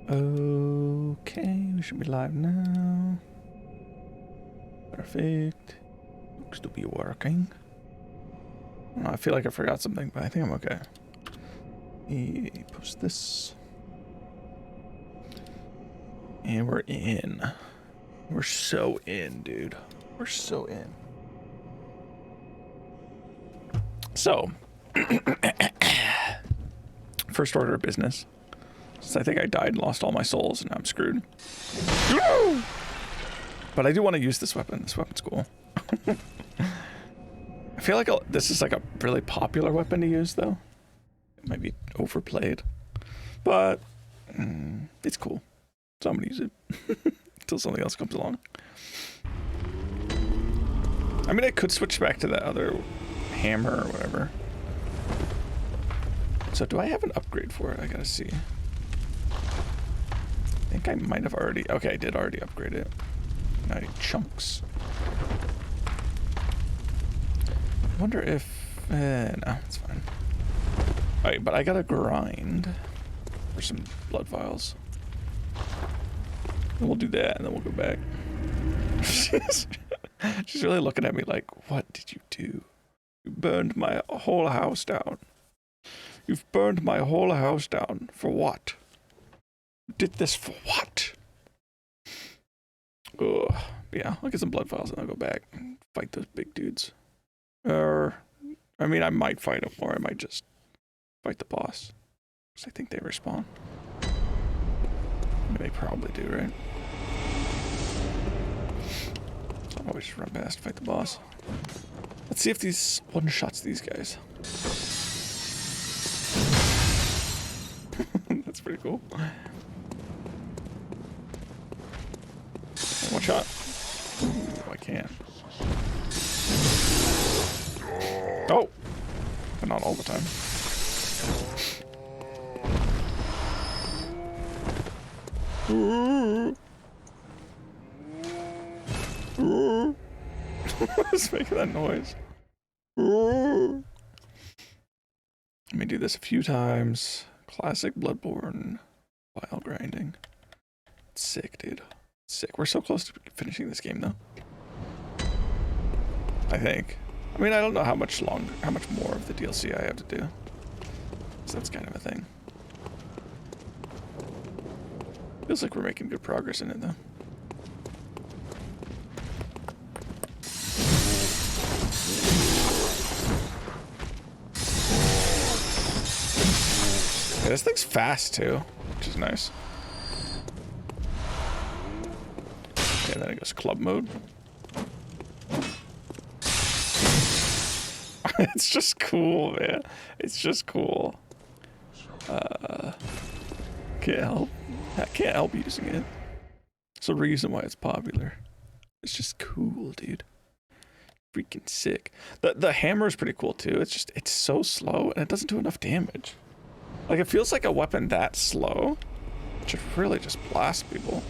Okay, we should be live now. Perfect. Looks to be working. I feel like I forgot something, but I think I'm okay. Post this. And we're in. We're so in, dude. We're so in. So, first order of business. Since I think I died and lost all my souls, and now I'm screwed. But I do want to use this weapon. This weapon's cool. I feel like this is like a really popular weapon to use, though. It might be overplayed. But it's cool. So I'm going to use it until something else comes along. I mean, I could switch back to that other hammer or whatever. So do I have an upgrade for it? I gotta see. I think I might have already... Okay, I did already upgrade it. Now I need chunks. I wonder if... no, it's fine. Alright, but I gotta grind for some blood vials. And we'll do that, and then we'll go back. She's really looking at me like, what did you do? You burned my whole house down. You've burned my whole house down. For what? You did this for what? Ugh. Yeah, I'll get some blood vials and I'll go back and fight those big dudes. I mean, I might fight them, or I might just fight the boss. Because I think they respawn. I mean, they probably do, right? So I'll always just run past, fight the boss. Let's see if these one-shots these guys. That's pretty cool. One shot. Ooh, I can't. Oh! But not all the time. What's making that noise? Let me do this a few times. Classic Bloodborne file grinding. It's sick, dude. It's sick. We're so close to finishing this game, though. I think. I mean, I don't know how much more of the DLC I have to do. So that's kind of a thing. Feels like we're making good progress in it, though. Yeah, this thing's fast, too, which is nice. And then it goes club mode. It's just cool, man. It's just cool. Can't help using it. It's the reason why it's popular. It's just cool, dude. Freaking sick. The hammer is pretty cool too. It's so slow and it doesn't do enough damage. Like, it feels like a weapon that slow should really just blast people.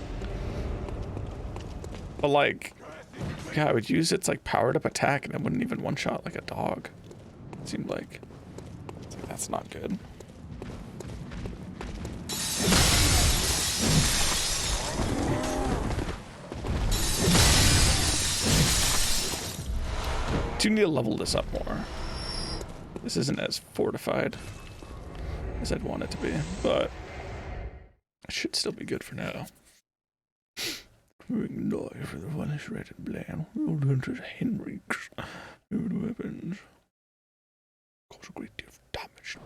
But like, yeah, I would use its like powered up attack and it wouldn't even one shot like a dog. It seemed like. It's like, that's not good. Do need to level this up more. This isn't as fortified as I'd want it to be, but it should still be good for now. Moving knife for the one is red and bland. Old hunters Henrik's new weapons. Cause a great deal of damage.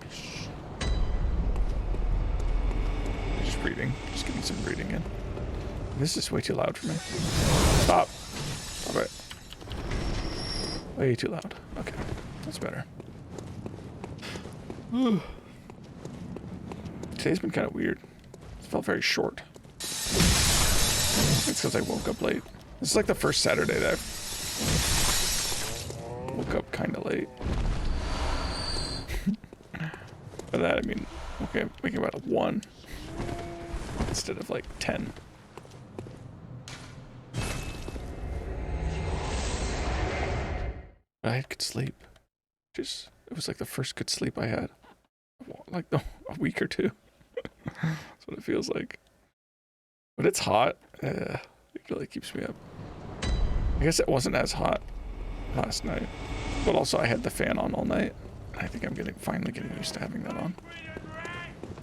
Just reading. Just getting some reading in. This is way too loud for me. Stop. Stop it. Way too loud. Okay. That's better. Today's been kind of weird. It felt very short. It's because I woke up late. This is like the first Saturday that I woke up kind of late. By that I mean, okay, waking up at 1 instead of like 10. I had good sleep. It was like the first good sleep I had. Like a week or two. That's what it feels like. But it's hot. It really keeps me up. I guess it wasn't as hot last night. But also I had the fan on all night. I think I'm finally getting used to having that on.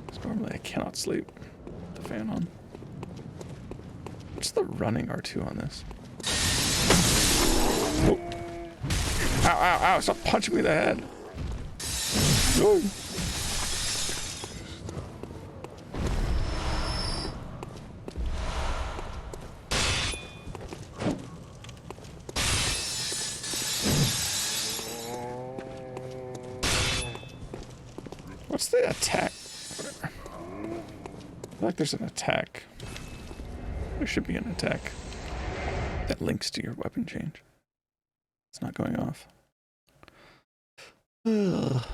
Because normally I cannot sleep with the fan on. What's the running R2 on this? Oh. Ow, ow, ow, stop punching me in the head. Oh. What's the attack? Whatever. I feel like there's an attack. There should be an attack that links to your weapon change. It's not going off. Ugh.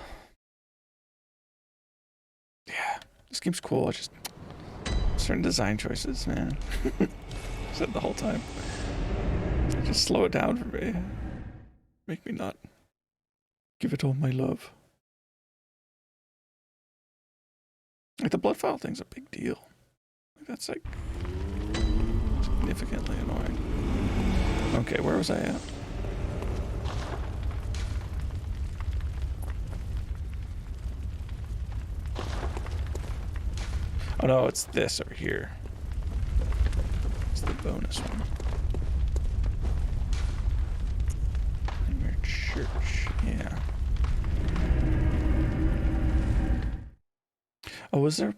Yeah, this game's cool. It's just certain design choices, man. Said the whole time. Just slow it down for me. Make me not give it all my love. Like the blood file thing's a big deal. Like that's like significantly annoying. Okay, where was I at? Oh no, it's this over here. It's the bonus one. In your church, yeah. Oh, was there?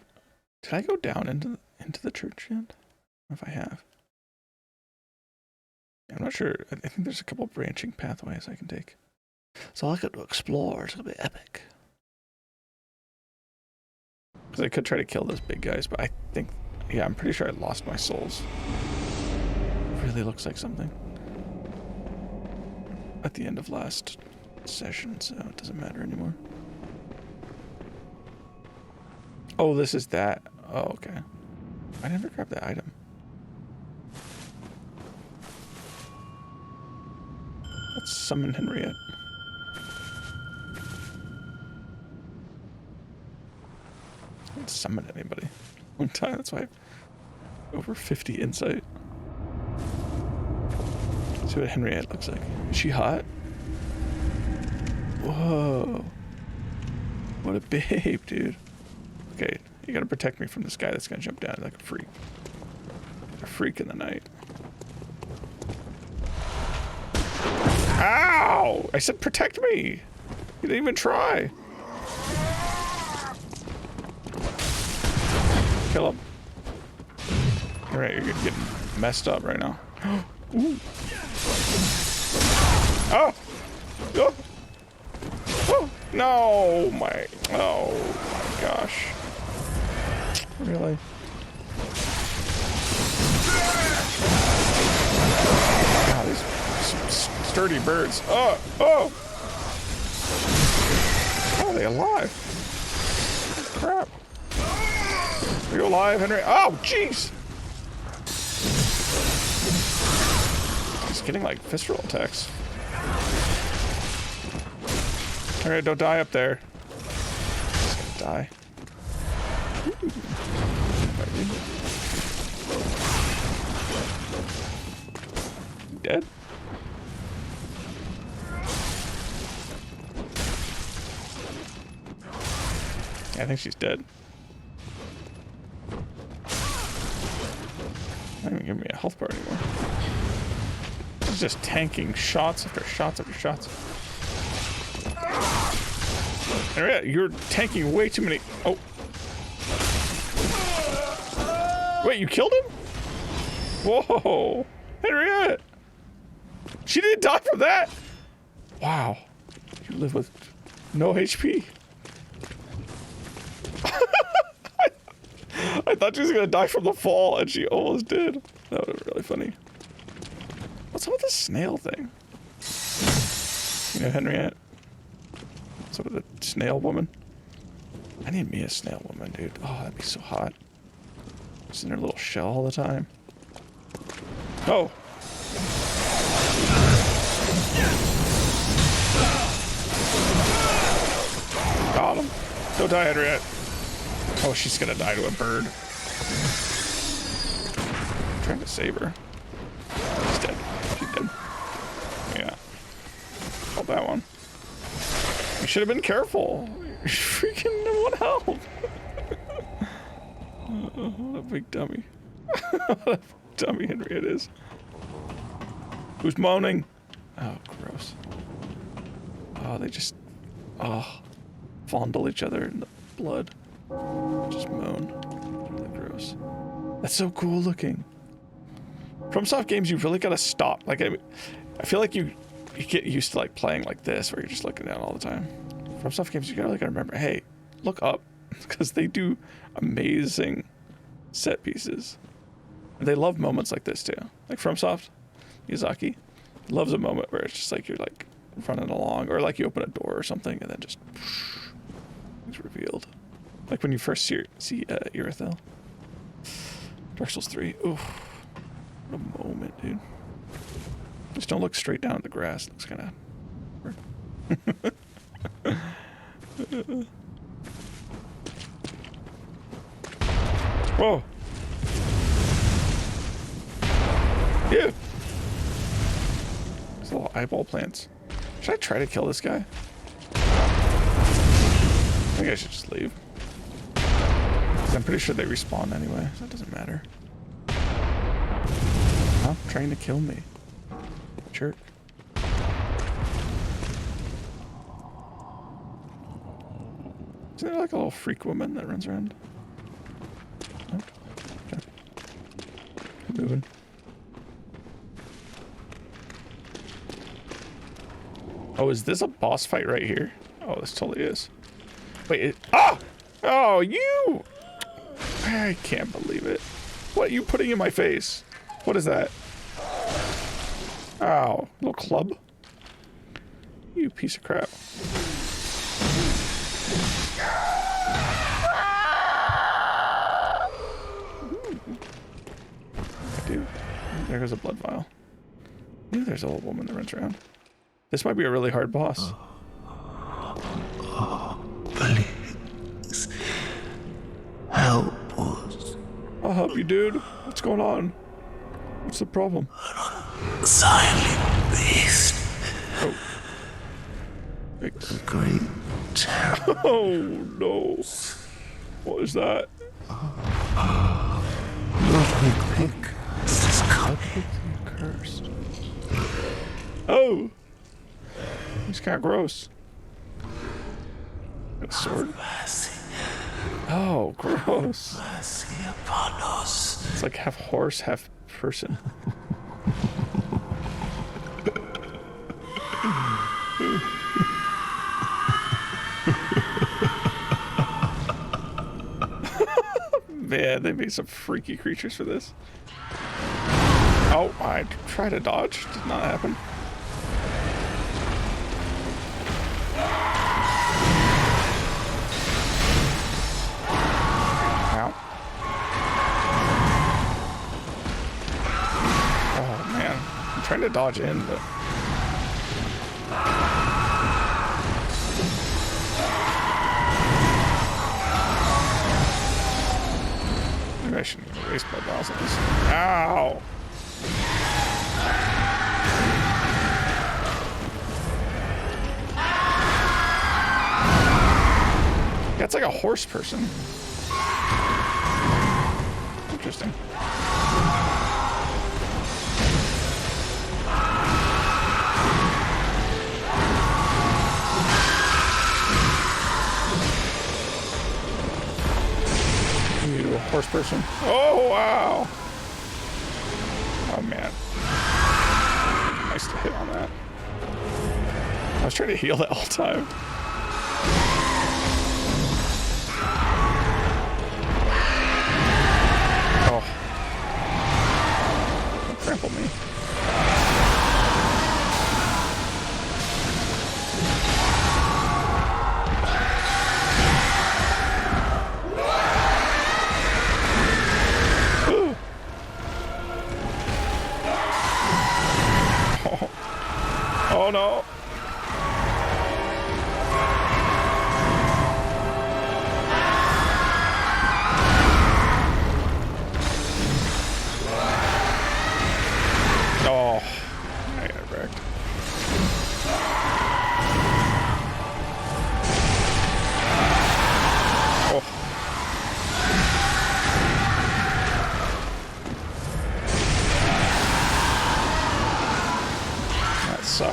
Did I go down into the church yet? I don't know if I have. I'm not sure. I think there's a couple branching pathways I can take. So I could explore. It's gonna be epic. Because I could try to kill those big guys, but I think, yeah, I'm pretty sure I lost my souls. It really looks like something. At the end of last session, so it doesn't matter anymore. Oh, this is that. Oh, okay. I never grabbed that item. Let's summon Henriette. I haven't summoned anybody. One time, that's why I have over 50 insight. Let's see what Henriette looks like. Is she hot? Whoa. What a babe, dude. Okay, you gotta protect me from this guy that's gonna jump down like a freak. A freak in the night. Ow! I said protect me! You didn't even try. Kill him. Alright, you're getting messed up right now. Ooh. Oh! Oh! Oh! No! Oh my gosh. Really? God, these sturdy birds. Oh! Oh! How are they alive? Crap. Are you alive, Henry? Oh, jeez! He's getting like visceral attacks. Alright, don't die up there. He's gonna die. Ooh. Dead? Yeah, I think she's dead. Not even giving me a health bar anymore. She's just tanking shots after shots after shots. Henriette, you're tanking way too many. Oh. Wait, you killed him? Whoa. Henriette. She didn't die from that. Wow. You live with no HP. I thought she was gonna die from the fall, and she almost did. That would have been really funny. What's up with the snail thing? You know, Henriette? What's up with the snail woman? I need me a snail woman, dude. Oh, that'd be so hot. Just in her little shell all the time. Oh! Got him. Don't die, Henriette. Oh, she's gonna die to a bird. trying to save her. She's dead. She's dead. Yeah. Oh, that one. You should have been careful. You're freaking one health. What a big dummy. What a dummy Henriette is. Who's moaning? Oh, gross. Oh, they just, fondle each other in the blood. Just moan. Really gross. That's so cool looking. FromSoft games, you really gotta stop. Like, I feel like you get used to like playing like this, where you're just looking down all the time. FromSoft games, you gotta remember, hey, look up, because they do amazing set pieces. And they love moments like this too. Like FromSoft, Miyazaki loves a moment where it's just like you're like running along, or like you open a door or something, and then just it's revealed. Like when you first see Irithel. Dark Souls 3. Oof. What a moment, dude. Just don't look straight down at the grass. It looks kind of... Whoa. Yeah. These little eyeball plants. Should I try to kill this guy? I think I should just leave. I'm pretty sure they respawn anyway, so it doesn't matter. Stop trying to kill me. Jerk. Isn't there like a little freak woman that runs around? Oh, okay. Keep moving. Oh, is this a boss fight right here? Oh, this totally is. Wait, ah! Oh, you! I can't believe it. What are you putting in my face? What is that? Ow, little club. You piece of crap. Dude, there goes a blood vial. I knew there's a old woman that runs around. This might be a really hard boss. Please help us. I'll help you, dude. What's going on? What's the problem? Silent beast. Oh. A great terror. Oh no. What is that? Lovely is coming. Cursed. Oh. He's kind of gross. Got a sword. Oh, gross. Mercy upon us. It's like half horse, half person. Man, they made some freaky creatures for this. Oh, I tried to dodge. Did not happen. Ow. Oh, man. I'm trying to dodge in, but... Maybe I shouldn't waste my balls on this. Ow! Yeah, it's like a horse person. Interesting. You a horse person? Oh, wow! Oh, man. Nice to hit on that. I was trying to heal that whole time. Oh. Don't trample me. Ooh. Oh. Oh no.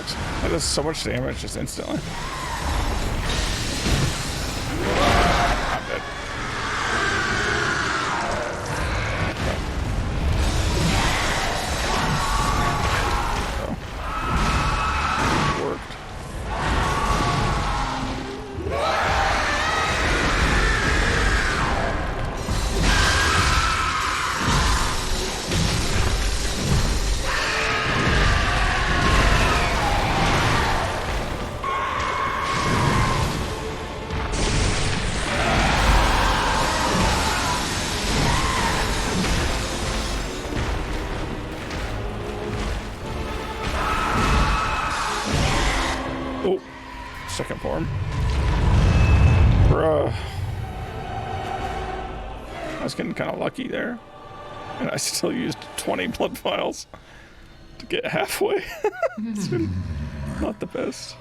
sucks. That does so much damage just instantly. I'm dead. Worked. Oh, second form. Bruh. I was getting kind of lucky there. And I still used 20 blood vials to get halfway. It's been not the best.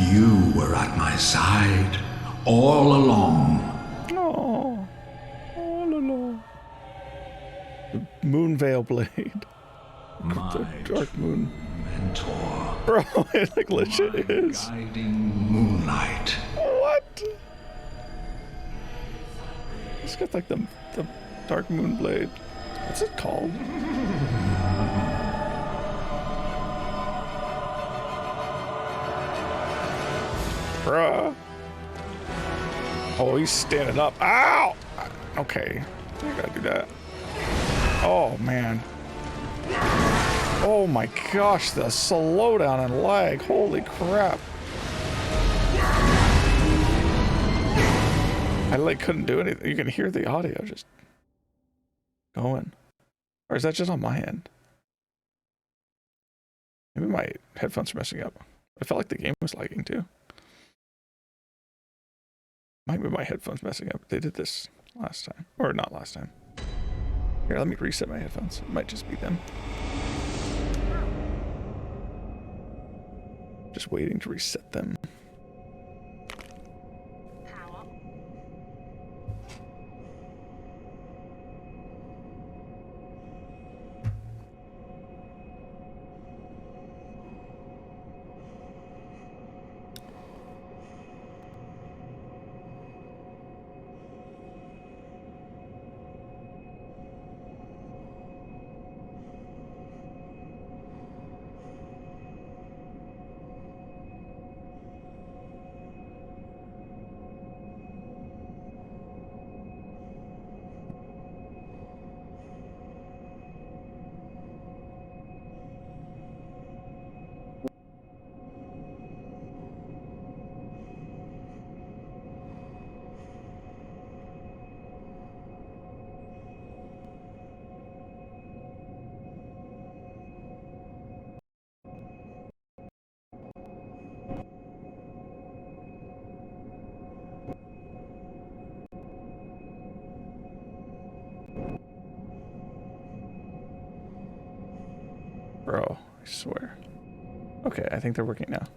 You were at my side all along. Oh, all along. The Moonveil Blade. The Dark Moon. Mentor. Bro, it like legit is. Guiding moonlight. What? It's got like the Dark Moon Blade. What's it called? Bruh. Oh, he's standing up. Ow! Okay. I gotta do that. Oh, man. Oh my gosh, the slowdown and lag. Holy crap. I like couldn't do anything. You can hear the audio just going. Or is that just on my end? Maybe my headphones are messing up. I felt like the game was lagging too. Might be my headphones messing up. They did this last time. Or not last time. Here, let me reset my headphones. It might just be them. Just waiting to reset them. Bro, I swear. Okay, I think they're working now.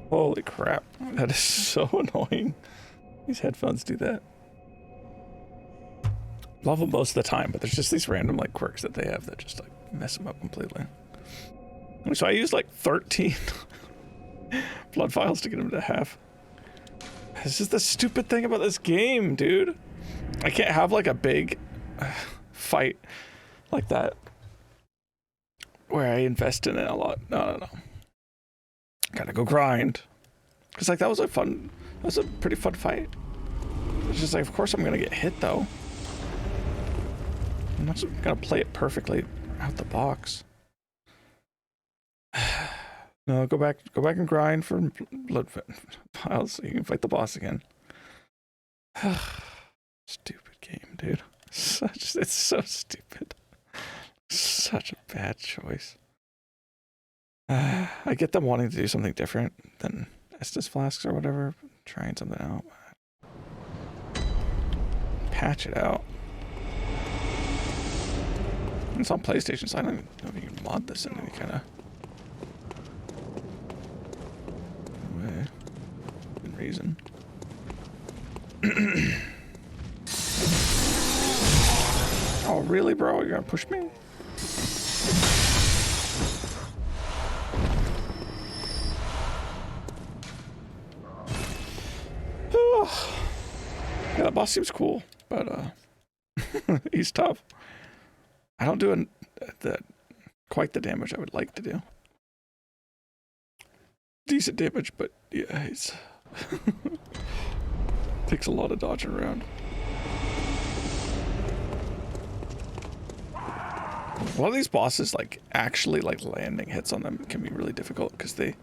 Holy crap. That is so annoying. These headphones do that. Love them most of the time, but there's just these random like quirks that they have that just like mess them up completely. So I used like 13 blood vials to get them to half. This is the stupid thing about this game, dude. I can't have like a big fight like that where I invest in it a lot. No. Gotta go grind. Cause like that was a pretty fun fight. It's just like, of course I'm gonna get hit though. I'm not gonna play it perfectly out the box. No, go back and grind for blood vials so you can fight the boss again. Stupid game, dude. It's so stupid. Such a bad choice. I get them wanting to do something different than Estus flasks or whatever. Trying something out. Patch it out. It's on PlayStation, so I don't even know if you can mod this in any kind of way. Good reason. Oh, really, bro? You're gonna push me? Yeah, that boss seems cool, but he's tough. I don't do quite the damage I would like to do. Decent damage, but yeah, he's takes a lot of dodging around. A lot of these bosses, like actually like landing hits on them can be really difficult because they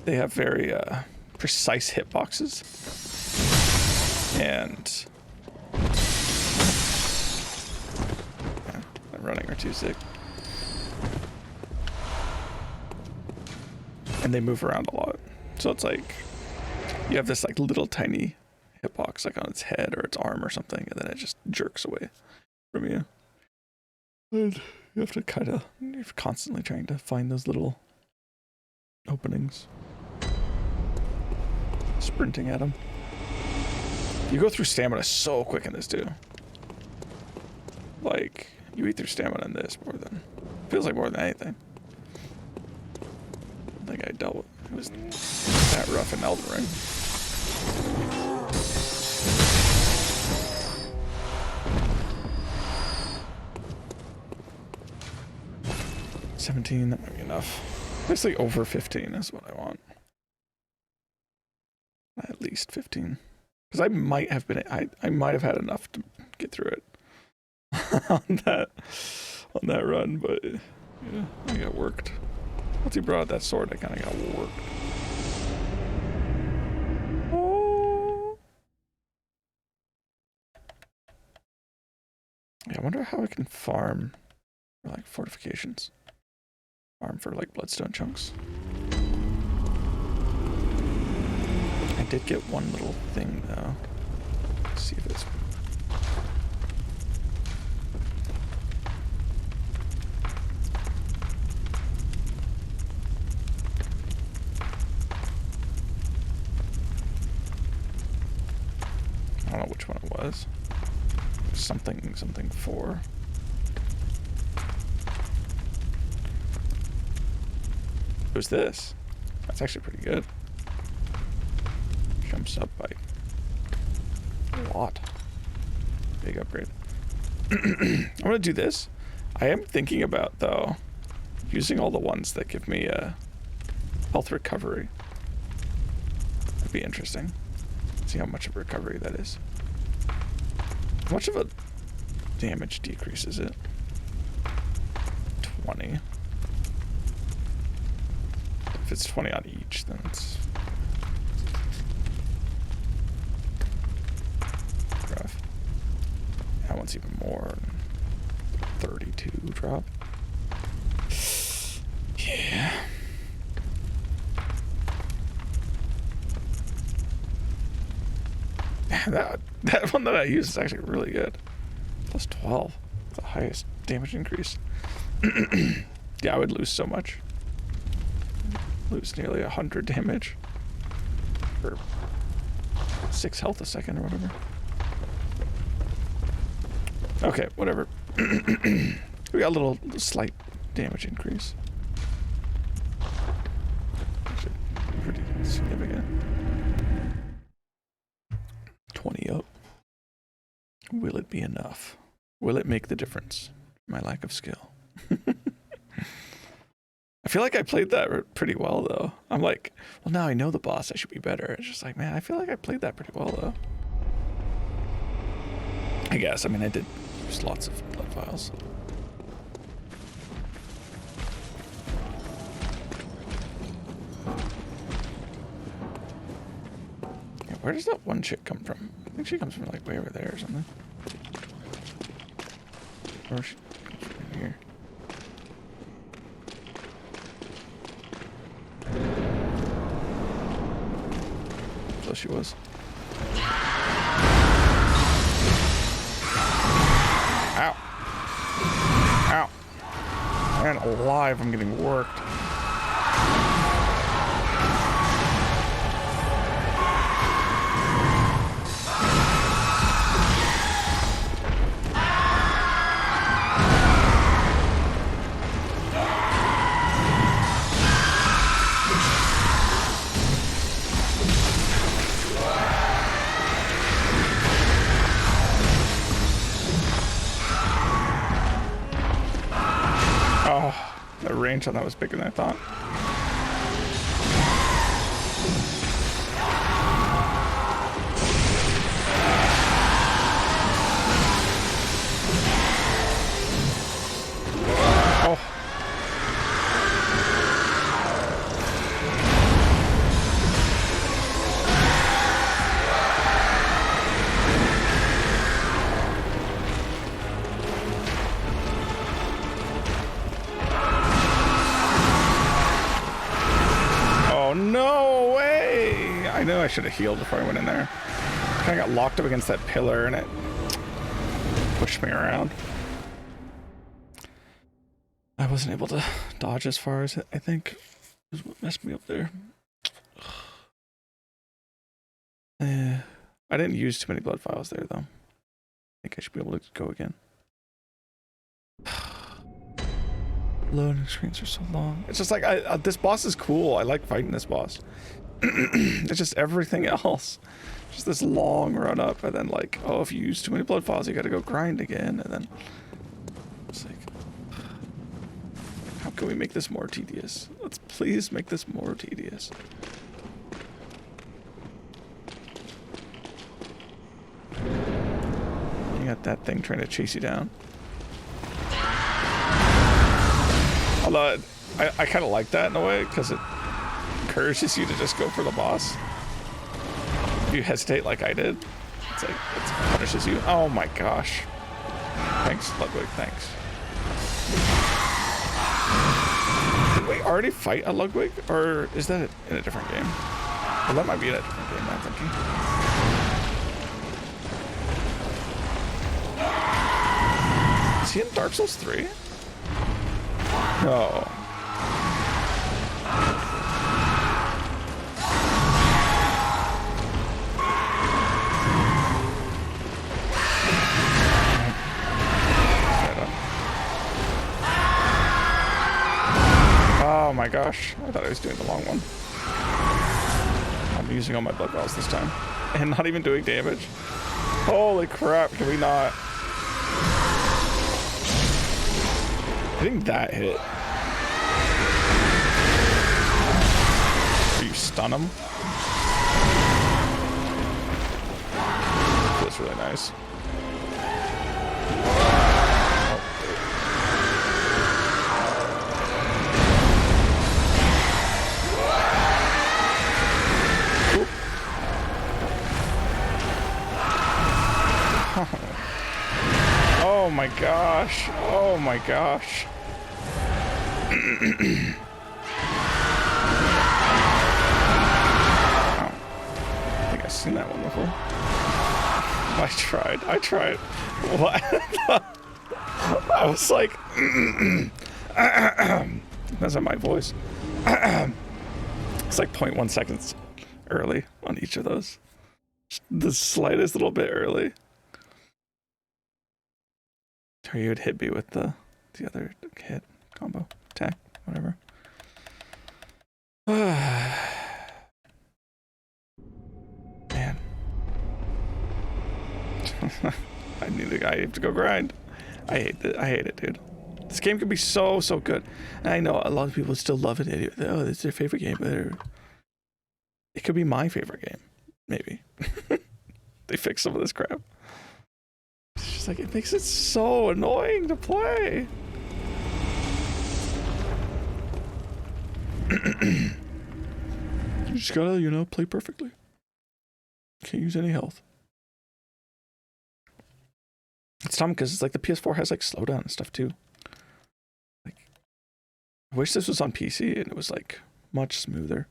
have very precise hitboxes, and yeah, I'm running are too sick, and they move around a lot. So it's like you have this like little tiny hitbox like on its head or its arm or something, and then it just jerks away from you. And you have to you're constantly trying to find those little openings. Sprinting at them. You go through stamina so quick in this too. Like, you eat through stamina in this feels like more than anything. I think I dealt with it was that rough in Elden Ring. $17, that might be enough. Basically over 15 is what I want. At least 15. Because I might have had enough to get through it on that run, but yeah, I got worked. Once he brought out that sword, I kind of got worked. Oh. Yeah, I wonder how I can farm for like fortifications. Farm for like bloodstone chunks. I did get one little thing though. Let's see if it's I don't know which one it was. Something 4. It was this. That's actually pretty good. Jumps up by a lot. Big upgrade. I'm gonna do this. I am thinking about though using all the ones that give me health recovery. That'd be interesting. See how much of a recovery that is. How much of a damage decrease is it? 20. If it's 20 on each, then it's rough. That one's even more. 32 drop. Yeah. That one that I used is actually really good. Plus 12. The highest damage increase. Yeah, I would lose so much. Lose nearly 100 damage. Or 6 health a second or whatever. Okay, whatever. We got a little slight damage increase. Actually, pretty significant. 20 up. Will it be enough? Will it make the difference? My lack of skill. I feel like I played that pretty well, though. I'm like, well, now I know the boss. I should be better. It's just like, man, I feel like I played that pretty well, though. I guess. I mean, I did use lots of blood vials. Yeah, where does that one chick come from? I think she comes from, like, way over there or something. Or she comes from here. So she was. Ow. Ow. Man alive, I'm getting worked. range on that was bigger than I thought. Oh. Oh, no way! I knew I should have healed before I went in there. I got locked up against that pillar and it pushed me around. I wasn't able to dodge as far as I think is what messed me up there. I didn't use too many blood files there though. I think I should be able to go again. Loading screens are so long. It's just like this boss is cool. I like fighting this boss. It's just everything else. Just this long run up and then like, oh, if you use too many blood files, you gotta go grind again, and then it's like, how can we make this more tedious? Let's please make this more tedious. You got that thing trying to chase you down. Although I kind of like that in a way because it encourages you to just go for the boss. If you hesitate like I did, it's like it punishes you. Oh my gosh! Thanks, Ludwig. Thanks. Did we already fight a Ludwig, or is that in a different game? Well, that might be in a different game. I'm thinking. Is he in Dark Souls 3? No. Oh my gosh, I thought I was doing the long one. I'm using all my blood vials this time. And not even doing damage. Holy crap, can we not? I think that hit. Or you stun him? Feels really nice. Oh my gosh. Oh my gosh. I think I've seen that one before. I tried. What? I was like, that's not my voice. It's like 0.1 seconds early on each of those. Just the slightest little bit early. Or you would hit me with the other hit combo attack, whatever. Man. I have to go grind. I hate it, dude. This game can be so good. And I know a lot of people still love it. Oh, it's their favorite game, but it could be my favorite game. Maybe. They fix some of this crap. It's just like, it makes it so annoying to play. You just gotta, play perfectly. Can't use any health. It's dumb because it's like the PS4 has like slowdown and stuff too. Like, I wish this was on PC and it was like much smoother.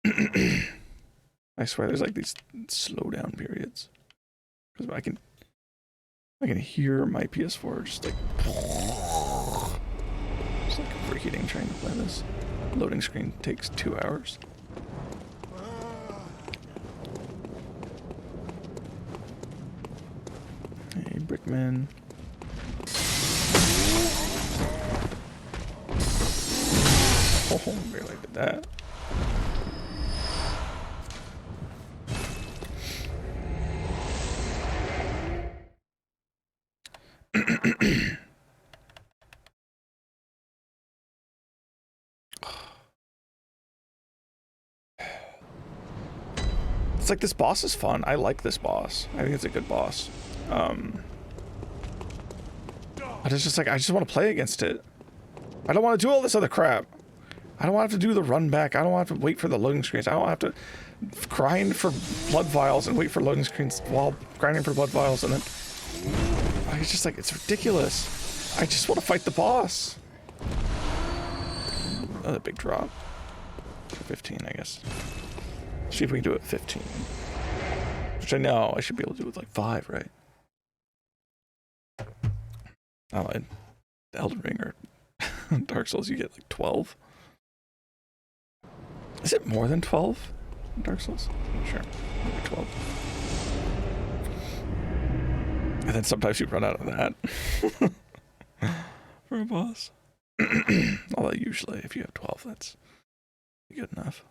I swear there's like these slowdown periods. Because I can hear my PS4 just like overheating trying to play this. Loading screen takes 2 hours. Hey, Brickman. Oh, barely did that. It's like this boss is fun. I like this boss. I think it's a good boss. But it's just like, I just want to play against it. I don't want to do all this other crap. I don't want to have to do the run back. I don't want to have to wait for the loading screens. I don't have to grind for blood vials and wait for loading screens while grinding for blood vials, and then it's just like, it's ridiculous. I just want to fight the boss. Another big drop. 15, I guess. See if we can do it at 15. Which I know I should be able to do with like 5, right? Oh, in Elden Ring or Dark Souls, you get like 12. Is it more than 12 in Dark Souls? I'm not sure. Maybe 12. And then sometimes you run out of that for a boss. Although usually if you have 12, that's good enough.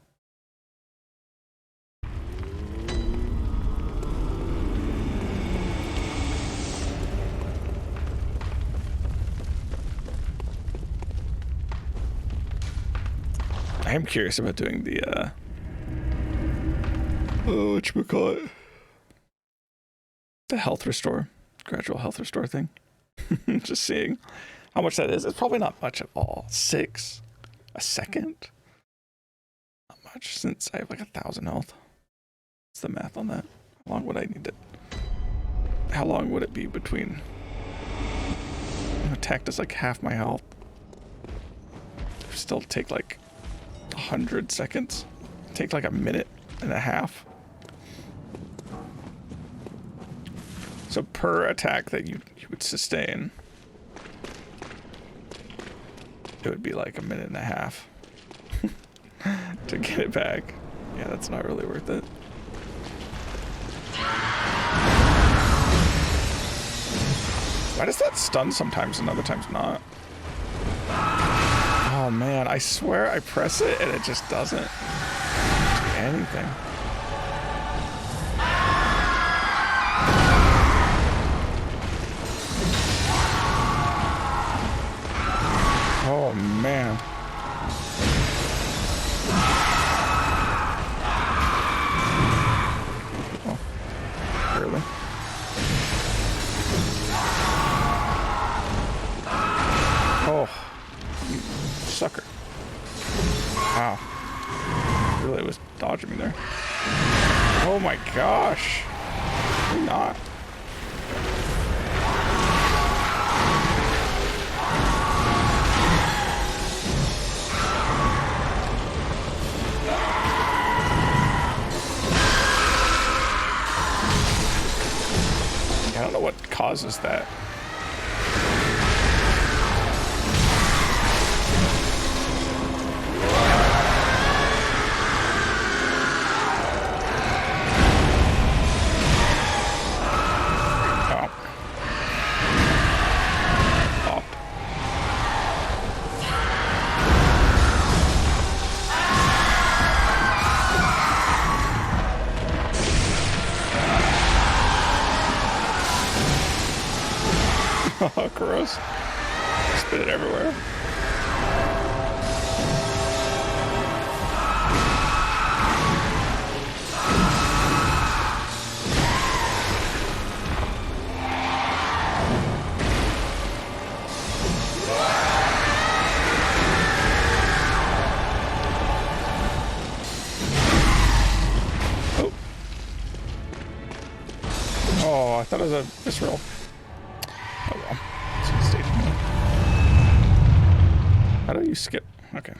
I am curious about doing the whatchamacallit? The health restore, gradual health restore thing. Just seeing how much that is. It's probably not much at all. 6 a second? Not much, since I have like 1,000 health. What's the math on that? How long would I need it? How long would it be between attack does like half my health? Still take like 100 seconds. Take like a minute and a half. So per attack that you would sustain, it would be like a minute and a half to get it back. Yeah, that's not really worth it. Why does that stun sometimes and other times not? Oh man, I swear I press it and it just doesn't do anything. Oh man. Oh, really? Oh, you sucker. Wow. Really was dodging me there. Oh my gosh. Maybe not. I don't know what causes that. Oh, gross. Spit it everywhere. Oh. Oh, I thought it was a visceral. Oh well. Stage one. How do you skip? Okay.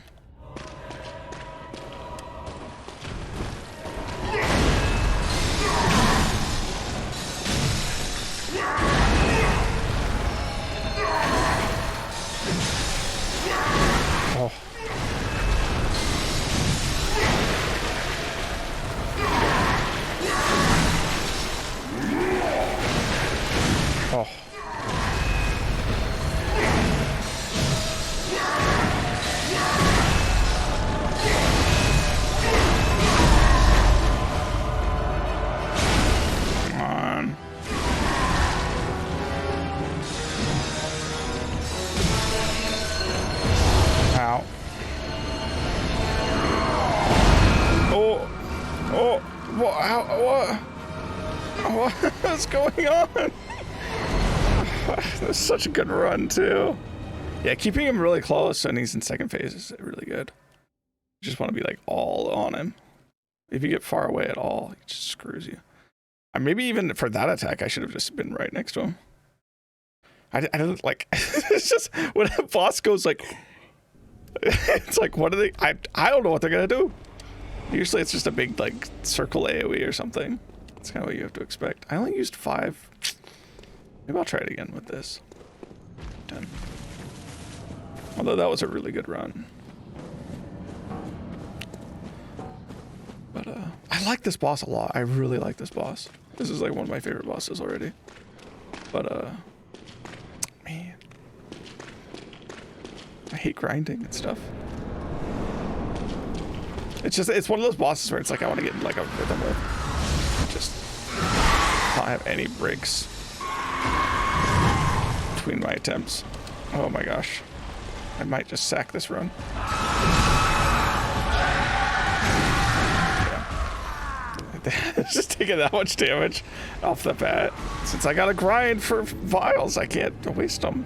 Oh. Oh. What's going on? That's such a good run too. Yeah, keeping him really close and he's in second phase is really good. You just want to be like all on him. If you get far away at all, he just screws you. And maybe even for that attack, I should have just been right next to him. I don't like. It's just when a boss goes like, it's like, what are they? I don't know what they're gonna do. Usually it's just a big like circle AoE or something. That's kind of what you have to expect. I only used 5. Maybe I'll try it again with this. 10. Although that was a really good run. But I like this boss a lot. I really like this boss. This is like one of my favorite bosses already. But man, I hate grinding and stuff. It's one of those bosses where it's like I want to get in like a rhythm with. Just not have any breaks between my attempts. Oh my gosh. I might just sack this run. It's just taking that much damage off the bat. Since I gotta grind for vials, I can't waste them.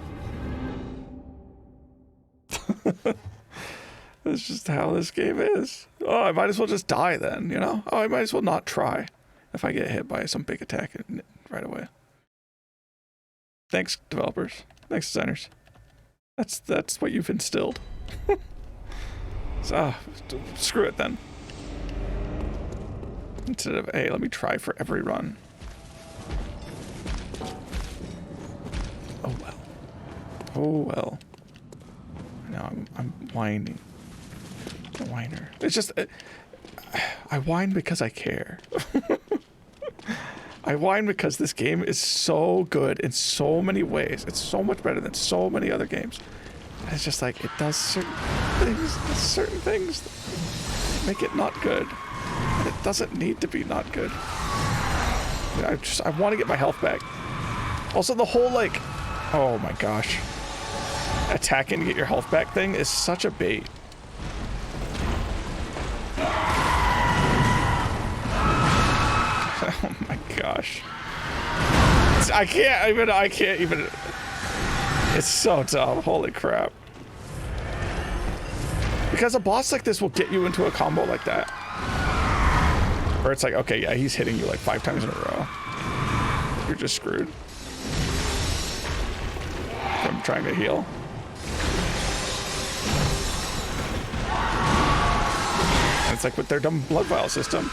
That's just how this game is. Oh, I might as well just die then, you know? Oh, I might as well not try if I get hit by some big attack right away. Thanks, developers. Thanks, designers. That's what you've instilled. So, screw it then. Instead of, hey, let me try for every run. Oh well. Oh well. Now I'm whining. A whiner. It's just, I whine because I care. I whine because this game is so good in so many ways. It's so much better than so many other games. And it's just like, it does certain things that make it not good. And it doesn't need to be not good. I want to get my health back. Also, the whole like, oh my gosh, attacking to get your health back thing is such a bait. Oh my gosh. I can't even. It's so dumb. Holy crap. Because a boss like this will get you into a combo like that. Where it's like, okay, yeah, he's hitting you like 5 times in a row. You're just screwed. From trying to heal. And it's like with their dumb blood vial system,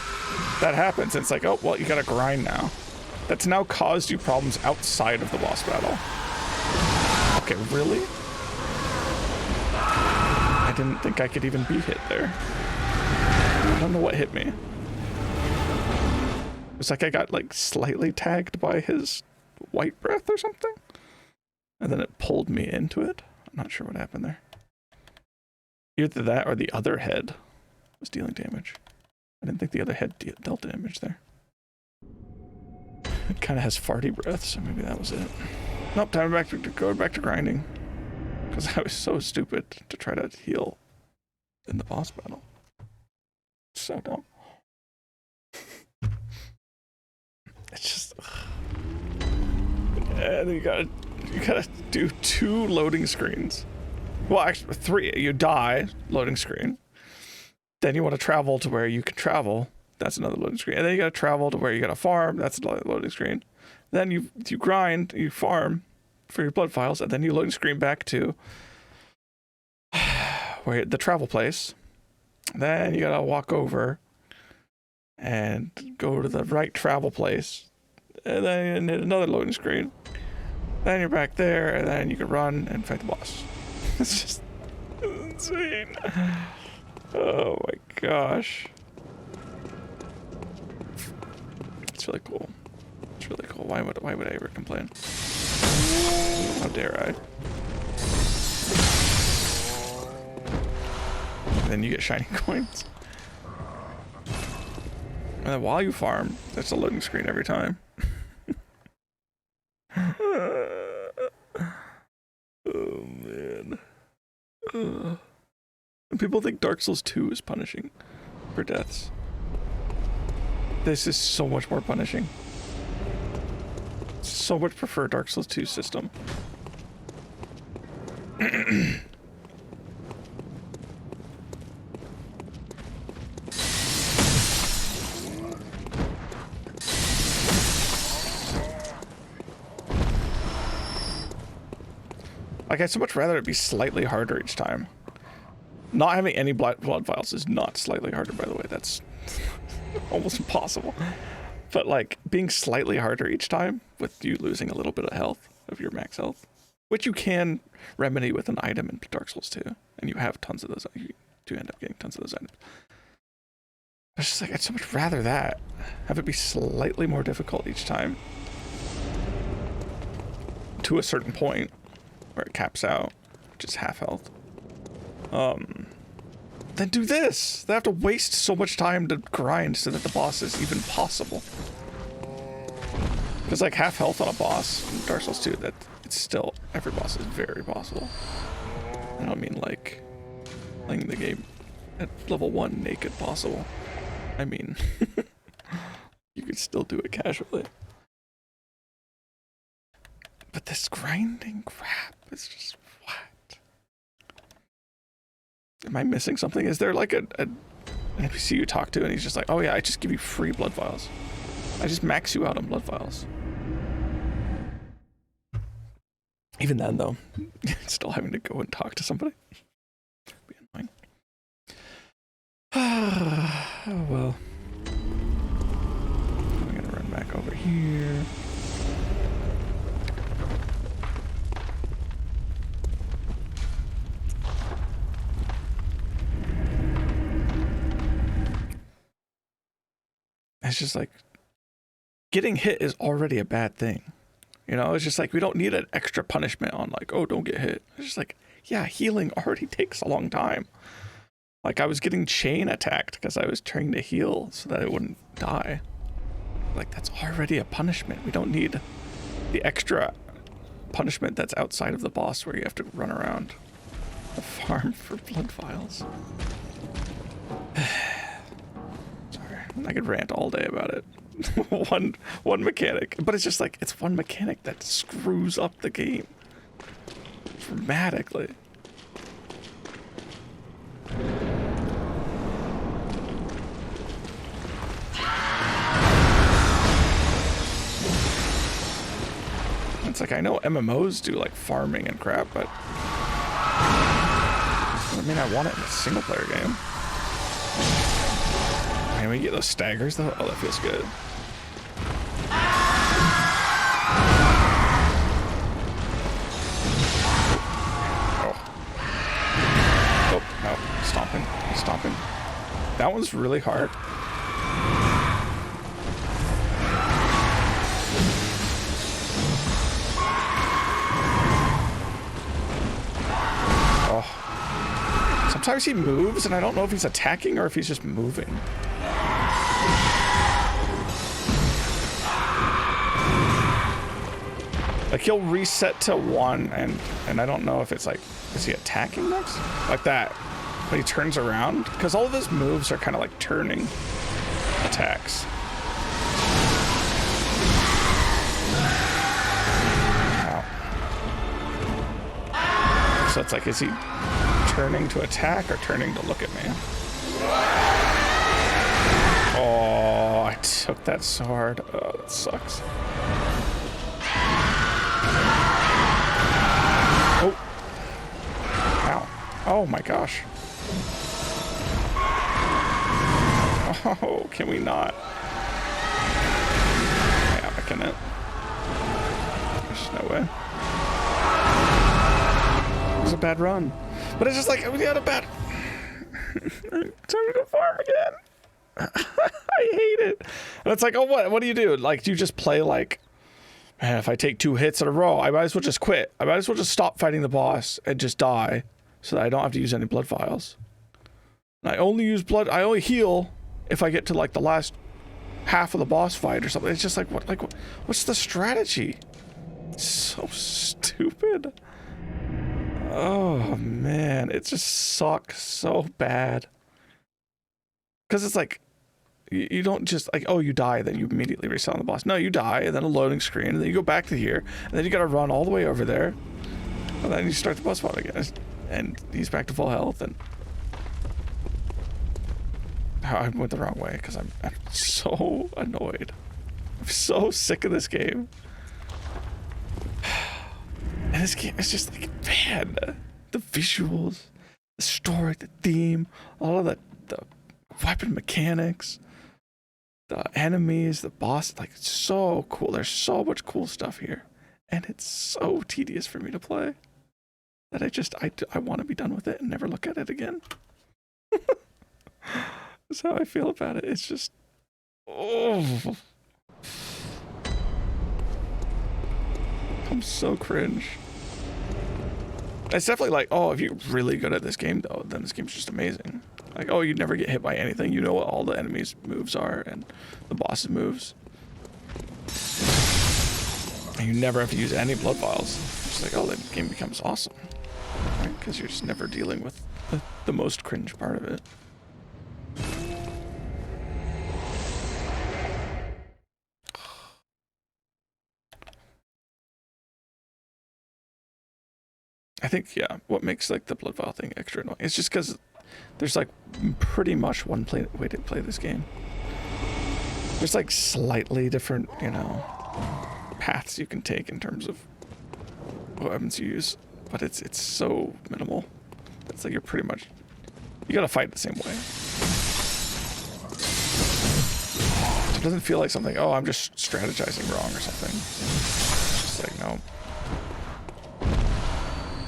that happens. It's like, oh, well, you gotta grind now. That's now caused you problems outside of the boss battle. Okay, really? I didn't think I could even be hit there. I don't know what hit me. It was like I got like slightly tagged by his white breath or something. And then it pulled me into it. I'm not sure what happened there. Either that or the other head was dealing damage. I didn't think the other head dealt damage there. It kind of has farty breath, so maybe that was it. Nope, time to go back to grinding. Because I was so stupid to try to heal in the boss battle. So dumb. It's just... And you gotta do 2 loading screens. Well, actually 3. You die, loading screen. Then you want to travel to where you can travel. That's another loading screen. And then you got to travel to where you got to farm. That's another loading screen. Then you grind, you farm for your blood files, and then you loading screen back to where the travel place. Then you got to walk over and go to the right travel place. And then hit another loading screen. Then you're back there, and then you can run and fight the boss. It's just insane. Oh my gosh. It's really cool. It's really cool. Why would I ever complain? How dare I? And then you get shiny coins. And then while you farm, there's a loading screen every time. Oh man. And people think Dark Souls 2 is punishing for deaths. This is so much more punishing. So much prefer Dark Souls 2 system. Like, I'd so much rather it be slightly harder each time. Not having any blood vials is not slightly harder, by the way. That's almost impossible. But, like, being slightly harder each time with you losing a little bit of health, of your max health, which you can remedy with an item in Dark Souls 2, and you have tons of those. You do end up getting tons of those items. It's just like, I'd so much rather that. Have it be slightly more difficult each time. To a certain point. Where it caps out, which is half health. Then do this! They have to waste so much time to grind so that the boss is even possible. Because like half health on a boss in Dark Souls 2, that it's still, every boss is very possible. I don't mean like playing the game at level 1 naked possible. I mean, you could still do it casually. But this grinding crap is just what? Am I missing something? Is there like an NPC you talk to and he's just like, oh yeah, I just give you free blood vials. I just max you out on blood vials. Even then though, still having to go and talk to somebody. Be annoying. Oh well. I'm gonna run back over here. It's just like, getting hit is already a bad thing. You know, it's just like, we don't need an extra punishment on like, oh, don't get hit. It's just like, yeah, healing already takes a long time. Like, I was getting chain attacked because I was trying to heal so that I wouldn't die. Like, that's already a punishment. We don't need the extra punishment that's outside of the boss where you have to run around the farm for blood vials. I could rant all day about it. one mechanic, but it's just like, it's one mechanic that screws up the game dramatically. It's like, I know MMOs do like farming and crap, but I mean, I want it in a single player game. Can we get those staggers though? Oh, that feels good. Oh. Oh, no. Stomping. Stomping. That one's really hard. Oh. Sometimes he moves and I don't know if he's attacking or if he's just moving. Like, he'll reset to 1, and I don't know if it's like, is he attacking next? Like that. But he turns around, because all of his moves are kind of like turning attacks. Wow. So it's like, is he turning to attack or turning to look at me? Oh, I took that so hard. Oh, that sucks. Oh. Ow. Oh my gosh. Oh, can we not? Yeah, I can it. There's no way. It was a bad run. But it's just like, we had a bad... Time to go farm again. I hate it. And it's like, oh, what do you do? Like, do you just play like, man, if I take 2 hits in a row, I might as well just quit. I might as well just stop fighting the boss and just die so that I don't have to use any blood vials. And I only heal if I get to like the last half of the boss fight or something. It's just like, what's the strategy? It's so stupid. Oh man, it just sucks so bad. Because it's like, You don't just like, oh, you die, then you immediately reset on the boss. No, you die, and then a loading screen, and then you go back to here, and then you gotta run all the way over there, and then you start the boss fight again, and he's back to full health, and I went the wrong way because I'm so annoyed. I'm so sick of this game. And this game is just like, man, the visuals, the story, the theme, all of the weapon mechanics, the enemies, the boss, like, it's so cool. There's so much cool stuff here. And it's so tedious for me to play that I want to be done with it and never look at it again. That's how I feel about it. It's just, oh, I'm so cringe. It's definitely like, oh, if you're really good at this game though, then this game's just amazing. Like, oh, you never get hit by anything. You know what all the enemies' moves are and the boss's moves. And you never have to use any blood vials. It's like, oh, the game becomes awesome. Right? Because you're just never dealing with the most cringe part of it. I think, yeah, what makes like the blood vial thing extra annoying, it's just because there's like pretty much one way to play this game. There's like slightly different, you know, paths you can take in terms of what weapons you use, but it's so minimal. It's like you're pretty much, you gotta fight the same way. It doesn't feel like something, oh, I'm just strategizing wrong or something. It's just like, no.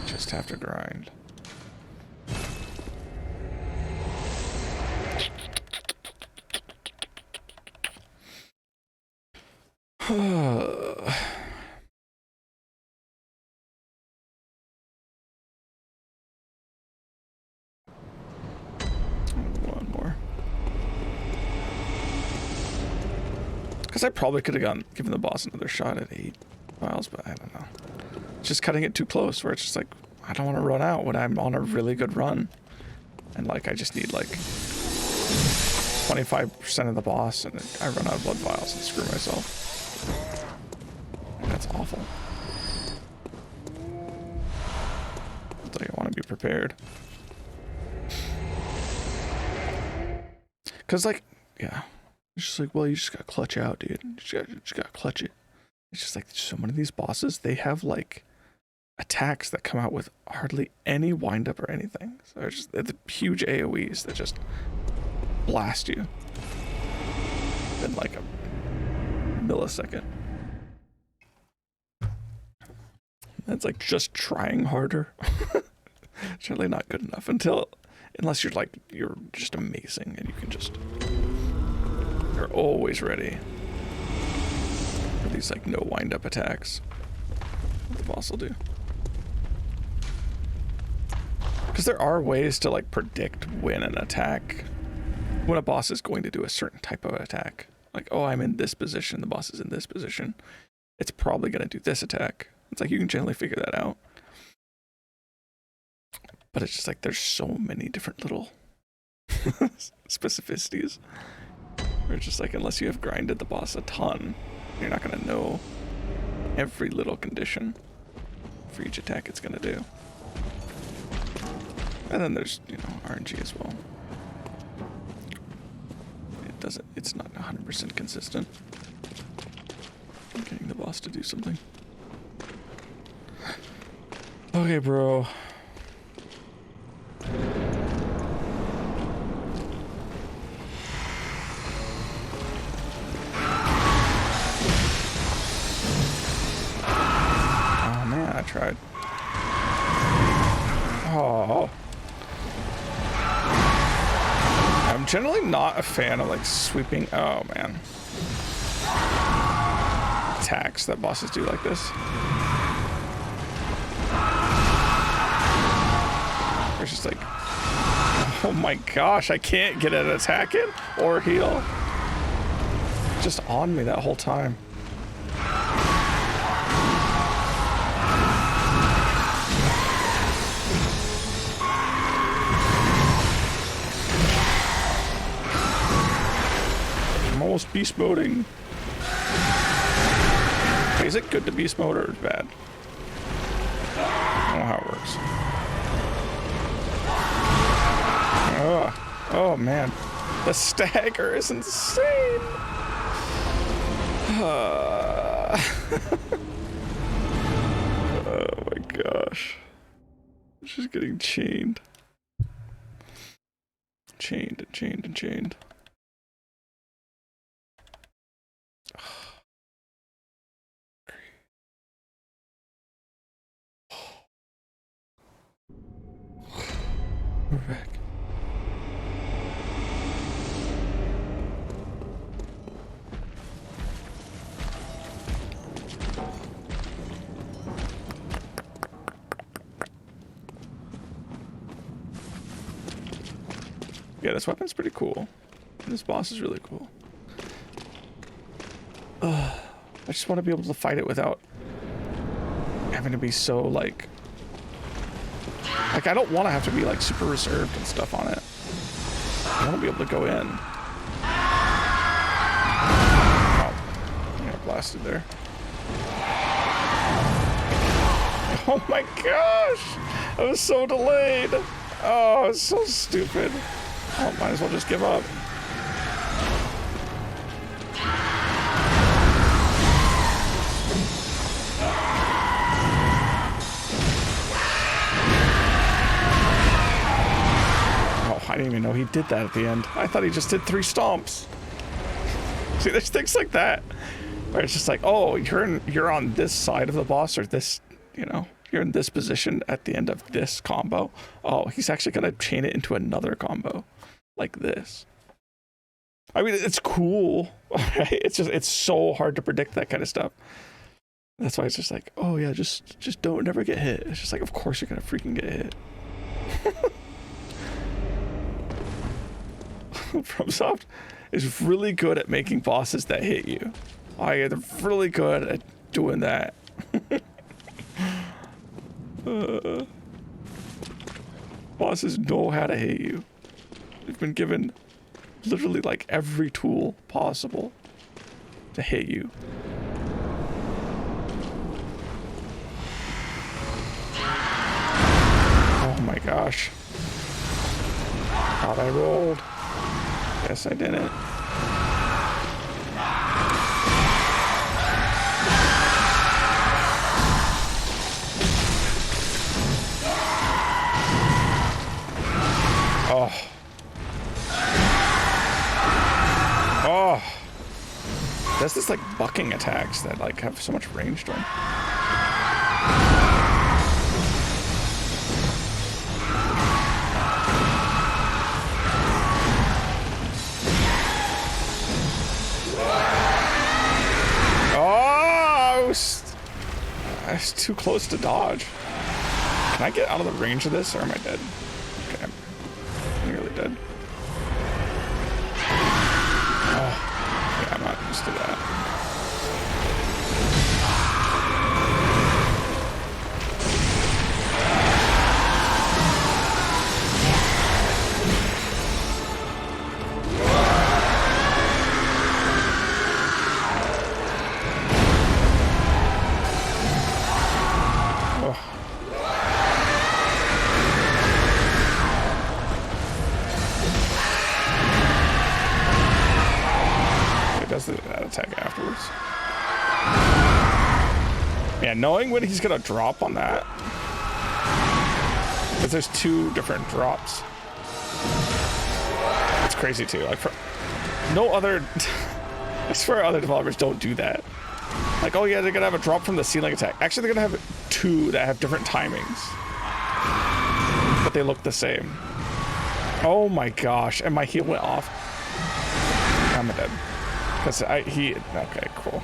Just have to grind. One more. Because I probably could have given the boss another shot at 8 vials, but I don't know. Just cutting it too close where it's just like, I don't want to run out when I'm on a really good run. And like, I just need like 25% of the boss and I run out of blood vials and screw myself. That's awful. So you want to be prepared. Cause like, yeah, it's just like, well, you just gotta clutch out, dude. You just gotta clutch it. It's just like, so many of these bosses, they have like attacks that come out with hardly any wind up or anything. So they're just the huge AoEs that just blast you in like a millisecond. That's like just trying harder. It's really not good enough unless you're like, you're just amazing and you can just, you're always ready for these like no wind up attacks. What the boss will do. Because there are ways to like predict when a boss is going to do a certain type of attack. Like, oh, I'm in this position, the boss is in this position. It's probably going to do this attack. It's like you can generally figure that out. But it's just like there's so many different little specificities. Where it's just like, unless you have grinded the boss a ton, you're not going to know every little condition for each attack it's going to do. And then there's, you know, RNG as well. It's not 100% consistent. Getting the boss to do something. Okay, bro. Oh man, I tried. Oh. I'm generally not a fan of like sweeping, oh man, attacks that bosses do like this. It's just like, oh my gosh, I can't get an attack in or heal. Just on me that whole time. almost beast moding. Wait, is it good to beast mode or bad? I don't know how it works. Oh man, the stagger is insane. Oh my gosh. It's just getting chained. Chained and chained and chained. We're back. Yeah, this weapon's pretty cool. This boss is really cool. I just want to be able to fight it without having to be so like I don't want to have to be like super reserved and stuff on it. I want to be able to go in. Oh, yeah, blasted there. Oh my gosh! I was so delayed. Oh, it's so stupid. Oh, might as well just give up. I didn't even know he did that at the end. I thought he just did 3 stomps. See, there's things like that where it's just like, oh, you're on this side of the boss, or this, you know, you're in this position at the end of this combo. Oh, he's actually gonna chain it into another combo like this. I mean, it's cool, right? It's so hard to predict that kind of stuff. That's why it's just like, oh yeah, just don't never get hit. It's just like, of course you're gonna freaking get hit. FromSoft is really good at making bosses that hit you. Oh yeah, they're really good at doing that. Bosses know how to hit you. They've been given literally like every tool possible to hit you. Oh my gosh. Thought I rolled. Guess I didn't. Oh. Oh. There's this like bucking attacks that like have so much range to them. I was too close to dodge. Can I get out of the range of this, or am I dead? Okay, I'm nearly dead. Oh, yeah, I'm not used to that. That attack afterwards. Yeah, knowing when he's gonna drop on that, because there's 2 different drops. It's crazy too. Like, for no other, I swear other developers don't do that. Like, oh yeah, they're gonna have a drop from the ceiling attack. Actually, they're gonna have 2 that have different timings, but they look the same. Oh my gosh, and my heal went off. I'm dead. Okay, cool.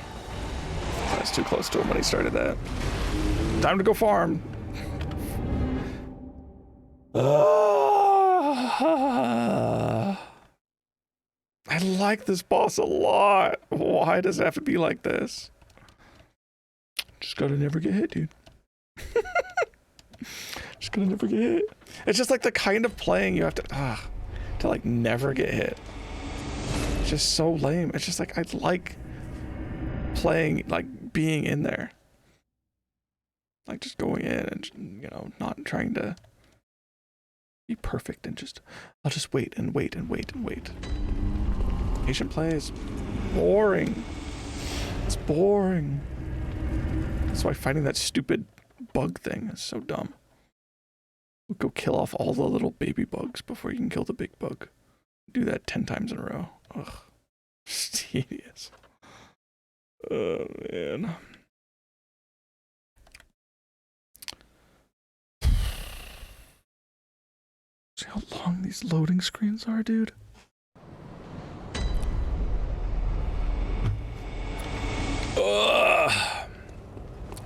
I was too close to him when he started that. Time to go farm. I like this boss a lot. Why does it have to be like this? Just gotta never get hit, dude. Just gotta never get hit. It's just like the kind of playing you have to like never get hit. It's just so lame. It's just like I like playing, like being in there, like just going in and, you know, not trying to be perfect and just I'll just wait and wait and wait and wait. Patient play is boring. It's boring. That's why fighting that stupid bug thing is so dumb. Go kill off all the little baby bugs before you can kill the big bug. Do that 10 times in a row. Ugh. Tedious. Oh, man. See how long these loading screens are, dude? Ugh.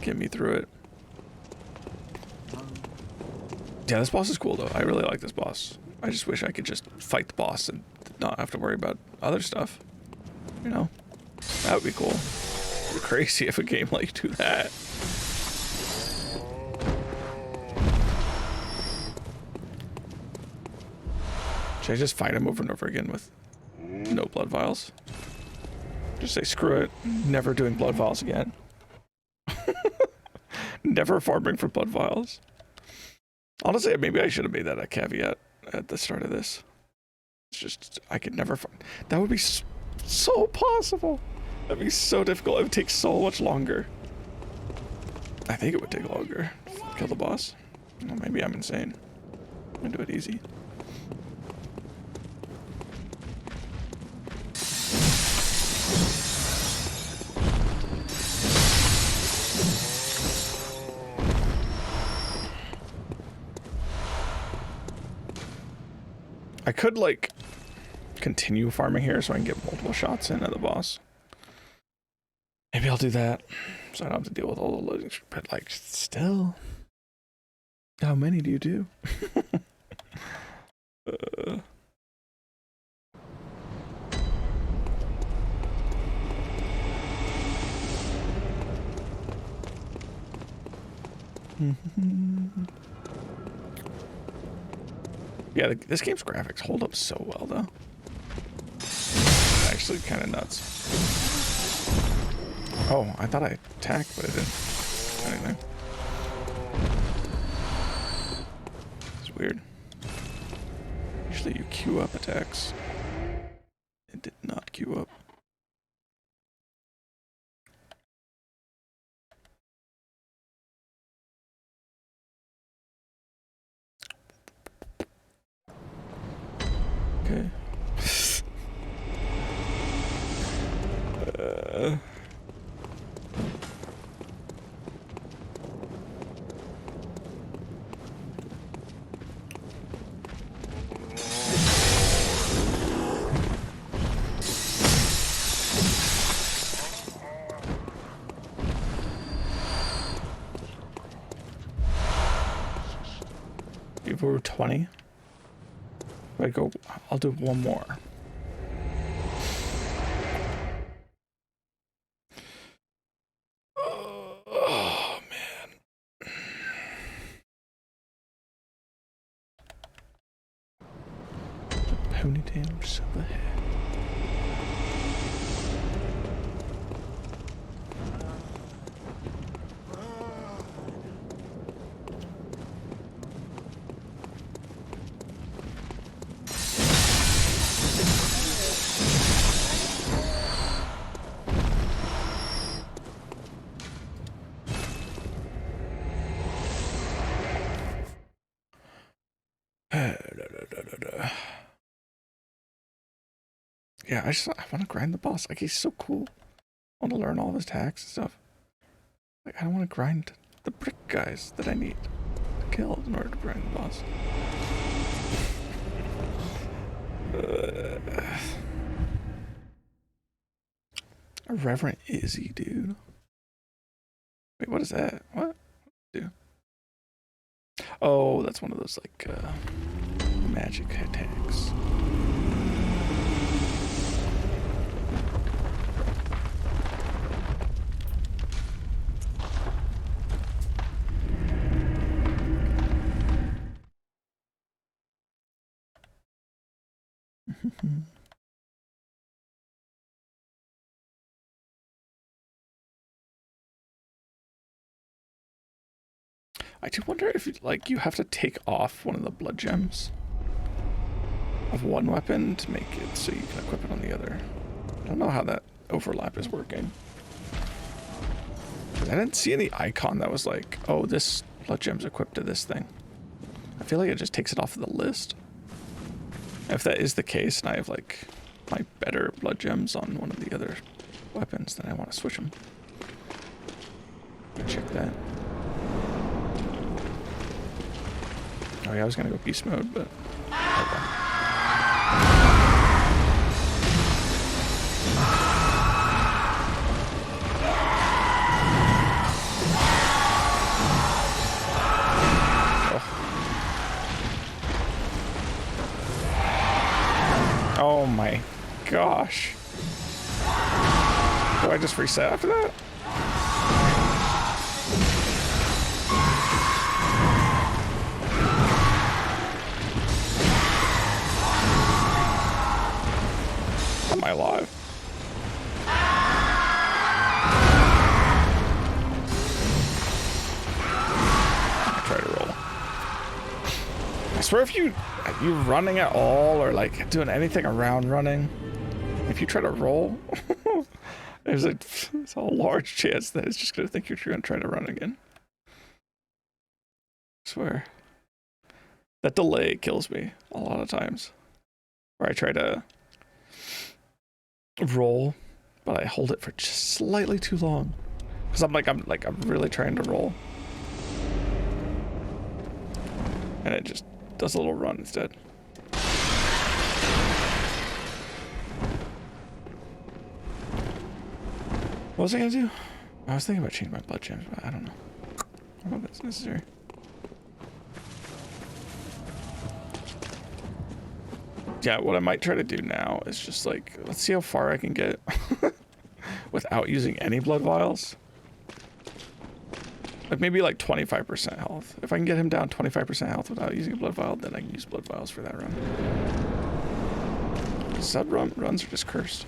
Get me through it. Yeah, this boss is cool, though. I really like this boss. I just wish I could just fight the boss and not have to worry about other stuff. You know? That would be cool. It'd be crazy if a game like do that. Should I just fight him over and over again with no blood vials? Just say, screw it. Never doing blood vials again. Never farming for blood vials. Honestly, maybe I should have made that a caveat at the start of this. It's just, I could never find. That would be so possible. That'd be so difficult. It would take so much longer. I think it would take longer to kill the boss. Well, maybe I'm insane. I'm gonna do it easy. I could, like, continue farming here so I can get multiple shots in at the boss. Maybe I'll do that so I don't have to deal with all the loading. But, like, still. How many do you do? Yeah, this game's graphics hold up so well, though. Actually, kind of nuts. Oh, I thought I attacked, but I didn't. Anything. It's weird. Usually you queue up attacks. It did not queue up. Okay. If we were 20, I'll do one more. Oh, man. The ponytail or silver hair. Yeah, I want to grind the boss. Like, he's so cool. I want to learn all of his attacks and stuff. Like, I don't want to grind the brick guys that I need to kill in order to grind the boss. A Reverend Izzy, dude. Wait, what is that? What? Do? Oh, that's one of those, like, magic attacks. I do wonder if like you have to take off one of the blood gems of one weapon to make it so you can equip it on the other. I don't know how that overlap is working. I didn't see any icon that was like, oh, this blood gem's equipped to this thing. I feel like it just takes it off of the list. If that is the case, and I have like my better blood gems on one of the other weapons, then I want to switch them. Check that. Oh yeah, I was gonna go beast mode, but okay. Oh my gosh. Do I just reset after that? Am I alive? I try to roll. I swear if you're running at all or like doing anything around running, if you try to roll, there's a large chance that it's just gonna think you're gonna try to run again. I swear. That delay kills me a lot of times. Where I try to roll, but I hold it for just slightly too long. Cause I'm really trying to roll. And it just does a little run instead. What was I gonna do? I was thinking about changing my blood gems, but I don't know. I don't know if it's necessary. Yeah, what I might try to do now is just like, let's see how far I can get without using any blood vials. Like maybe like 25% health. If I can get him down 25% health without using a blood vial, then I can use blood vials for that run. Sub runs are just cursed.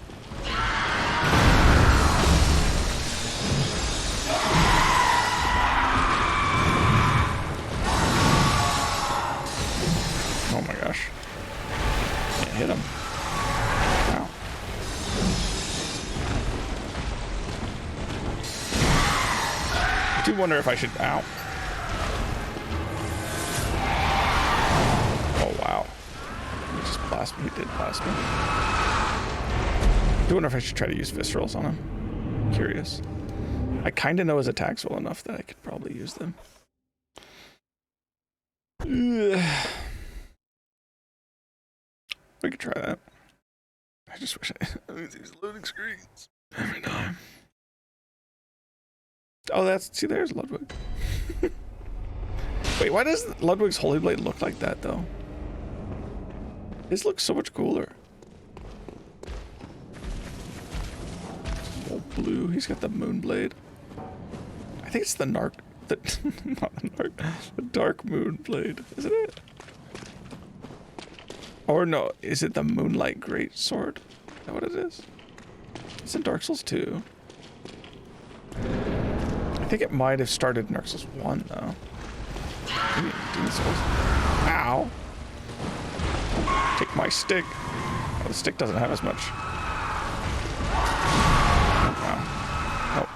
Oh my gosh. Can't hit him. Wow. I do wonder if I should... Ow. Oh, wow. He just blasted me. He did blast me. I do wonder if I should try to use viscerals on him. I'm curious. I kind of know his attacks well enough that I could probably use them. We could try that. I just wish I use these loading screens every time. Oh, see, there's Ludwig. Wait, why does Ludwig's Holy Blade look like that, though? His looks so much cooler. All blue. He's got the Moon Blade. I think it's the not the Dark Moon Blade, isn't it? Or no, is it the Moonlight Great Sword? Is that what it is? It's in Dark Souls 2. I think it might have started in Dark Souls 1, though. Maybe in Demon Souls. Ow! Take my stick. Oh, the stick doesn't have as much. Oh.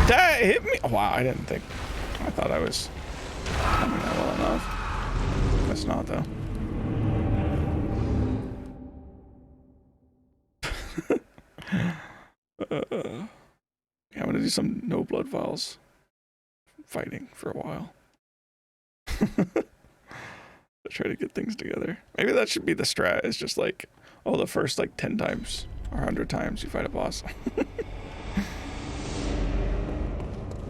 That hit me! Oh, wow, I didn't think. I thought I was timing that well enough. That's not, though. Yeah, I'm gonna do some no blood vials fighting for a while. Try to get things together. Maybe that should be the strat. It's just like, oh, the first like 10 times or 100 times you fight a boss.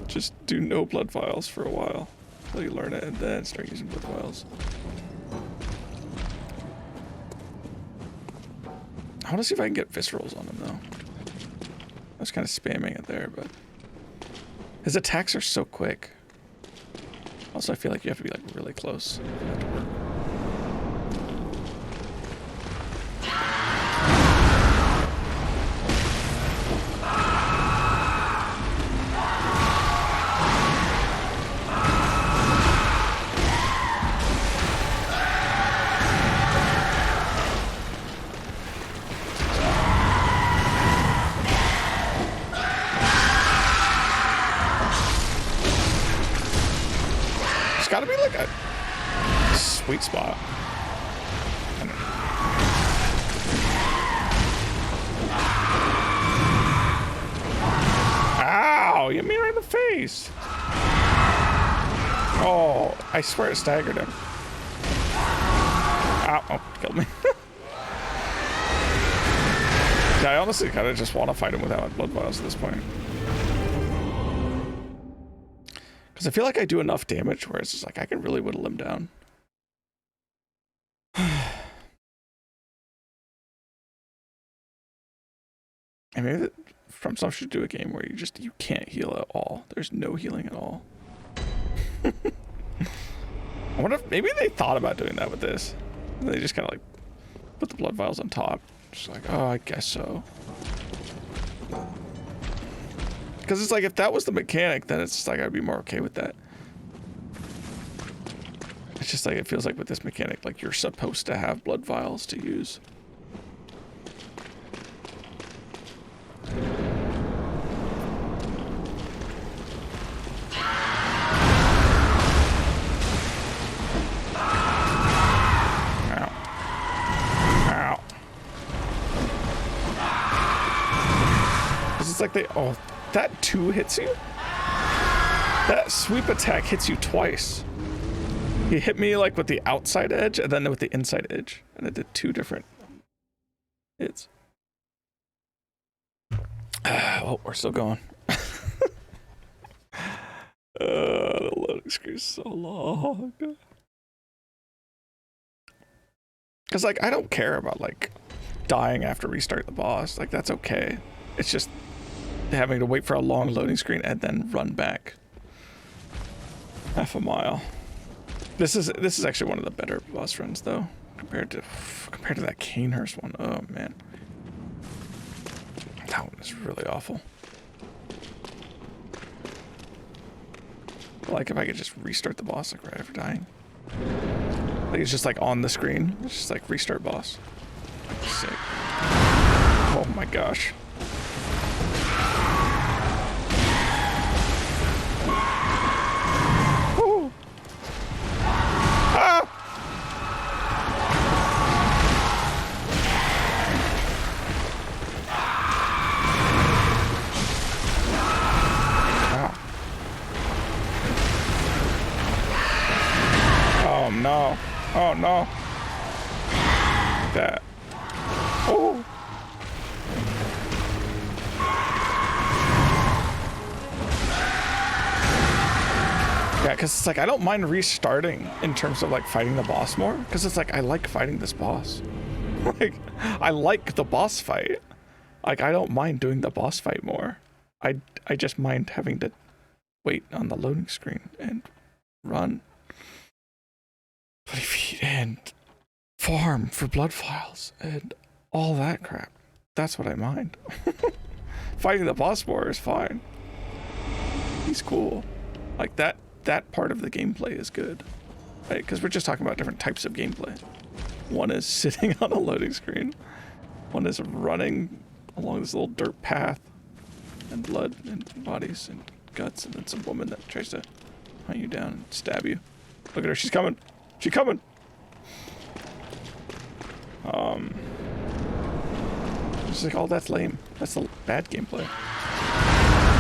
Just do no blood vials for a while until you learn it, and then start using blood vials. I want to see if I can get viscerals on him, though. I was kind of spamming it there, but his attacks are so quick. Also, I feel like you have to be like really close for that to work. Gotta be like a sweet spot. Ow! You hit me right in the face. Oh, I swear it staggered him. Ow! Oh, killed me. Yeah, I honestly kind of just want to fight him without blood vials at this point. Because I feel like I do enough damage where it's just like I can really whittle him down. And maybe From Software should do a game where you can't heal at all. There's no healing at all. I wonder if maybe they thought about doing that with this. They just kind of like put the blood vials on top. Just like, oh, I guess so. Because it's like, if that was the mechanic, then it's just like, I'd be more okay with that. It's just like, it feels like with this mechanic, like you're supposed to have blood vials to use. Ow. Ow. Because it's like oh, that 2 hits you? That sweep attack hits you twice. He hit me like with the outside edge and then with the inside edge. And it did 2 different hits. Oh, we're still going. The loading screen is so long. Because like, I don't care about like dying after restart the boss. Like, that's okay. It's just having to wait for a long loading screen and then run back half a mile. This is actually one of the better boss runs though, compared to that Canehurst one. Oh man, that one is really awful. Like if I could just restart the boss like right after dying. Like it's just like on the screen. It's just like restart boss. Sick. Oh my gosh. No. Oh no. That. Oh. Yeah, because it's like I don't mind restarting in terms of like fighting the boss more, because it's like I like fighting this boss. Like I like the boss fight. Like I don't mind doing the boss fight more. I just mind having to wait on the loading screen and run 20 feet and farm for blood files and all that crap. That's what I mind. Fighting the boss more is fine. He's cool. Like that part of the gameplay is good, right? Because we're just talking about different types of gameplay. One is sitting on a loading screen. One is running along this little dirt path and blood and bodies and guts, and then some woman that tries to hunt you down and stab you. Look at her, she's coming. She's coming. It's like, oh, that's lame. That's a bad gameplay.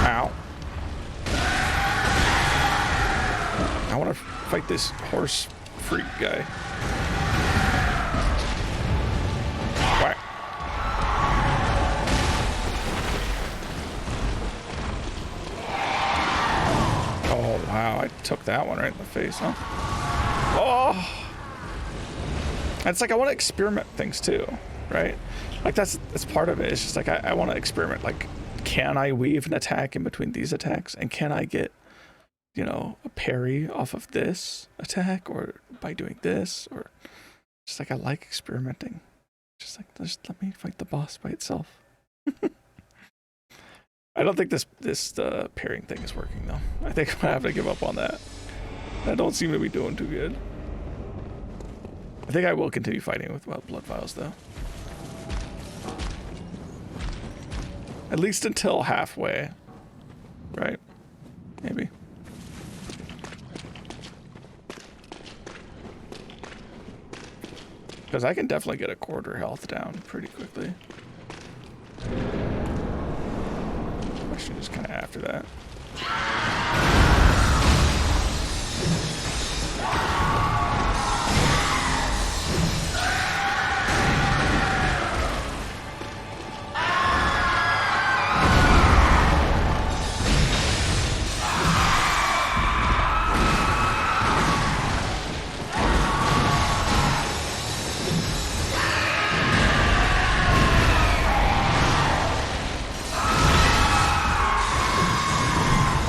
Ow. I want to fight this horse freak guy. Whack. Oh, wow. I took that one right in the face, huh? Oh. It's like I want to experiment things too, right? Like that's part of it. It's just like I want to experiment. Like, can I weave an attack in between these attacks, and can I get, you know, a parry off of this attack or by doing this, or just like I like experimenting. Just like, just let me fight the boss by itself. I don't think this pairing thing is working though. I think I'm gonna have to give up on that. That don't seem to be doing too good. I think I will continue fighting with blood vials though. At least until halfway. Right? Maybe. Because I can definitely get a quarter health down pretty quickly. Question is kind of after that.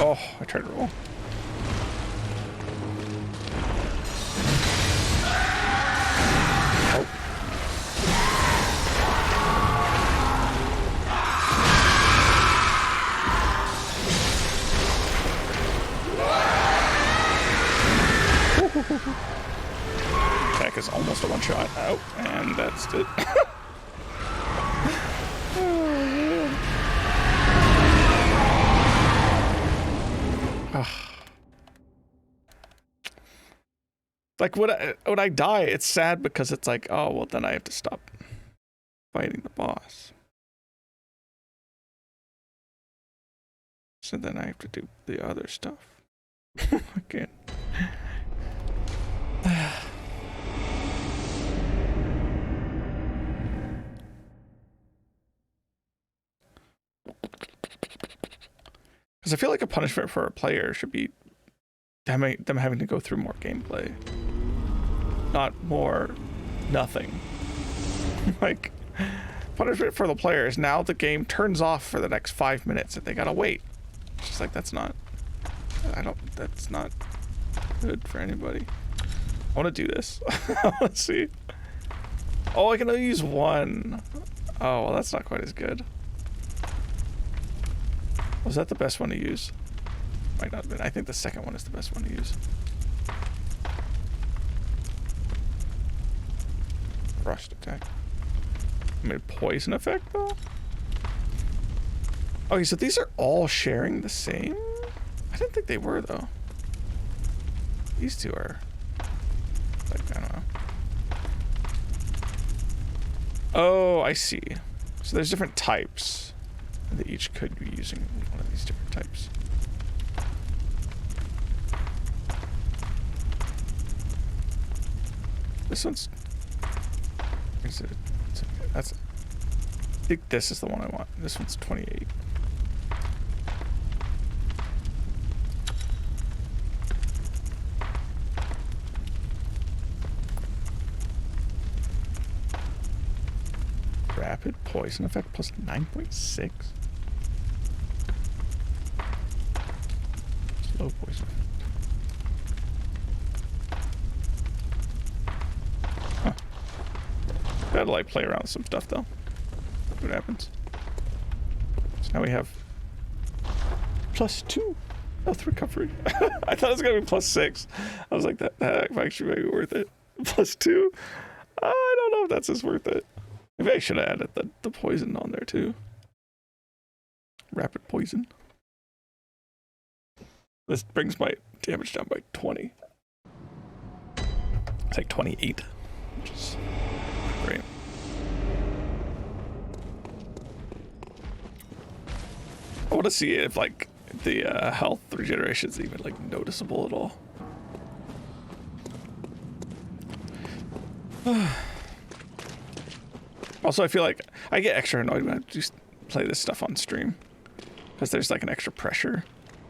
Oh, I tried to roll. Oh. Attack is almost a one shot. Oh, and that's it. Like when I die, it's sad because it's like, oh well, then I have to stop fighting the boss. So then I have to do the other stuff again. Because I feel like a punishment for a player should be them having to go through more gameplay. Not more nothing. Like, punishment for the players, now the game turns off for the next 5 minutes and they gotta wait. It's just like, that's not good for anybody. I wanna do this. Let's see. Oh, I can only use one. Oh, well, that's not quite as good. Was that the best one to use? Might not have been. I think the second one is the best one to use. Rushed attack. I mean, poison effect though? Okay, so these are all sharing the same? I didn't think they were though. These two are, like, I don't know. Oh, I see. So there's different types. They each could be using one of these different types. This one's... Is it? That's... I think this is the one I want. This one's 28. Rapid poison effect plus 9.6. Slow poison. Huh. Gotta like play around with some stuff though. See what happens. So now we have +2 health recovery. I thought it was gonna be +6. I was like, that actually might be worth it. +2. I don't know if that's as worth it. Maybe I should have added the poison on there too. Rapid poison. This brings my damage down by 20. It's like 28, which is great. I want to see if like the health regeneration is even like noticeable at all. Also, I feel like I get extra annoyed when I just play this stuff on stream because there's like an extra pressure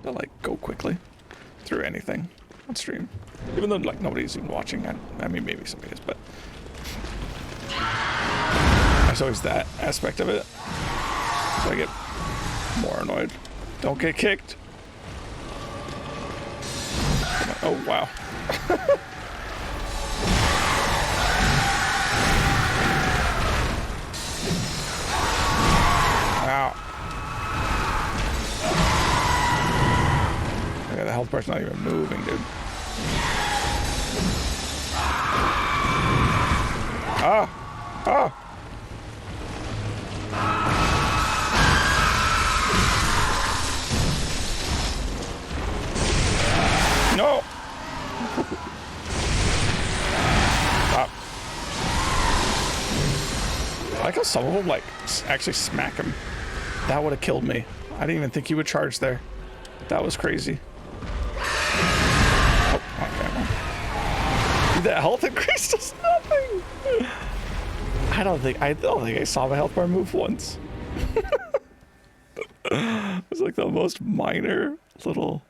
to like go quickly through anything on stream, even though like nobody's even watching. I mean, maybe somebody is, but there's always that aspect of it, so I get more annoyed. Don't get kicked. Oh, wow. Wow. Okay, the health bar's not even moving, dude. Ah! Ah! No! Stop. I like how some of them, like, actually smack him. That would have killed me. I didn't even think he would charge there. That was crazy. Oh, okay. Well. The health increase does nothing. I don't think I saw my health bar move once. It was like the most minor little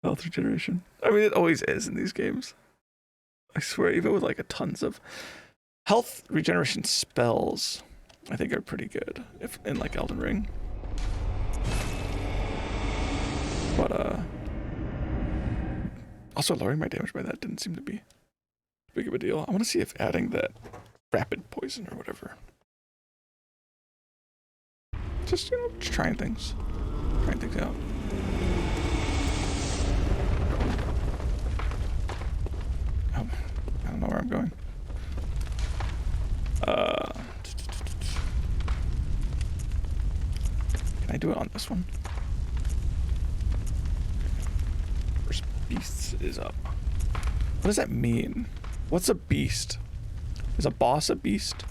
health regeneration. I mean, it always is in these games. I swear, even with like a tons of health regeneration spells, I think are pretty good if in like Elden Ring. But also lowering my damage by that didn't seem to be big of a deal. I want to see if adding that rapid poison or whatever. Just, you know, just trying things out. Oh, I don't know where I'm going. Can I do it on this one? First beast is up. What does that mean? What's a beast? Is a boss a beast?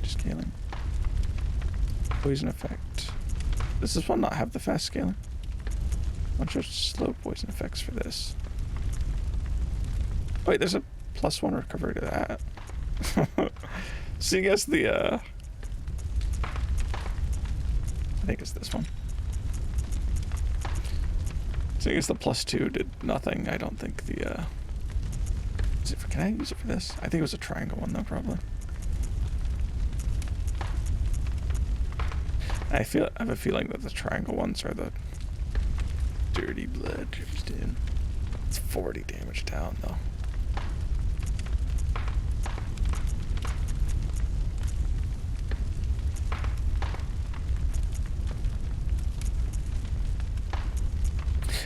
Just scaling. Poison effect. Does this one not have the fast scaling? Bunch of slow poison effects for this. Wait, there's a +1 recovery to that. Seeing as the I think it's this one. Seeing as the +2 did nothing, I don't think the is it for, can I use it for this? I think it was a triangle one though, probably. I have a feeling that the triangle ones are the dirty blood drips in. It's 40 damage down though.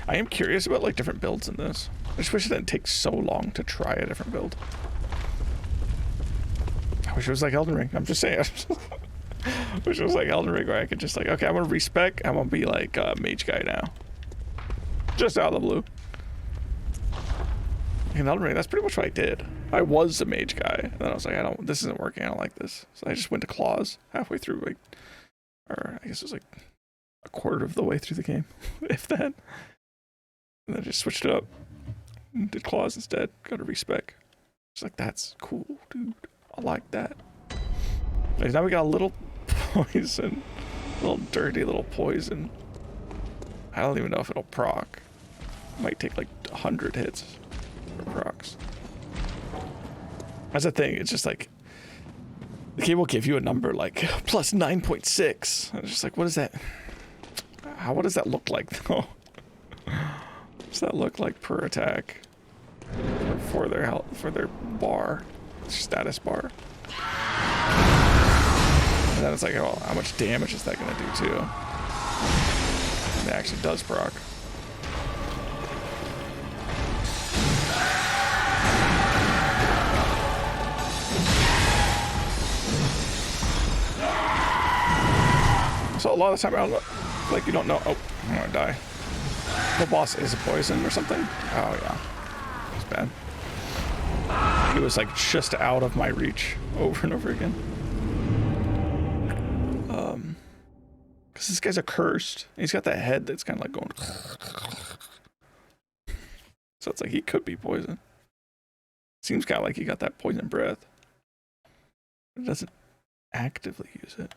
I am curious about like different builds in this. I just wish it didn't take so long to try a different build. I wish it was like Elden Ring. I'm just saying. I wish it was like Elden Ring where I could just like, okay, I'm gonna respec. I'm gonna be like a mage guy now. Just out of the blue. In Elden Ring, that's pretty much what I did. I was a mage guy, and then I was like, this isn't working. I don't like this. So I just went to claws halfway through, like, or I guess it was like a quarter of the way through the game, if that. And then I just switched it up. And did claws instead. Got a respec. It's like, that's cool, dude. I like that. Like, now we got a little poison. A little dirty little poison. I don't even know if it'll proc. It might take like 100 hits for procs. That's the thing. It's just like, the game will give you a number like plus 9.6. And it's just like, what is that? What does that look like though? What does that look like per attack for their health, for their bar, status bar? And then it's like, well, how much damage is that going to do too? And it actually does proc. So a lot of the time, I don't know, like you don't know. Oh, I'm gonna die. The boss is a poison or something. Oh yeah, it's bad. He was like just out of my reach over and over again. Because this guy's accursed. He's got that head that's kind of like going. So it's like he could be poison. Seems kind of like he got that poison breath. But it doesn't actively use it.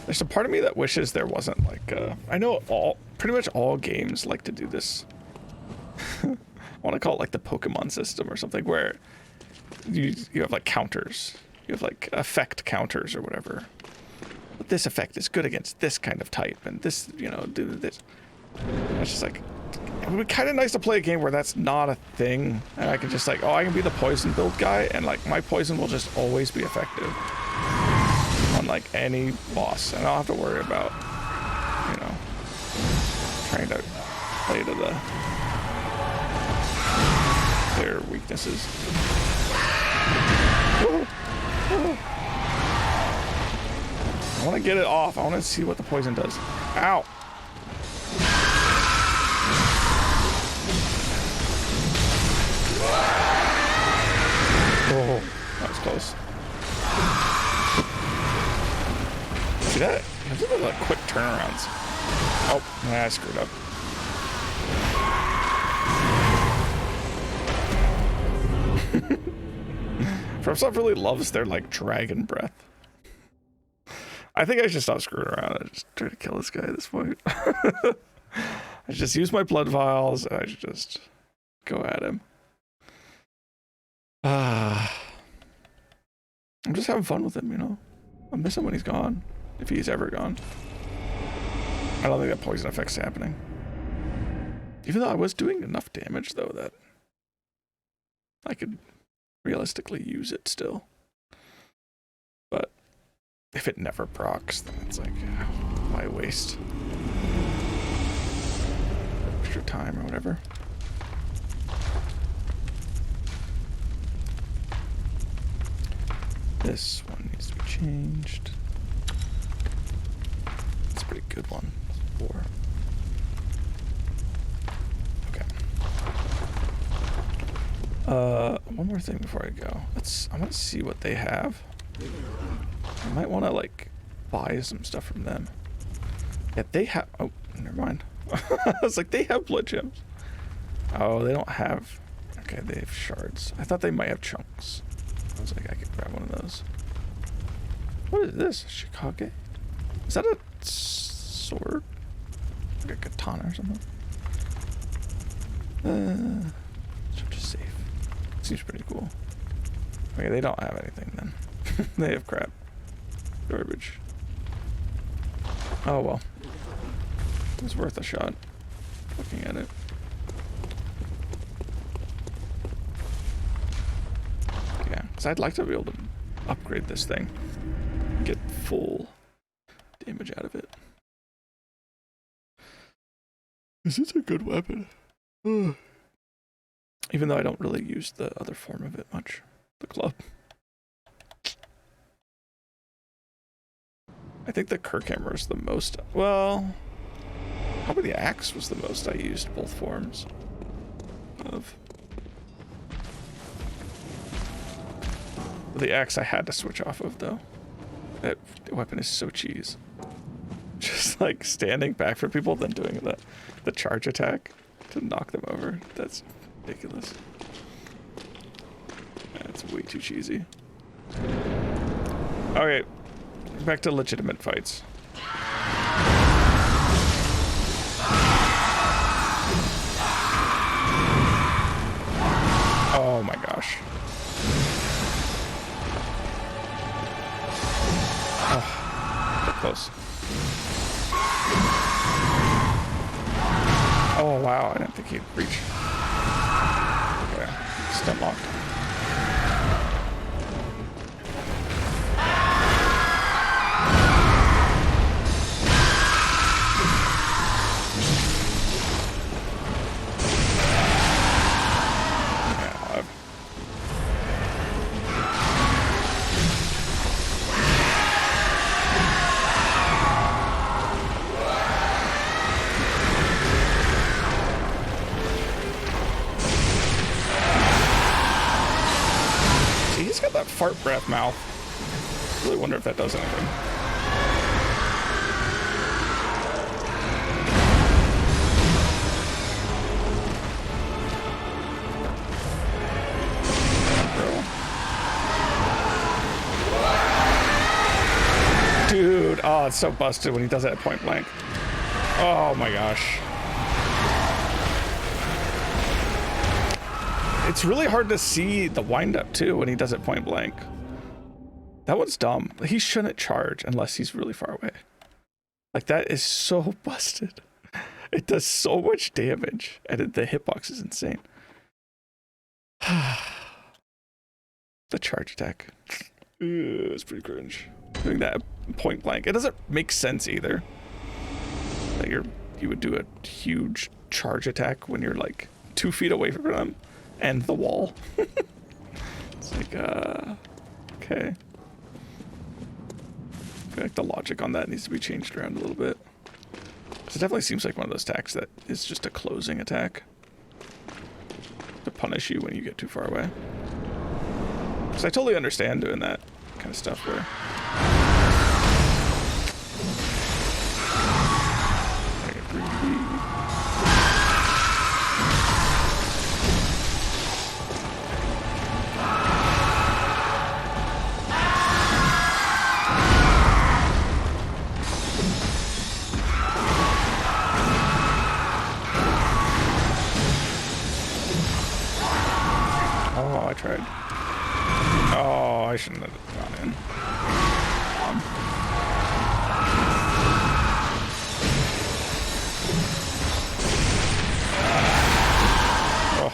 There's a part of me that wishes there wasn't like I know pretty much all games like to do this. want to call it like the Pokemon system or something, where you have like counters. You have like effect counters or whatever. But this effect is good against this kind of type, and this, you know, do this. It's just like, it would be kind of nice to play a game where that's not a thing, and I can just like, oh, I can be the poison build guy, and like my poison will just always be effective on like any boss, and I don't have to worry about, you know, trying to play to their weaknesses. Whoa. Whoa. I want to get it off. I want to see what the poison does. Ow. Oh, that was close. See that? Those are like quick turnarounds. Oh, I screwed up. FromSoft really loves their like dragon breath. I think I should stop screwing around. I just try to kill this guy at this point. I should just use my blood vials and I should just go at him. I'm just having fun with him, you know. I miss him when he's gone, if he's ever gone. I don't think that poison effect's happening. Even though I was doing enough damage, though, that I could realistically use it still. But if it never procs, then it's like, why waste extra time or whatever. This one needs to be changed. It's a pretty good one. 4. Okay. One more thing before I go. I want to see what they have. I might want to like buy some stuff from them. Yeah, they have. Oh, never mind. I was like, they have blood gems. Oh, they don't have. Okay, they have shards. I thought they might have chunks. I was like, I could grab one of those. What is this? Shikage? Is that a sword? Like a katana or something? Just safe. Seems pretty cool. Okay, they don't have anything then. They have crap. Garbage. Oh well. It was worth a shot. Looking at it. Yeah, because I'd like to be able to upgrade this thing. Get full damage out of it. This is a good weapon. Even though I don't really use the other form of it much. The club. I think the Kirkhammer is the most, well, probably the axe was the most I used both forms of. The axe I had to switch off of though. That weapon is so cheese. Just like standing back for people, then doing the charge attack to knock them over. That's ridiculous. That's way too cheesy. Okay, back to legitimate fights. Oh my gosh. Oh, close. Oh wow, I didn't think he'd reach. Okay, stun locked. Fart breath mouth. Really wonder if that does anything. Dude, oh, it's so busted when he does that at point blank. Oh my gosh. It's really hard to see the windup too when he does it point blank. That one's dumb. He shouldn't charge unless he's really far away. Like, that is so busted. It does so much damage, and the hitbox is insane. The charge attack. It's pretty cringe. Doing that point blank. It doesn't make sense either. That you would do a huge charge attack when you're like 2 feet away from them and the wall. It's like, okay. I feel like the logic on that needs to be changed around a little bit. It definitely seems like one of those attacks that is just a closing attack to punish you when you get too far away. Because I totally understand doing that kind of stuff where... Oh, I tried. Oh, I shouldn't have gone in. Oh.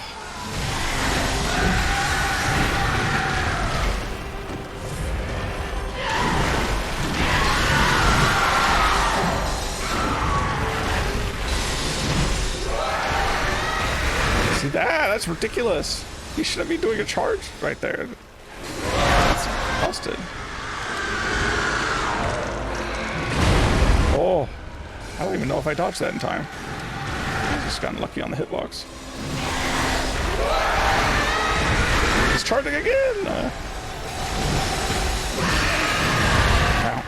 See that? That's ridiculous. You shouldn't be doing a charge right there. That's busted. Oh, I don't even know if I dodged that in time. I just got lucky on the hitbox. He's charging again. Ow.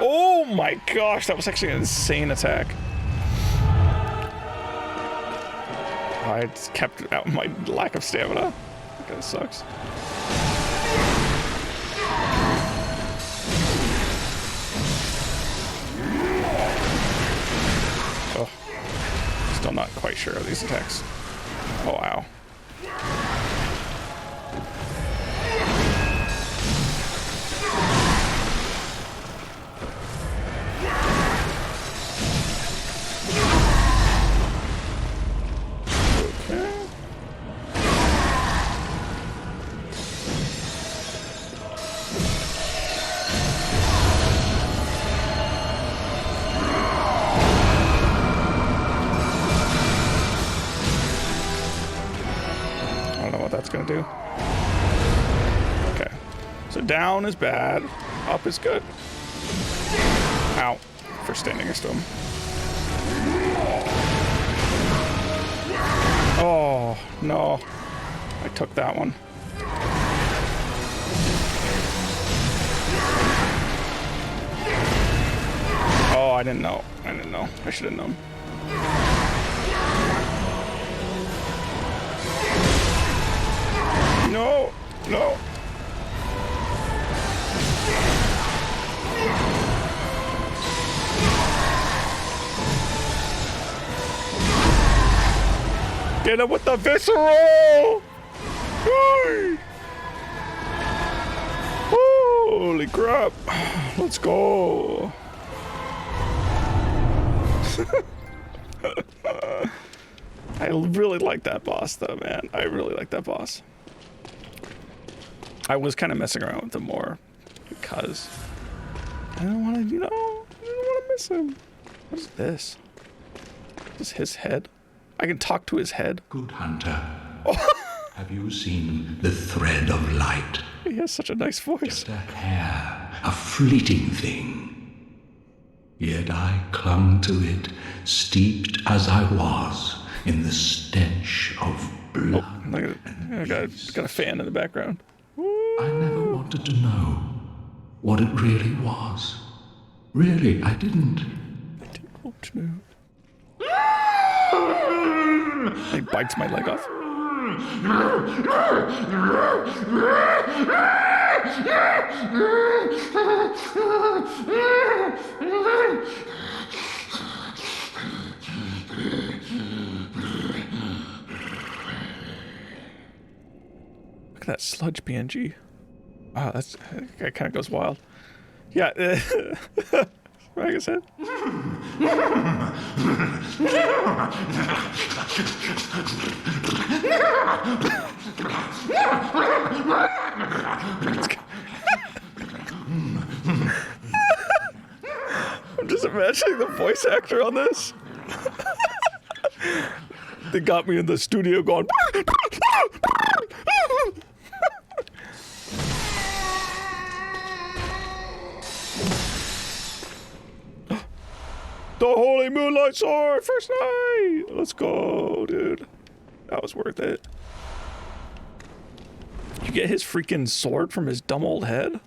Oh my gosh, that was actually an insane attack. I just kept out my lack of stamina. That kind of sucks. Oh, still not quite sure of these attacks. Oh wow. Gonna do. Okay, so down is bad, up is good. Ow, for standing next to him. Oh no, I took that one. Oh, I didn't know. I should have known. No, no. Get him with the visceral! Holy crap. Let's go. I really like that boss though, man. I really like that boss. I was kind of messing around with him more because I don't want to, I don't want to miss him. What is this? Is his head? I can talk to his head. Good hunter. Have you seen the thread of light? He has such a nice voice. Just a hair, a fleeting thing. Yet I clung to it, steeped as I was in the stench of blood. Oh, look at it. I got a fan in the background. I never wanted to know what it really was. Really, I didn't. I didn't want to know. He bites my leg off. Look at that sludge PNG. Wow, that kind of goes wild. Yeah, like I said. I'm just imagining the voice actor on this. They got me in the studio going. The Holy Moonlight Sword, first night! Let's go, dude. That was worth it. You get his freaking sword from his dumb old head?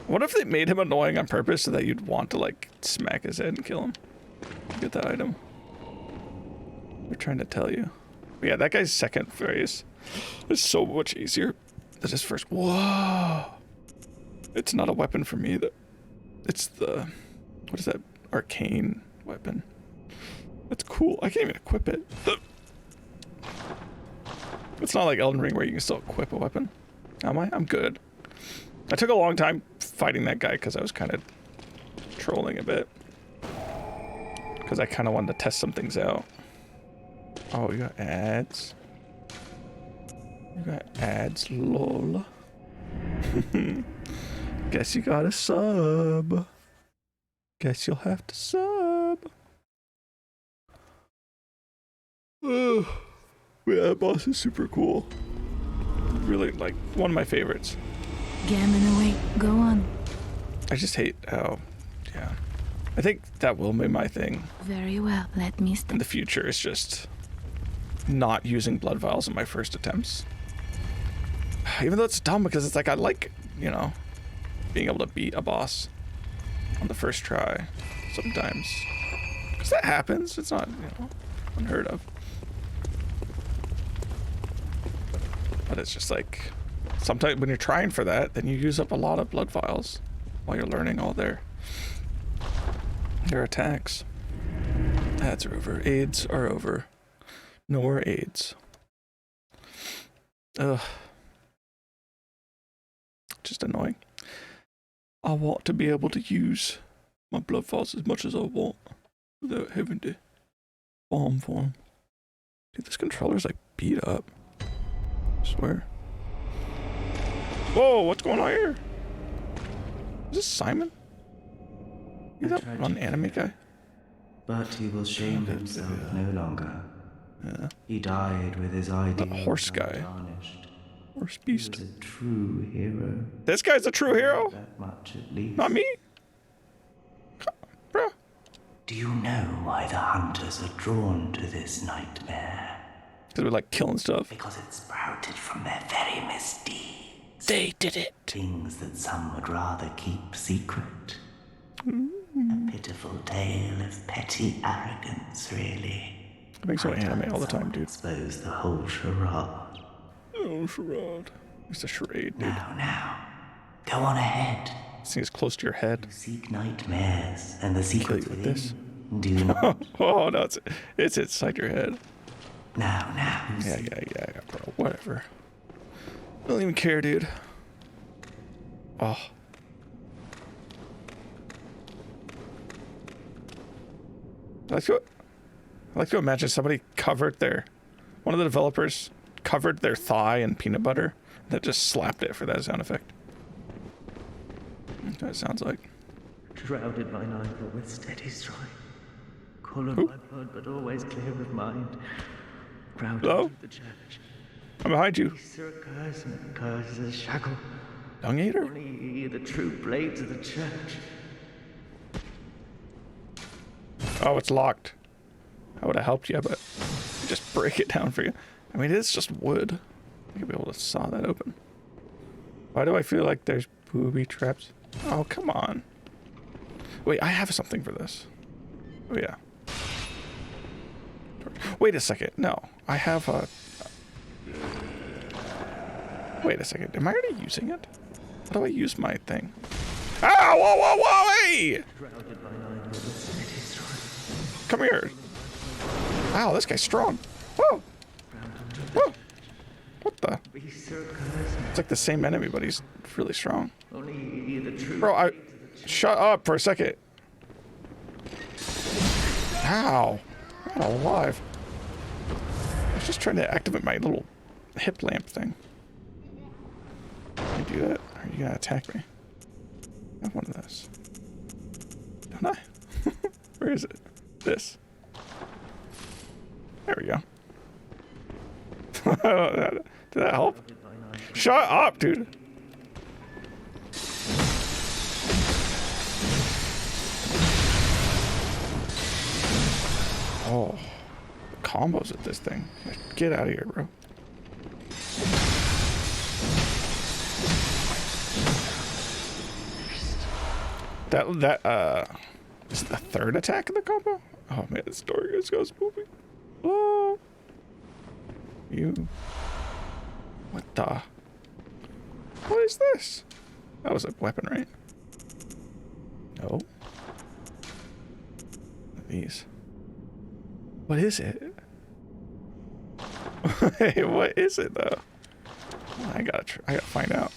What if they made him annoying on purpose so that you'd want to, like, smack his head and kill him? Get that item. They're trying to tell you. But yeah, that guy's second phrase is so much easier than his first. Whoa! It's not a weapon for me. It's the... What is that? Arcane weapon. That's cool. I can't even equip it. It's not like Elden Ring where you can still equip a weapon. Am I? I'm good. I took a long time fighting that guy because I was kind of trolling a bit. Because I kind of wanted to test some things out. Oh, you got ads. You got ads, lol. Guess you got a sub. Guess you'll have to sub. Oh, yeah, that boss is super cool. Really, like, one of my favorites. Gammon away. Go on. I just hate how, yeah. I think that will be my thing Very well. Let me in the future, is just not using blood vials in my first attempts. Even though it's dumb because it's like, I like, you know, being able to beat a boss on the first try sometimes. Because that happens. It's not, you know, unheard of. But it's just like, sometimes when you're trying for that, then you use up a lot of blood vials while you're learning all their attacks. Ads are over. AIDS are over. No more AIDS. Ugh. Just annoying. I want to be able to use my blood vials as much as I want without having to farm for them. Dude, this controller's like beat up. I swear. Whoa, what's going on here? Is this Simon? Is that one anime guy? But he will shame himself no longer. Yeah. He died with his ideals horse guy. untarnished. Horse He beast. was a true hero. This guy's a true hero? That much at least. Not me? Bruh. Do you know why the hunters are drawn to this nightmare? Because we like killing stuff. Because it sprouted from their very misdeeds. They did it. Things that some would rather keep secret. A pitiful tale of petty arrogance, really. It makes no anime all the time, dude. Expose the whole charade. Oh, charade. It's a charade, dude. Now, go on ahead. This thing is close to your head. Seek nightmares and the secrets you with within. this. Do not. Oh, no, it's inside your head. Now. Yeah, bro. Whatever. I don't even care, dude. Oh. I like to imagine somebody one of the developers covered their thigh in peanut butter and then just slapped it for that sound effect. That's what it sounds like. Shrouded mine idol with steady stride. Cool of Who? my blood, but always clear of mind. Proud Hello? of the church. I'm behind you. Sir a curse and a curse is a shackle. Dung eater? Only ye, the true blades of the church. Oh, it's locked. I would have helped you, but I just break it down for you. I mean, it's just wood. I could be able to saw that open. Why do I feel like there's booby traps? Oh, come on. Wait, I have something for this. Oh, yeah. Wait a second. No, I have Wait a second. Am I already using it? How do I use my thing? Ow! Whoa, whoa, whoa! Hey! Come here. Wow, this guy's strong. Whoa! Whoa! What the? It's like the same enemy, but he's really strong. Bro, shut up for a second. Ow. I'm not alive. I was just trying to activate my little hip lamp thing. Can you do that? Or are you gonna attack me? I have one of those. Don't I? Where is it? This. There we go. Did that help? Shut up, dude. Oh, the combos with this thing. Get out of here, bro. That is it the third attack of the combo? Oh man, the story just goes moving. Oh, you. What the? What is this? That was a weapon, right? No. These. What is it? Hey, what is it though? I gotta find out.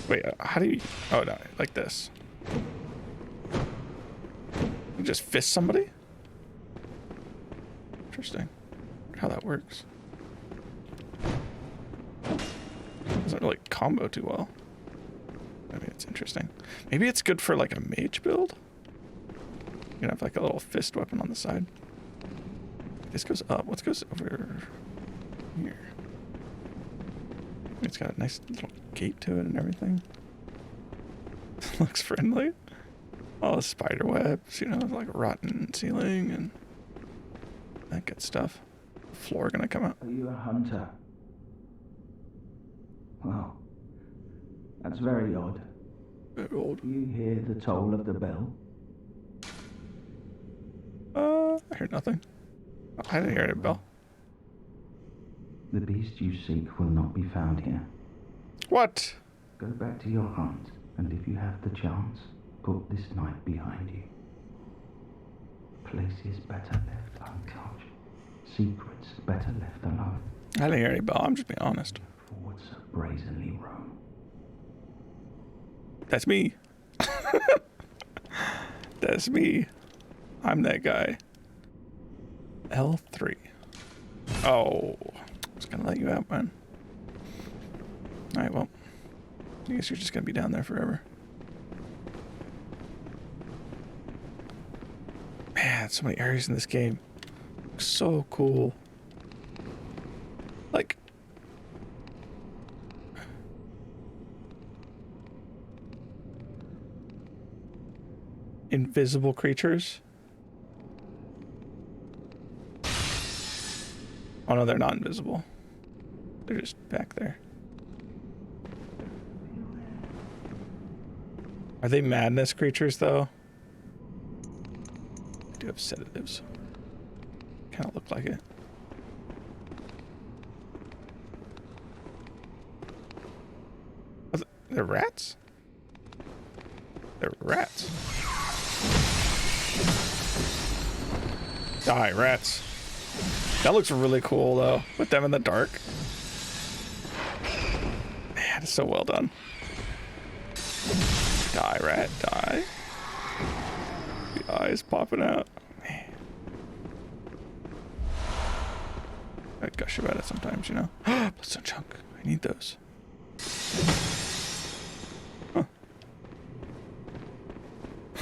Wait, how do you? Oh no, like this. You just fist somebody? Interesting. How that works. Doesn't really combo too well. I mean, it's interesting. Maybe it's good for like a mage build. You can have like a little fist weapon on the side. This goes up. What goes over here? It's got a nice little gate to it and everything. Looks friendly. All the spider webs, you know, like a rotten ceiling and that good stuff. Floor gonna come out. Are you a hunter? Well, that's very odd. Very old. Do you hear the toll of the bell? I heard nothing. I didn't hear any bell. The beast you seek will not be found here. What? Go back to your hunt, and if you have the chance, put this night behind you. Places better left untouched. Secrets better left alone. I didn't hear any bell. I'm just being honest. Forwards brazenly roam. That's me. That's me. I'm that guy. L3. Oh. I was gonna let you out, man. Alright, well. I guess you're just gonna be down there forever. Man, so many areas in this game. So cool. Like, invisible creatures. Oh no, they're not invisible. They're just back there. Are they madness creatures though? They do have sedatives. Kind of look like it. They're rats? They're rats. Die, rats. That looks really cool though, with them in the dark. Man, it's so well done. Die, rat, die. The eyes popping out. Man. I gush about it sometimes, you know. Bloodstone chunk. I need those. Huh.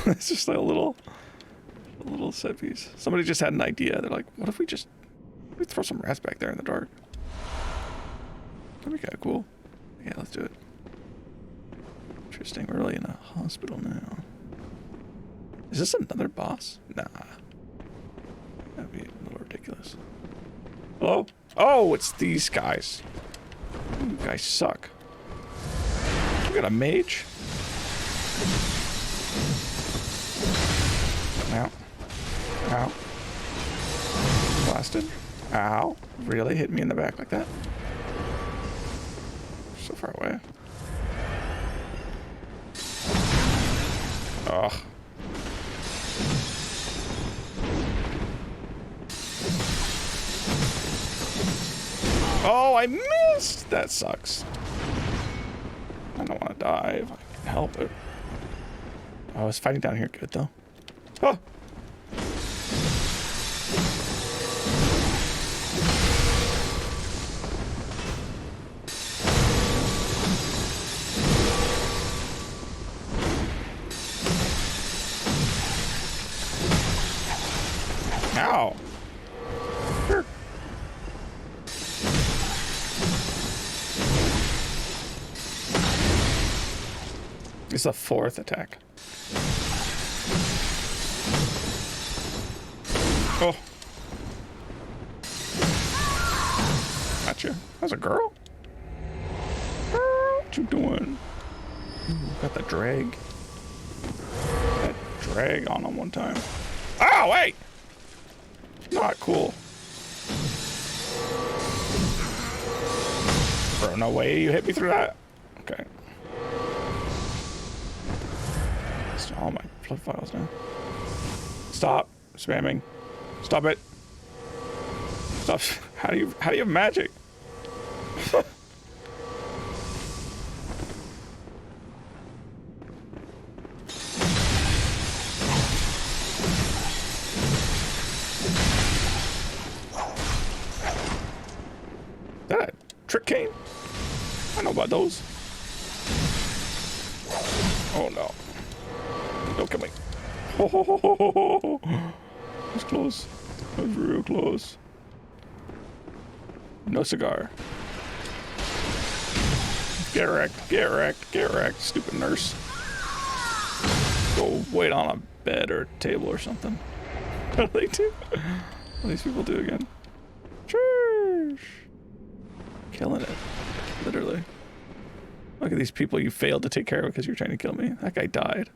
It's just like a little set piece. Somebody just had an idea. They're like, what if we throw some rats back there in the dark? That'd be kind of cool. Yeah, let's do it. Interesting. We're really in a hospital now. Is this another boss? Nah. That'd be a little ridiculous. Hello? Oh, it's these guys. You guys suck. We got a mage. Ow. Ow. Blasted. Ow. Really? Hit me in the back like that? So far away. Ugh. Oh, I missed! That sucks. I don't want to die if I can help it. Oh, I was fighting down here good, though. Oh! Ow! Sure. It's a fourth attack. Oh. Gotcha. That's a girl? Girl, what you doing? Ooh, got the drag. That drag on him one time. Oh, wait! Not cool. Bro, no way you hit me through that? Okay. It's all my flood files now. Stop spamming. Stop it. Stop. How do you have magic? That trick cane? I know about those. Oh no. Don't kill me. Oh, that's close. That was real close. No cigar. Get wrecked, get wrecked, get wrecked, stupid nurse. Go wait on a bed or a table or something. What do they do? What do these people do again? Sheesh. Killing it. Literally. Look at these people you failed to take care of because you're trying to kill me. That guy died.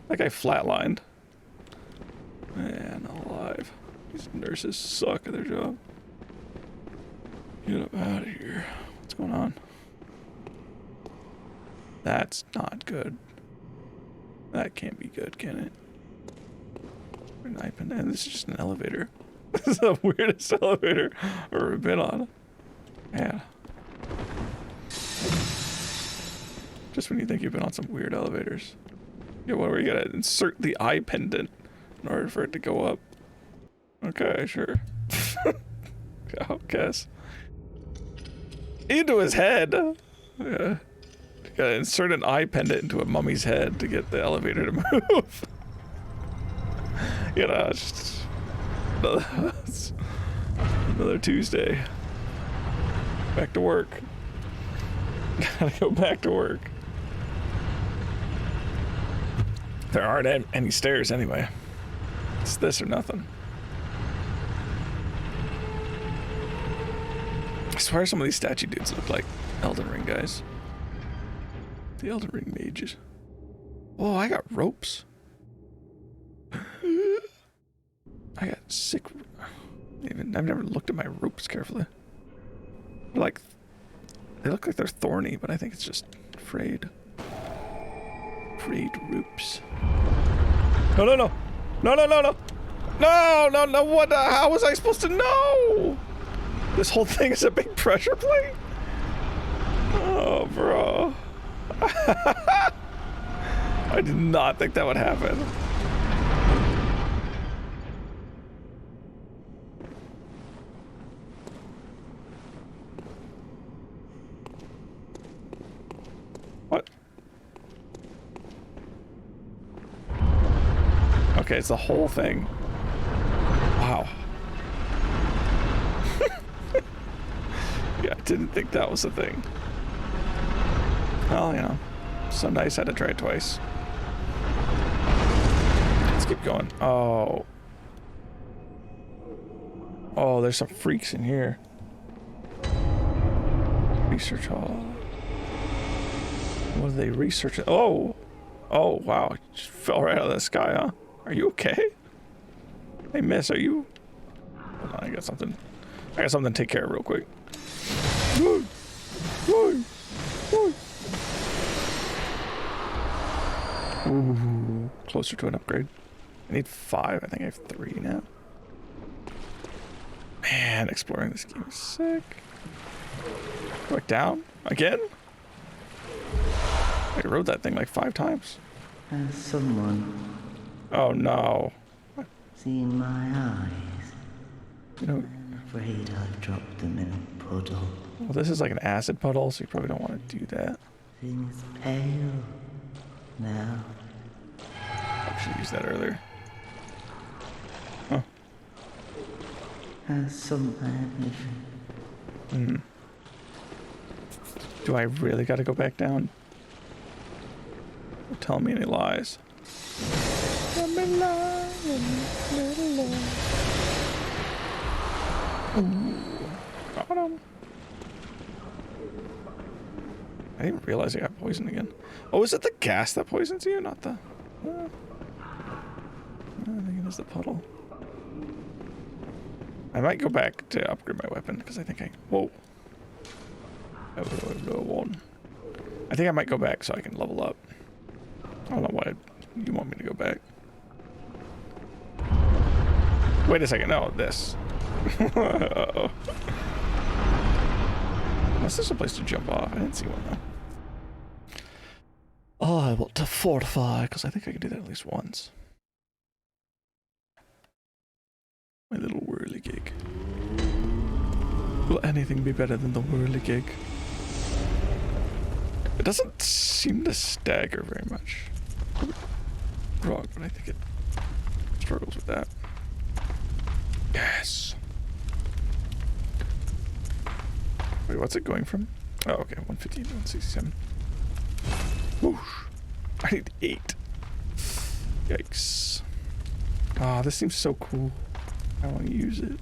That guy flatlined. Man, alive. These nurses suck at their job. Get up out of here. What's going on? That's not good. That can't be good, can it? And this is just an elevator. This is the weirdest elevator I've ever been on. Yeah. Just when you think you've been on some weird elevators. Yeah, well, you gotta insert the eye pendant in order for it to go up. Okay, sure. I'll guess. Into his head. Yeah. You gotta insert an eye pendant into a mummy's head to get the elevator to move. You know, it's just another Tuesday. Back to work. Gotta go back to work. There aren't any stairs anyway. It's this or nothing. I swear some of these statue dudes look like Elden Ring guys. The Elden Ring mages. Oh, I got ropes. I got sick. I've never looked at my ropes carefully. They're like, they look like they're thorny, but I think it's just frayed. Frayed ropes. No, no, no. No, no, no, no. No, no, no. What? How was I supposed to know? This whole thing is a big pressure plate? Oh, bro. I did not think that would happen. What? Okay, it's the whole thing. Wow. Yeah, I didn't think that was a thing. Well, you know, so nice I had to try it twice. Let's keep going. Oh. Oh, there's some freaks in here. Research hall. What are they researching? Oh! Oh, wow. It just fell right out of the sky, huh? Are you okay? Hey, miss, are you... Hold on, I got something. I got something to take care of real quick. Ooh, closer to an upgrade. I need 5. I think I have 3 now. Man, exploring this game is sick. Back down? Again? I rode that thing like 5 times. Has someone Oh no. seen my eyes? You know, I'm afraid I've dropped them in a puddle. well, this is like an acid puddle, so you probably don't want to do that. Things pale now. I should have used that earlier. Huh. Has some ambition. Do I really gotta go back down? Don't tell me any lies. Tell me lies, little lies. Ooh, got him. I didn't realize I got poisoned again. Oh, is it the gas that poisons you? Not the... I think it is the puddle. I might go back to upgrade my weapon, because I think I... Whoa. One. I think I might go back so I can level up. I don't know why you want me to go back. Wait a second. No, this. Uh-oh. Unless there's a place to jump off. I didn't see one, though. Oh, I want to fortify, because I think I can do that at least once. My little whirligig. Will anything be better than the whirligig? It doesn't seem to stagger very much. Wrong, but I think it struggles with that. Yes. Wait, what's it going from? Oh, okay, 115 to 167. Whoosh. I need 8. Yikes. Ah, this seems so cool. I want to use it.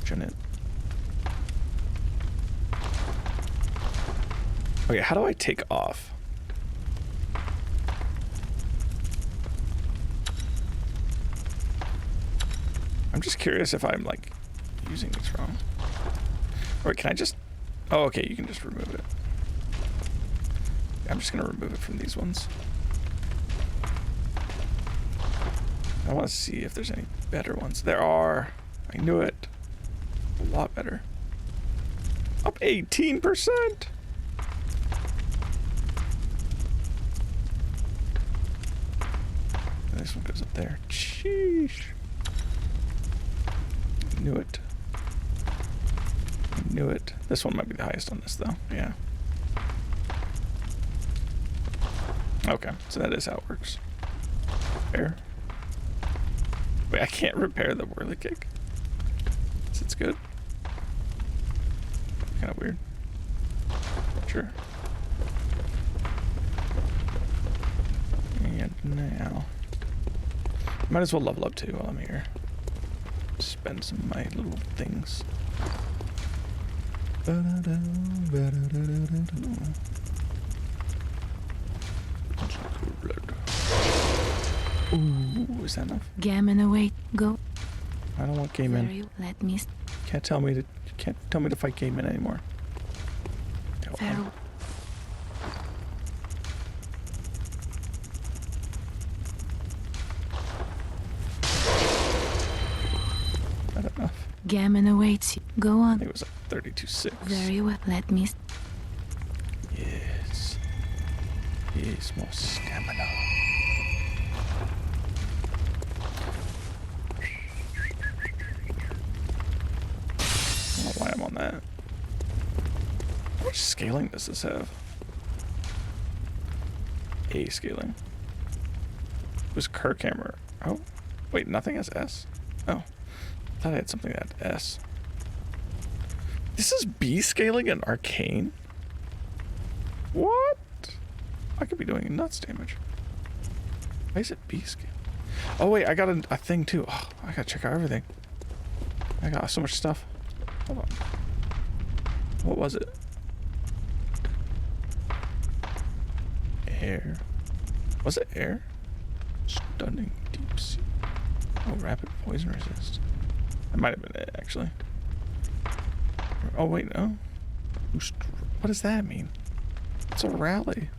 Shouldn't it? Okay, how do I take off? I'm just curious if I'm like using this wrong. Or can I just... Oh, okay, you can just remove it. I'm just gonna remove it from these ones. I want to see if there's any better ones. There are. I knew it. A lot better. Up 18%. This one goes up there. Sheesh. Knew it. Knew it. This one might be the highest on this, though. Yeah. Okay, so that is how it works. Repair. Wait, I can't repair the whirly kick. So it's good. Kind of weird. Sure. And now, might as well level up too while I'm here. Spend some of my little things. Ooh, is that enough? Gammon away. Go. I don't want game in. Let me. Can't tell me to fight game in anymore. Farewell. Not enough. Gammon awaits you. Go I on. think it was like 32.6. Very well. Let me. Yes. Yes, more stamina. I don't know why I'm on that. How much scaling does this have? A scaling. It was Kirk hammer. Oh, wait, nothing has S? Oh, I thought I had something that had S. This is B scaling and arcane? What? I could be doing nuts damage. Why is it B scale? Oh wait, I got a thing too. Oh, I gotta check out everything. I got so much stuff. Hold on. What was it? Air. Was it air? Stunning deep sea. Oh, rapid poison resist. That might have been it, actually. Oh wait, no. What does that mean? It's a rally.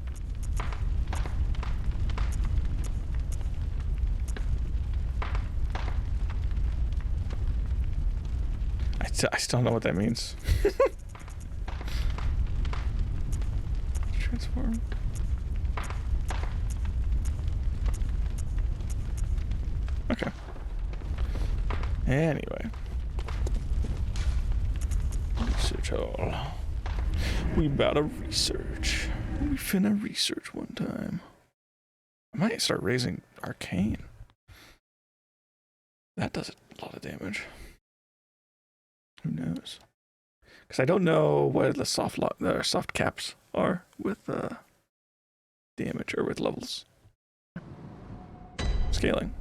I still don't know what that means. Transform. Okay. Anyway. Research hall. We about to research. We finna research one time. I might start raising arcane. That does a lot of damage. Who knows? Because I don't know what the soft caps are with damage or with levels. Scaling.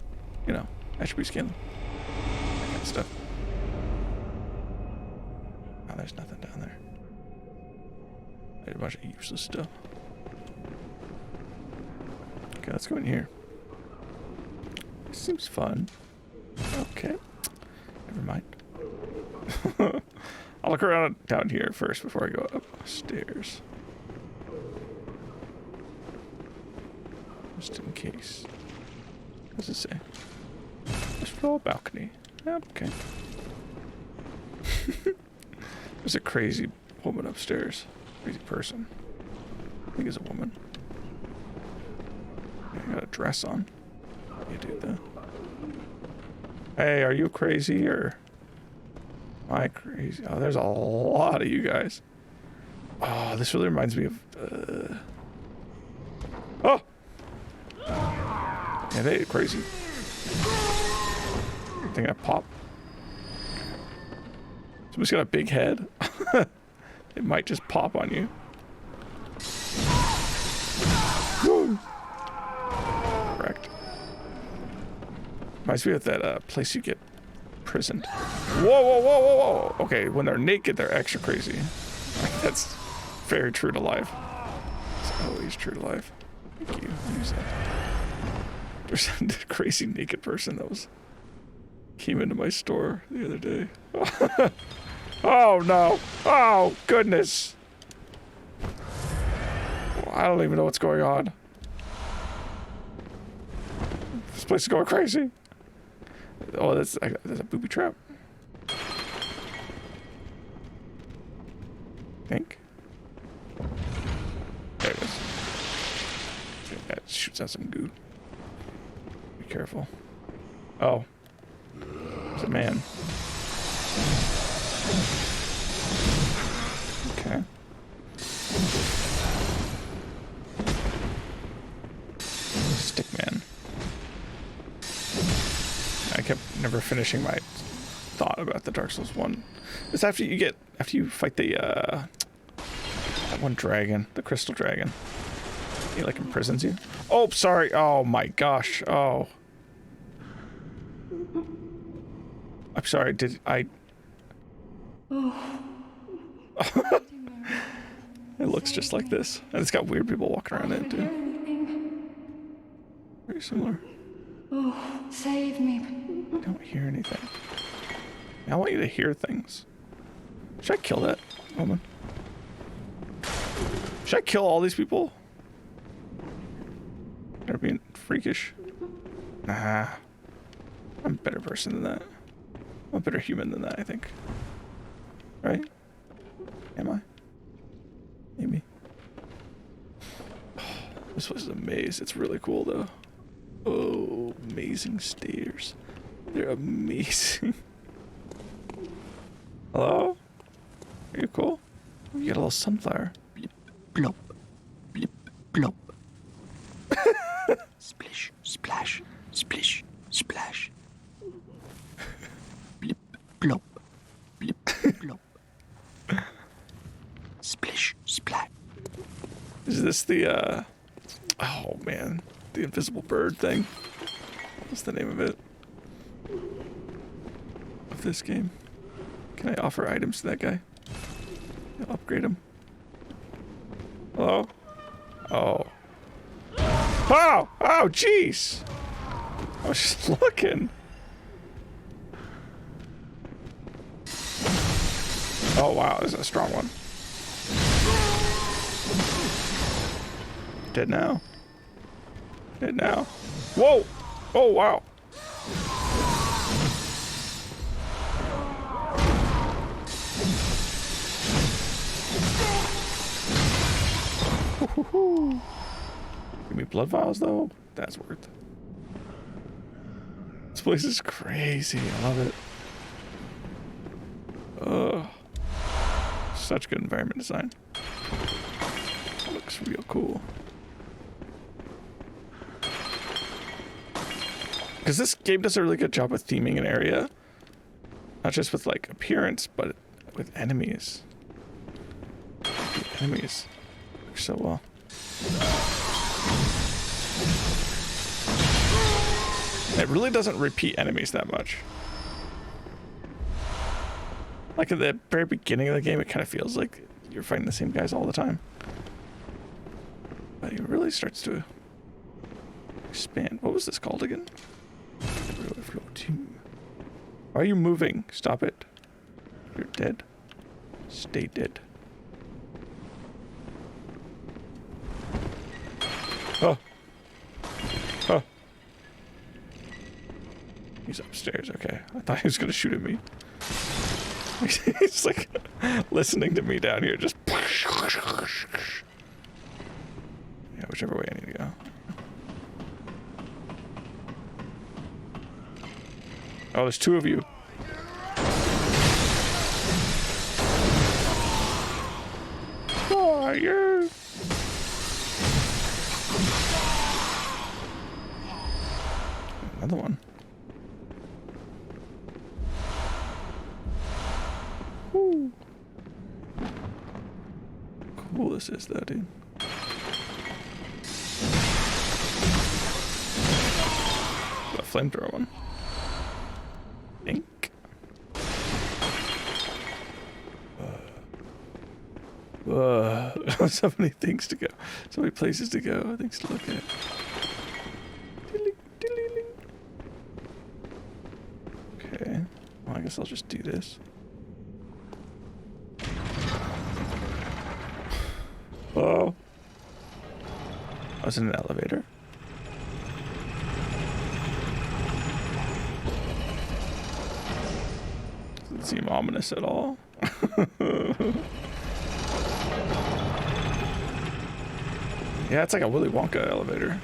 You know, attribute scaling. That kind of stuff. Oh, there's nothing down there. There's a bunch of useless stuff. Okay, let's go in here. This seems fun. Okay. Never mind. I'll look around down here first before I go upstairs. Just in case. What does it say? First floor balcony. Okay. There's a crazy woman upstairs. Crazy person. I think it's a woman. I got a dress on. You do that. Hey, are you crazy or am I crazy? Oh, there's a lot of you guys. Oh, this really reminds me of oh! Yeah, they crazy. Think I pop? Somebody's got a big head. It might just pop on you. Woo. Correct. Reminds me of that place you get prisoned. Whoa, whoa, whoa, whoa, whoa. Okay, when they're naked, they're extra crazy. That's very true to life. It's always true to life. Thank you. Use that. There's a crazy naked person that came into my store the other day. Oh no! Oh goodness! I don't even know what's going on. This place is going crazy. Oh, that's a booby trap. Think. There it is. That shoots out some goo. Be careful. Oh. It's a man. Okay. Stick man. I kept never finishing my thought about the Dark Souls 1. It's after you fight the that one dragon, the crystal dragon. He like imprisons you. Oh, sorry. Oh my gosh. Oh. I'm sorry. Did I? It looks just like this, and it's got weird people walking around in it too. Very similar. Oh, save me. I don't hear anything. I want you to hear things. Should I kill that woman? Should I kill all these people? They're being freakish. Nah. I'm a better person than that. I'm a better human than that, I think. Right? Am I? Maybe. This place is a maze. It's really cool, though. Oh, amazing stairs. They're amazing. Hello? Are you cool? You got a little sunflower. Blip, plop. Blip, plop. Splish, splash, splish, splash. Blip, plop. Blip, plop. Splish, splash. Is this the, oh man, the invisible bird thing? What's the name of it? Of this game? Can I offer items to that guy? I'll upgrade him. Hello? Oh. Oh! Oh, jeez! I was just looking. Oh wow, this is a strong one. Dead now. Dead now. Whoa! Oh wow. Give me blood vials though. That's worth it. This place is crazy. I love it. Ugh. Such good environment design. Looks real cool. Because this game does a really good job with theming an area. Not just with like appearance, but with enemies. The enemies work so well. It really doesn't repeat enemies that much. Like at the very beginning of the game, it kind of feels like you're fighting the same guys all the time. But it really starts to expand. What was this called again? Why are you moving? Stop it. You're dead. Stay dead. Oh. Oh. He's upstairs. Okay. I thought he was going to shoot at me. He's like listening to me down here. Just. Yeah, whichever way I need to go. Oh, there's two of you. Fire! Another one. Woo. Cool this is though, dude. A flamethrower one. Think. So many things to go. So many places to go. Things to look at. Okay. Well, I guess I'll just do this. Oh. I was in an elevator. Doesn't seem ominous at all. Yeah, it's like a Willy Wonka elevator.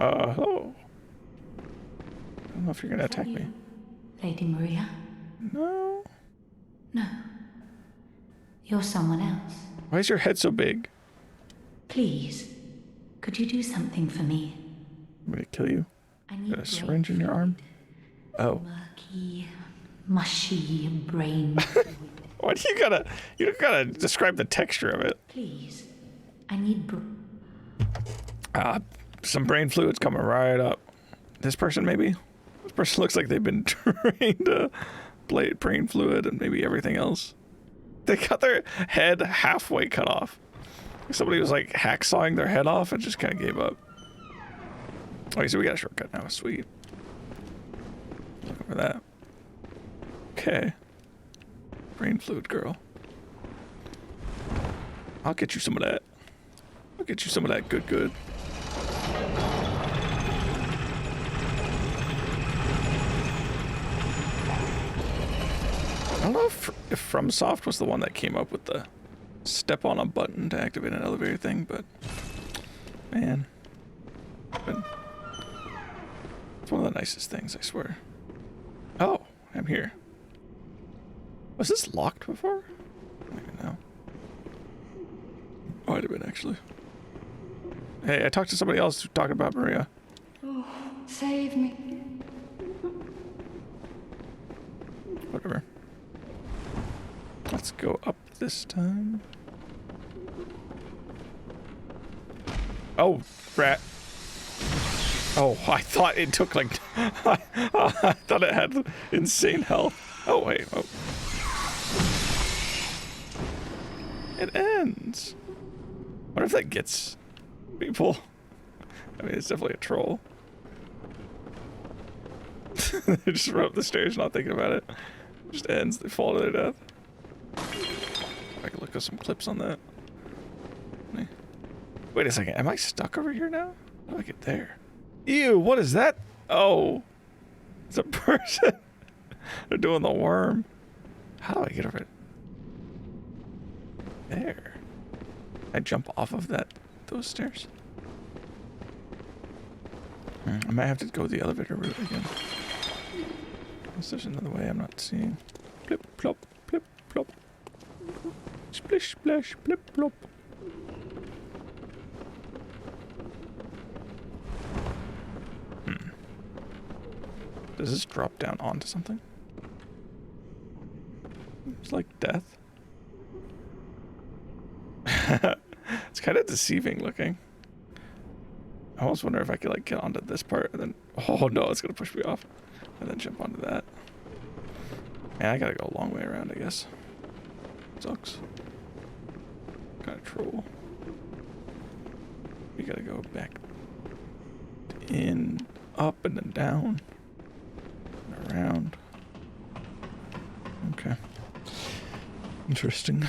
Oh. I don't know if you're gonna attack me. Lady Maria? No. No. You're someone else. Why is your head so big? Please, could you do something for me? I'm gonna kill you. I need Got a syringe in your arm? Oh. murky, mushy brain. Why do you gotta describe the texture of it? Please, I need Some brain fluid's coming right up. This person maybe? This person looks like they've been trained to play brain fluid and maybe everything else. They got their head halfway cut off. Somebody was like hacksawing their head off and just kind of gave up. Okay, so we got a shortcut now. Sweet. Looking for that. Okay. Brain fluid girl. I'll get you some of that. I'll get you some of that good. I don't know if FromSoft was the one that came up with the step on a button to activate an elevator thing, but man, it's one of the nicest things, I swear. Oh, I'm here. Was this locked before? I don't even know. Might have been, actually. Hey, I talked to somebody else talking about Maria. Oh, save me. Whatever. Let's go up this time. Oh, rat. Oh, I thought it took like... I thought it had insane health. Oh, wait. Oh. It ends. What if that gets people? I mean, it's definitely a troll. They just run up the stairs, not thinking about it. Just ends. They fall to their death. I can look at some clips on that. Wait a second. Am I stuck over here now? How do I get there? Ew, what is that? Oh. It's a person. They're doing the worm. How do I get over it? There. I jump off of those stairs. I might have to go the elevator route again. Unless there's another way I'm not seeing. Plip, plop, plip, plop. Splish, splash, plip, plop. Does this drop down onto something? It's like death. It's kind of deceiving looking. I almost wonder if I could like get onto this part and then, oh no, it's gonna push me off, and then jump onto that. Man, I gotta go a long way around, I guess. Sucks. Kind of troll. We gotta go back in, up, and then down, and around. Okay. Interesting.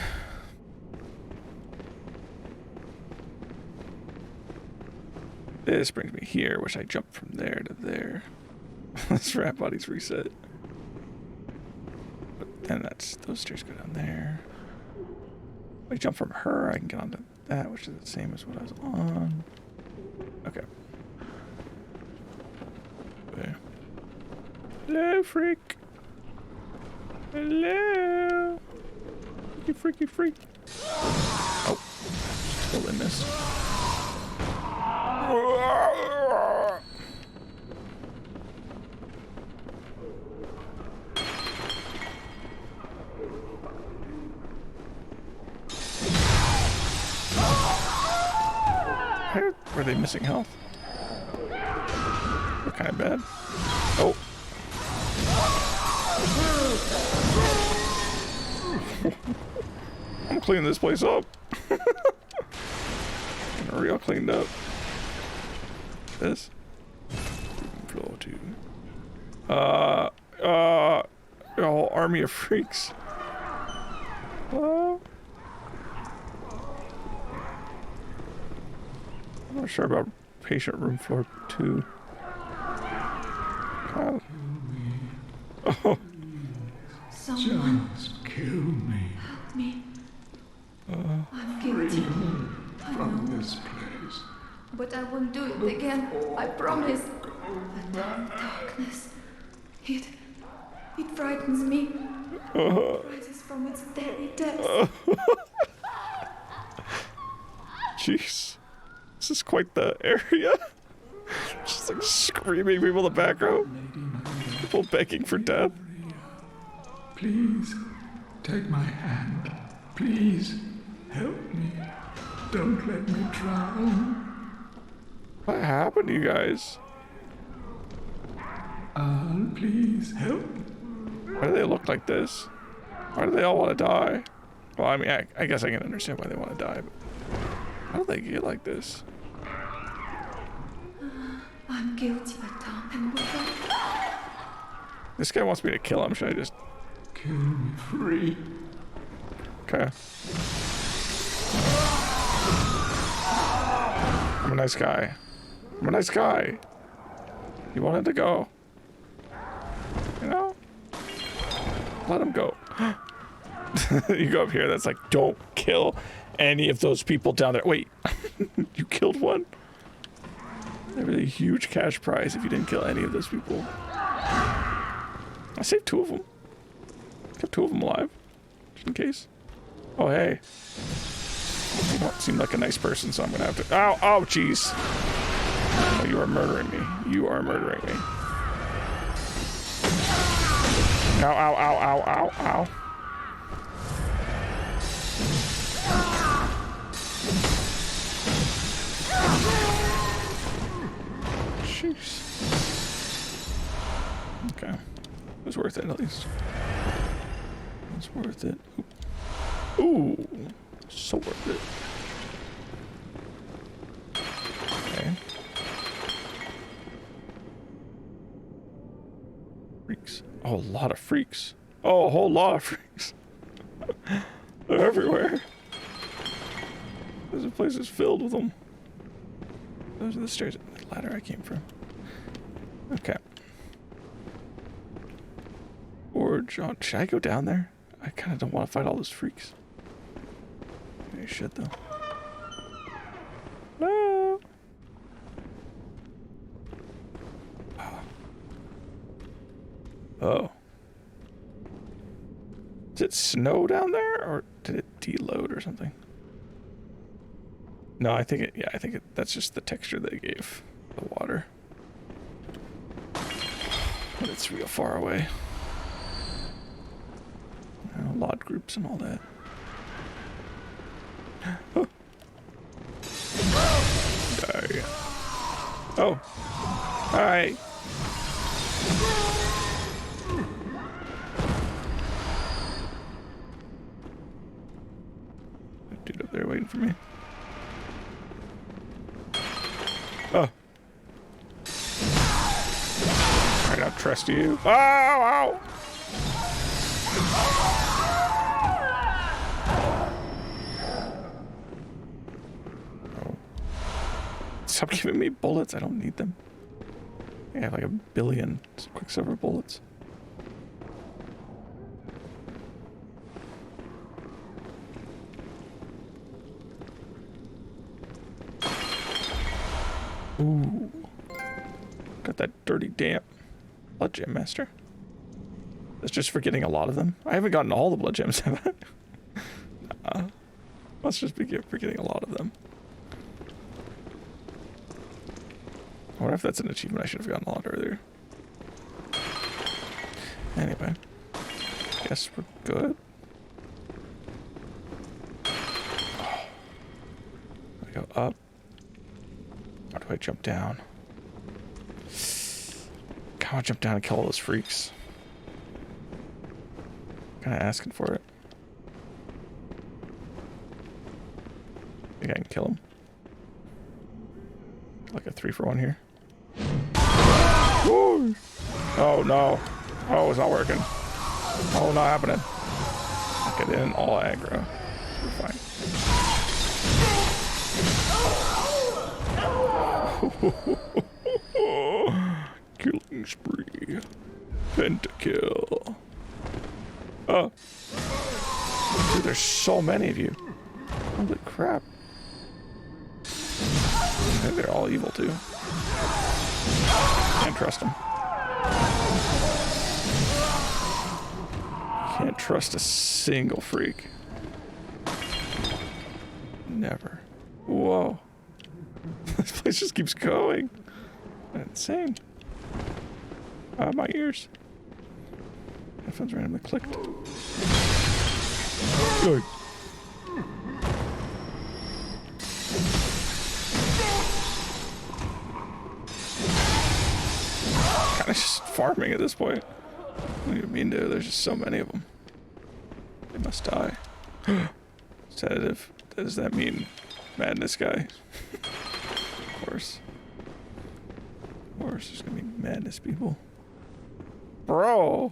This brings me here, which I jump from there to there. This rat body's reset. But then those stairs go down there. If I jump from her, I can get onto that, which is the same as what I was on. Okay. There. Hello, freak. Hello. You freaky freak. Oh, totally missed. Were they missing health? They're kind of bad. Oh. I'm cleaning this place up. Real cleaned up. This. Floor 2. A whole army of freaks. Hello? I'm not sure about patient room floor 2. Oh. Someone Just kill me. help me. I'm Free guilty. me from this place. But I won't do it again. I promise. The darkness. It frightens me. It rises from its very depths. Jeez. This is quite the area. Just like screaming people in the back row. People begging for death. Please, take my hand. Please, help me. Don't let me drown. What happened to you guys? Please, help. Why do they look like this? Why do they all want to die? Well, I mean, I guess I can understand why they want to die, but how do they get like this? I'm guilty, Tom. This guy wants me to kill him. Should I just... Kill me free. Okay. I'm a nice guy. I'm a nice guy. He wanted to go. You know? Let him go. You go up here, that's like, don't kill any of those people down there. Wait, you killed one? They have a huge cash prize if you didn't kill any of those people. I saved 2 of them. Kept 2 of them alive, just in case. Oh, hey. You don't seem like a nice person, so I'm gonna have to... Ow, ow, jeez. Oh, you are murdering me. You are murdering me. Ow, ow, ow, ow, ow, ow. Jeez. Okay. It was worth it, at least. It was worth it. Ooh. So worth it. Okay. Freaks. Oh, a lot of freaks. Oh, a whole lot of freaks. They're everywhere. This place is filled with them. Those are the stairs, the ladder I came from. Okay. Or John, should I go down there? I kind of don't want to fight all those freaks. Maybe I should though. No. Oh. Did it snow down there, or did it deload or something? No, I think it. Yeah, I think it. That's just the texture they gave the water. But it's real far away. Lot groups and all that. Oh. Die. Oh. Hi. Dude up there waiting for me. Oh. I don't trust you. Oh, ow. Stop giving me bullets. I don't need them. I have like 1 billion Quicksilver bullets. Ooh. Got that dirty damp blood gem master. That's just for getting a lot of them. I haven't gotten all the blood gems, have I? Must just be for getting a lot of them. I wonder if that's an achievement I should have gotten a lot earlier. Anyway. Guess we're good. Oh. I go up. Or do I jump down? I want to jump down and kill all those freaks. Kinda asking for it. Think I can kill him. Like a 3-for-1 here. Woo! Oh no. Oh, it's not working. Oh, not happening. Get in all aggro. We're fine. Killing spree. Pentakill. Oh. Dude, there's so many of you. Holy crap. I think they're all evil too. Can't trust them. Can't trust a single freak. Never. Whoa. This place just keeps going. Insane. My ears. Headphones randomly clicked. Good. Kinda just farming at this point. What do you mean, dude? There's just so many of them. They must die. Sedative. Does that mean madness guy? Of course. Of course, there's gonna be madness people. Bro!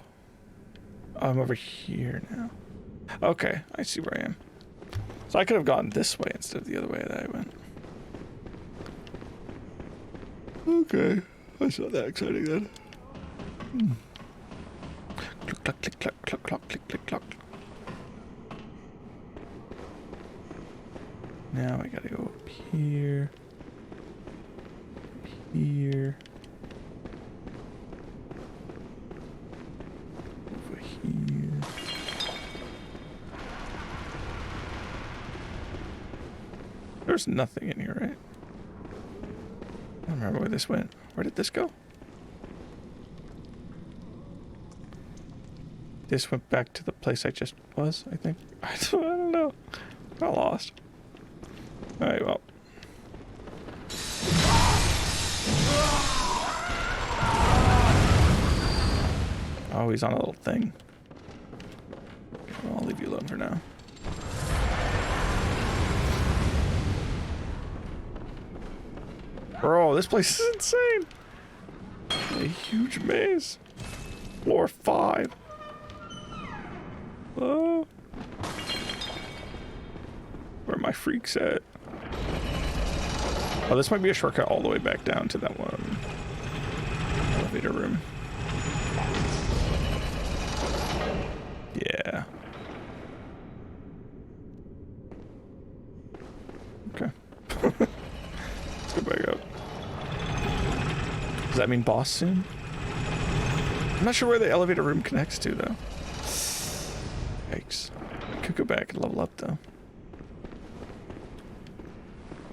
I'm over here now. Okay, I see where I am. So I could have gone this way instead of the other way that I went. Okay, that's not that exciting then. Click, clack, click, clack, cluck, cluck, click, click, cluck. Now I gotta go up here. Up here. Over here. There's nothing in here, right? I don't remember where this went. Where did this go? This went back to the place I just was, I think. I don't know. Got lost. Alright, well. Oh, he's on a little thing. Well, I'll leave you alone for now. Bro, this place is insane. A huge maze. Floor 5. Oh. Where are my freaks at? Oh, this might be a shortcut all the way back down to that one elevator room. Yeah. Okay. Let's go back up. Does that mean boss soon? I'm not sure where the elevator room connects to, though. Yikes. I could go back and level up, though.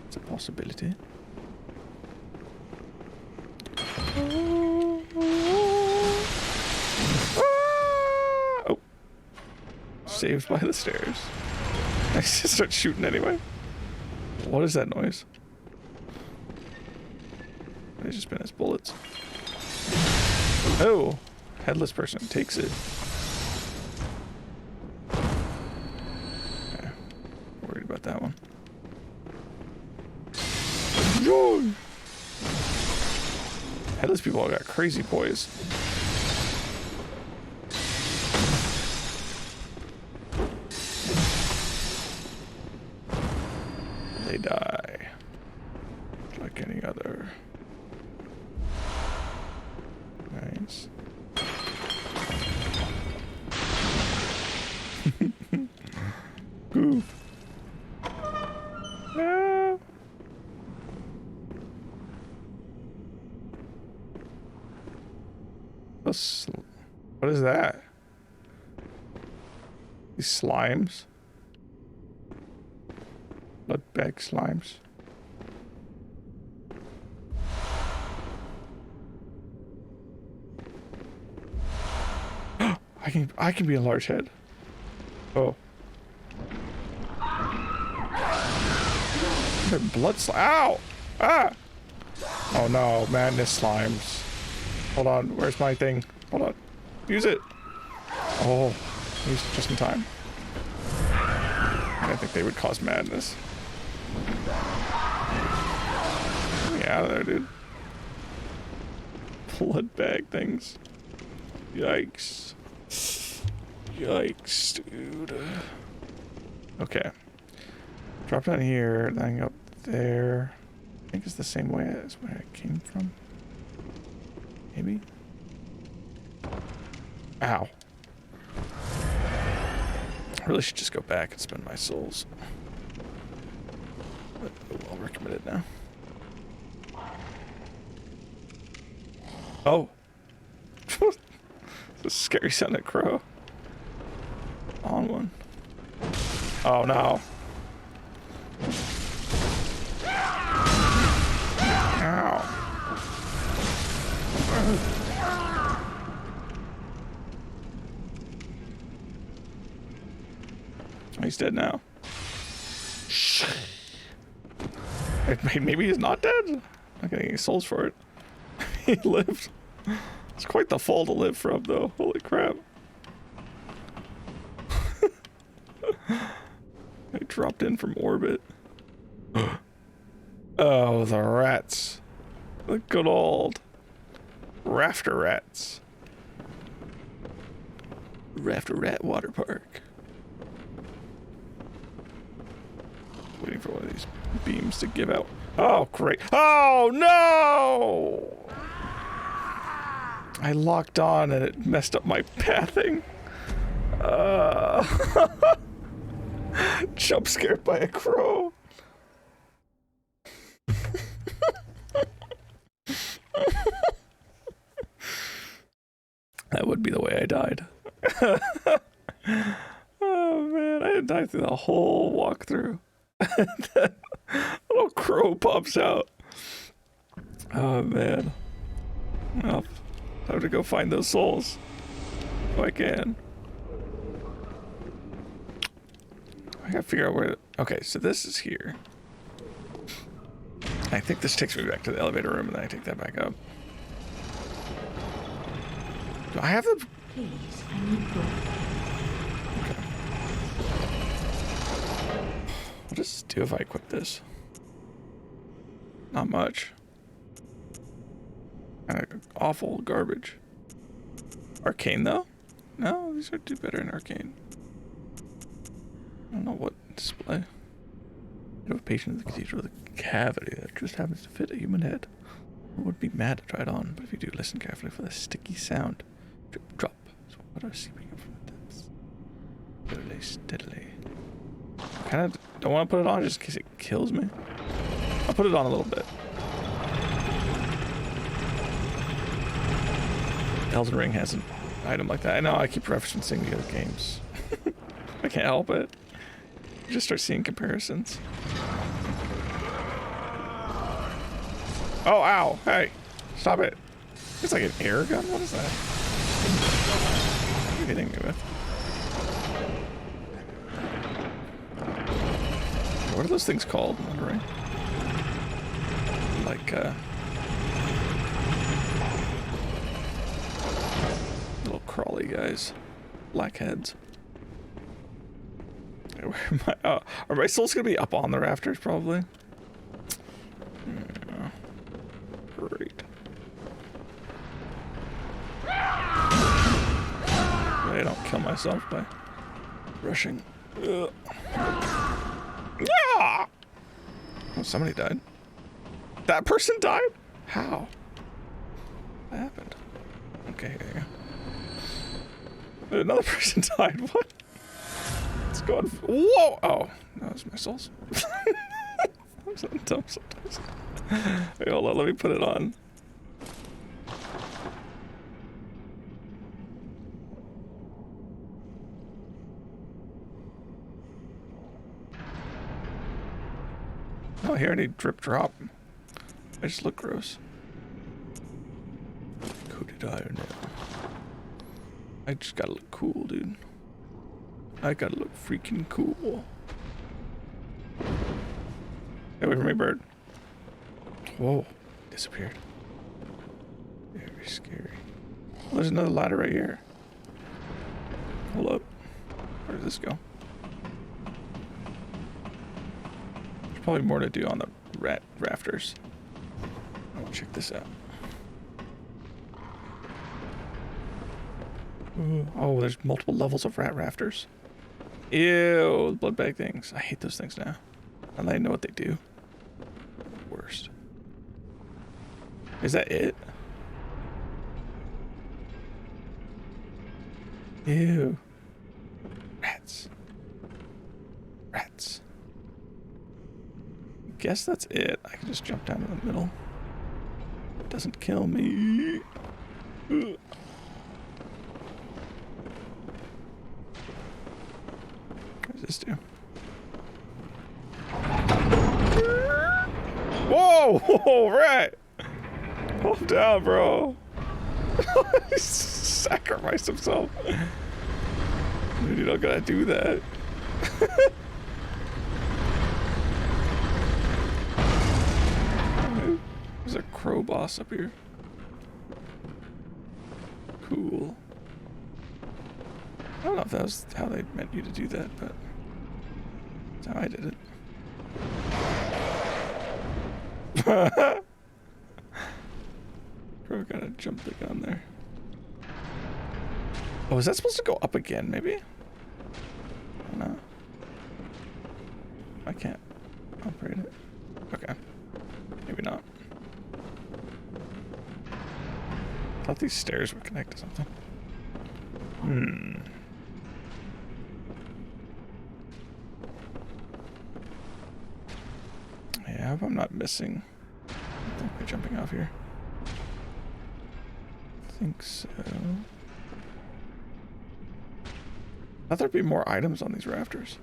It's a possibility. Oh. Saved by the stairs. I just start shooting anyway. What is that noise? They just been his bullets. Oh, headless person takes it. Okay. Worried about that one. Yo! Headless people all got crazy poise. They die like any other. Nice. Goof. No. What is that? These slimes? Blood bag slimes. I can be a large head. Oh. They're blood slime. Ow! Ah! Oh no, madness slimes. Hold on, where's my thing? Hold on. Use it. Oh, use it just in time. I didn't think they would cause madness. Get me out of there, dude. Blood bag things. Yikes. Yikes, dude. Okay. Drop down here, then go up there. I think it's the same way as where I came from. Maybe? Ow. I really should just go back and spend my souls. But I'll recommend it now. Oh. It's a scary sounding crow. On one. Oh no. Ow. He's dead now. Maybe he's not dead? I'm not getting any souls for it. He lived. It's quite the fall to live from, though. Holy crap. I dropped in from orbit. Oh, the rats. The good old rafter rats. Rafter Rat Water Park. Waiting for one of these beams to give out. Oh, great. Oh, no! I locked on and it messed up my pathing. Jump scared by a crow. That would be the way I died. Oh man, I had died through the whole walkthrough. That little crow pops out. Oh man. Well, I have to go find those souls. If I can. I gotta figure out where. Okay, so this is here. I think this takes me back to the elevator room and then I take that back up. Do I have the. Please, I need your. Okay. What does this do if I equip this? Not much. Kind of awful garbage. Arcane though? No, these are do better in arcane. I don't know what display. You have a patient in the cathedral with a cavity that just happens to fit a human head. I would be mad to try it on, but if you do listen carefully for the sticky sound, drip drop. So what are seeping up from the depths? Steadily, steadily. I kind of don't want to put it on just in case it kills me. I'll put it on a little bit. Elden Ring has an item like that. I know I keep referencing the other games. I can't help it. You just start seeing comparisons. Oh, ow. Hey, stop it. It's like an air gun? What is that? What are you hitting me with? What are those things called? I'm wondering. Like, little crawly guys. Blackheads. Are my souls gonna be up on the rafters, probably? Yeah. Great. I don't kill myself by rushing. Ugh. Ah! Oh, somebody died. That person died? How? What happened? Okay, here you go. Another person died. What? It's going. Whoa! Oh, no, it's my souls. I'm so dumb sometimes. Wait, hold on. Let me put it on. Oh, here I drip drop. I just look gross. Coated iron now. I just gotta look cool, dude. I gotta look freaking cool. Get away from me, bird. Whoa. Disappeared. Very scary. Well, there's another ladder right here. Hold up. Where does this go? There's probably more to do on the rafters. Oh, check this out. Ooh. Oh, there's multiple levels of rafters. Ew, blood bag things. I hate those things now. And I know what they do. Worst. Is that it? Ew. Rats. Rats. Guess that's it. I can just jump down in the middle. It doesn't kill me. Ugh. What does this do? Whoa! Whoa, right! Calm down, bro. He sacrificed himself. Dude, you're not gonna do that. There's a crow boss up here. Cool. I don't know if that was how they meant you to do that, but that's how I did it. Bro, gotta jump the gun there. Oh, is that supposed to go up again, maybe? I don't know. I can't operate it. Okay. Maybe not. I thought these stairs would connect to something. Yeah, I hope I'm not missing something by jumping off here. I think so. I thought there'd be more items on these rafters.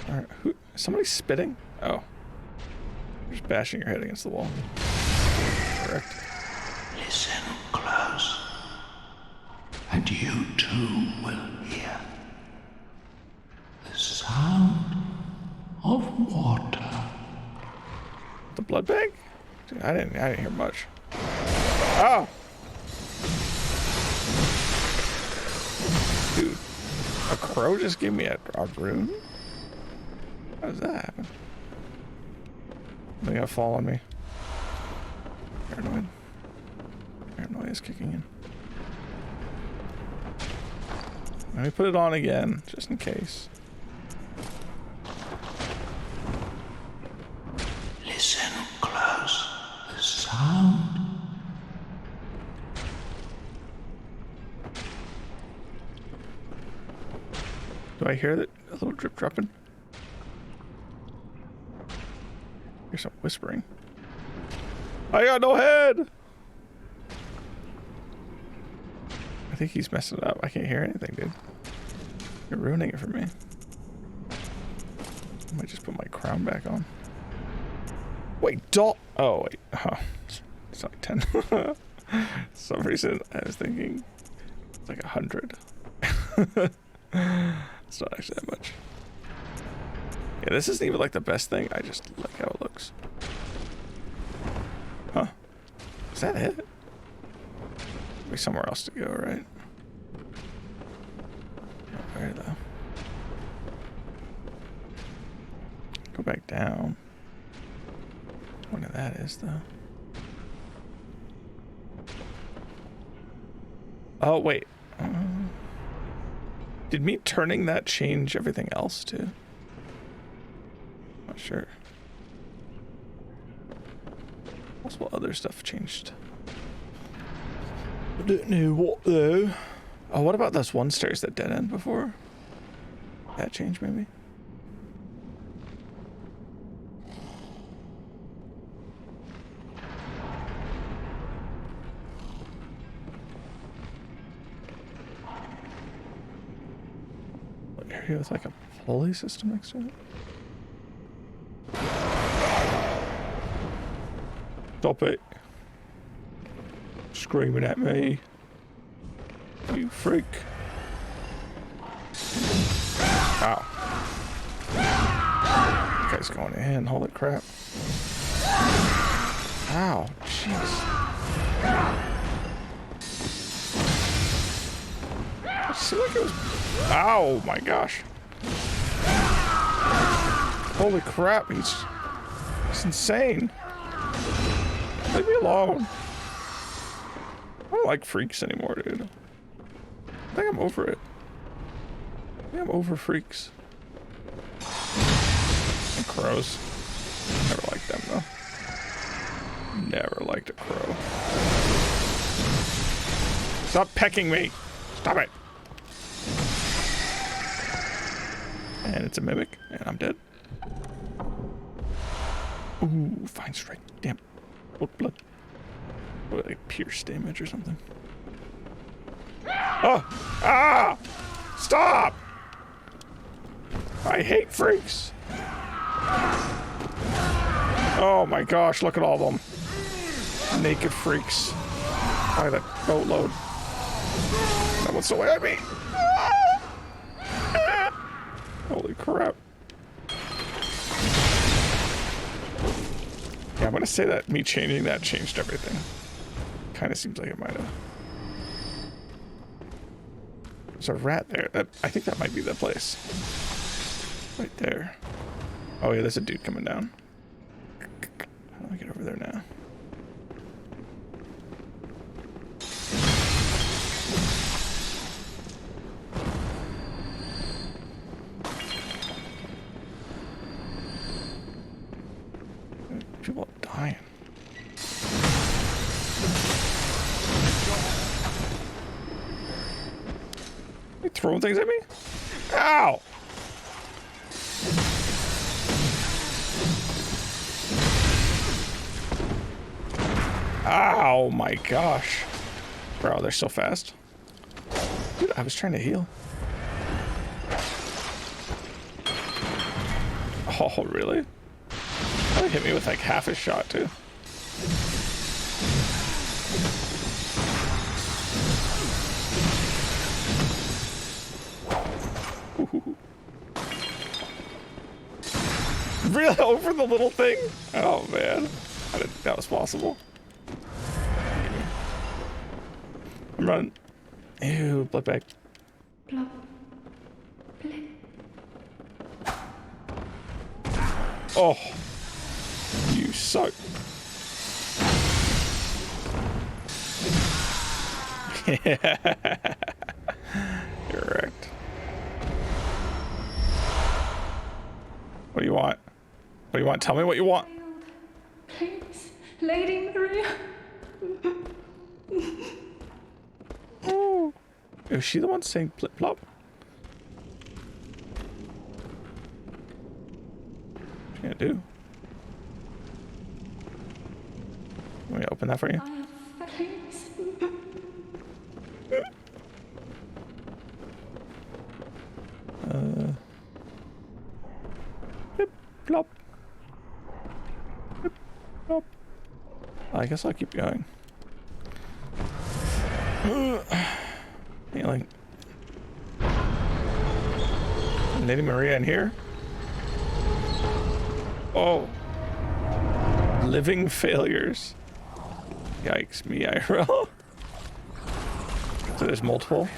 Alright, is somebody spitting? Oh. You're just bashing your head against the wall. Correct. Listen close, and you too will hear the sound of water. The blood bag? Dude, I didn't hear much. Oh! Dude, a crow just gave me a rune? How does that happen? They're gonna fall on me. Paranoid. Paranoia is kicking in. Let me put it on again, just in case. Listen close. The sound. Do I hear that? A little drip dropping? Here's some whispering. I got no head! I think he's messing it up. I can't hear anything, dude. You're ruining it for me. I might just put my crown back on. Wait, oh, wait. Huh. It's like 10. For some reason, I was thinking it's like 100. It's not actually that much. Yeah, this isn't even like the best thing. I just like how it looks. Huh. Is that it? Be somewhere else to go, right? Not where though. Go back down. Wonder that is though. Oh wait. Did me turning that change everything else too? Not sure. What's what other stuff changed? I don't know what though. Oh, what about those one stairs that dead end before? That changed maybe? What area with like a pulley system next to it? Stop it. Screaming at me. You freak. Ow. This guy's going in. Holy crap. Ow. Jeez. It seemed like it was... Ow, my gosh. Holy crap. He's insane. Leave me alone. I don't like freaks anymore, dude. I think I'm over it. I think I'm over freaks. And crows. Never liked them, though. Never liked a crow. Stop pecking me! Stop it! And it's a mimic, and I'm dead. Ooh, fine strike. Damn. Blood. What, like pierce damage or something? Oh! Ah! Stop! I hate freaks! Oh my gosh, look at all of them. Naked freaks. By the boatload. That one's so at me! Holy crap. Yeah, I'm gonna say that me changing that changed everything. Kind of seems like it might have. There's a rat there. I think that might be the place. Right there. Oh yeah, there's a dude coming down. How do I get over there now? People are dying. You throwing things at me? Ow! Ow, my gosh. Bro, they're so fast. Dude, I was trying to heal. Oh, really? Probably hit me with like half a shot, too. Really? Over the little thing? Oh, man. I didn't think that was possible. I'm running. Ew, blood bag. Plop. Blip. Oh. You suck. You're wrecked. What do you want? What do you want? Tell me what you want. Please, Lady Maria. Oh. Is she the one saying flip flop? Can't do. Let me open that for you. Please. Flip flop. Flip flop. I guess I'll keep going. Healing. Lady Maria in here? Oh. Living failures. Yikes, me IRL. So there's multiple.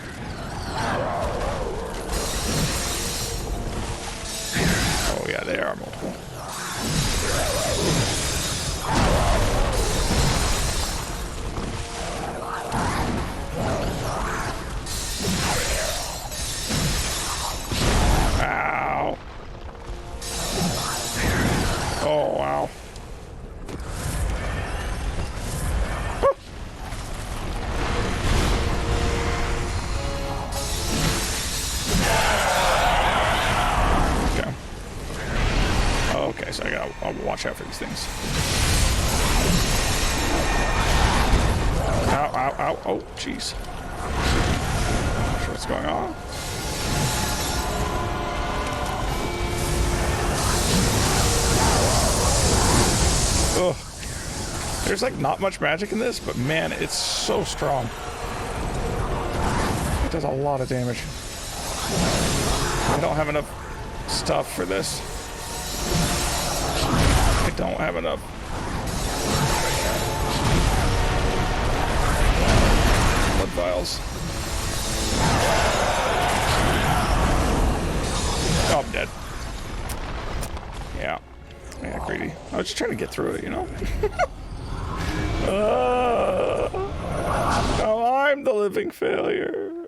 Oh yeah, they are multiple. Ow. Oh wow. Okay, so I'll watch out for these things. Ow, ow, ow, oh, jeez. Not sure what's going on. Ugh. There's like not much magic in this, but man, it's so strong. It does a lot of damage. I don't have enough stuff for this. I don't have enough. Blood vials. Oh, I'm dead. Yeah. I got greedy. I was just trying to get through it, you know? Now I'm the living failure.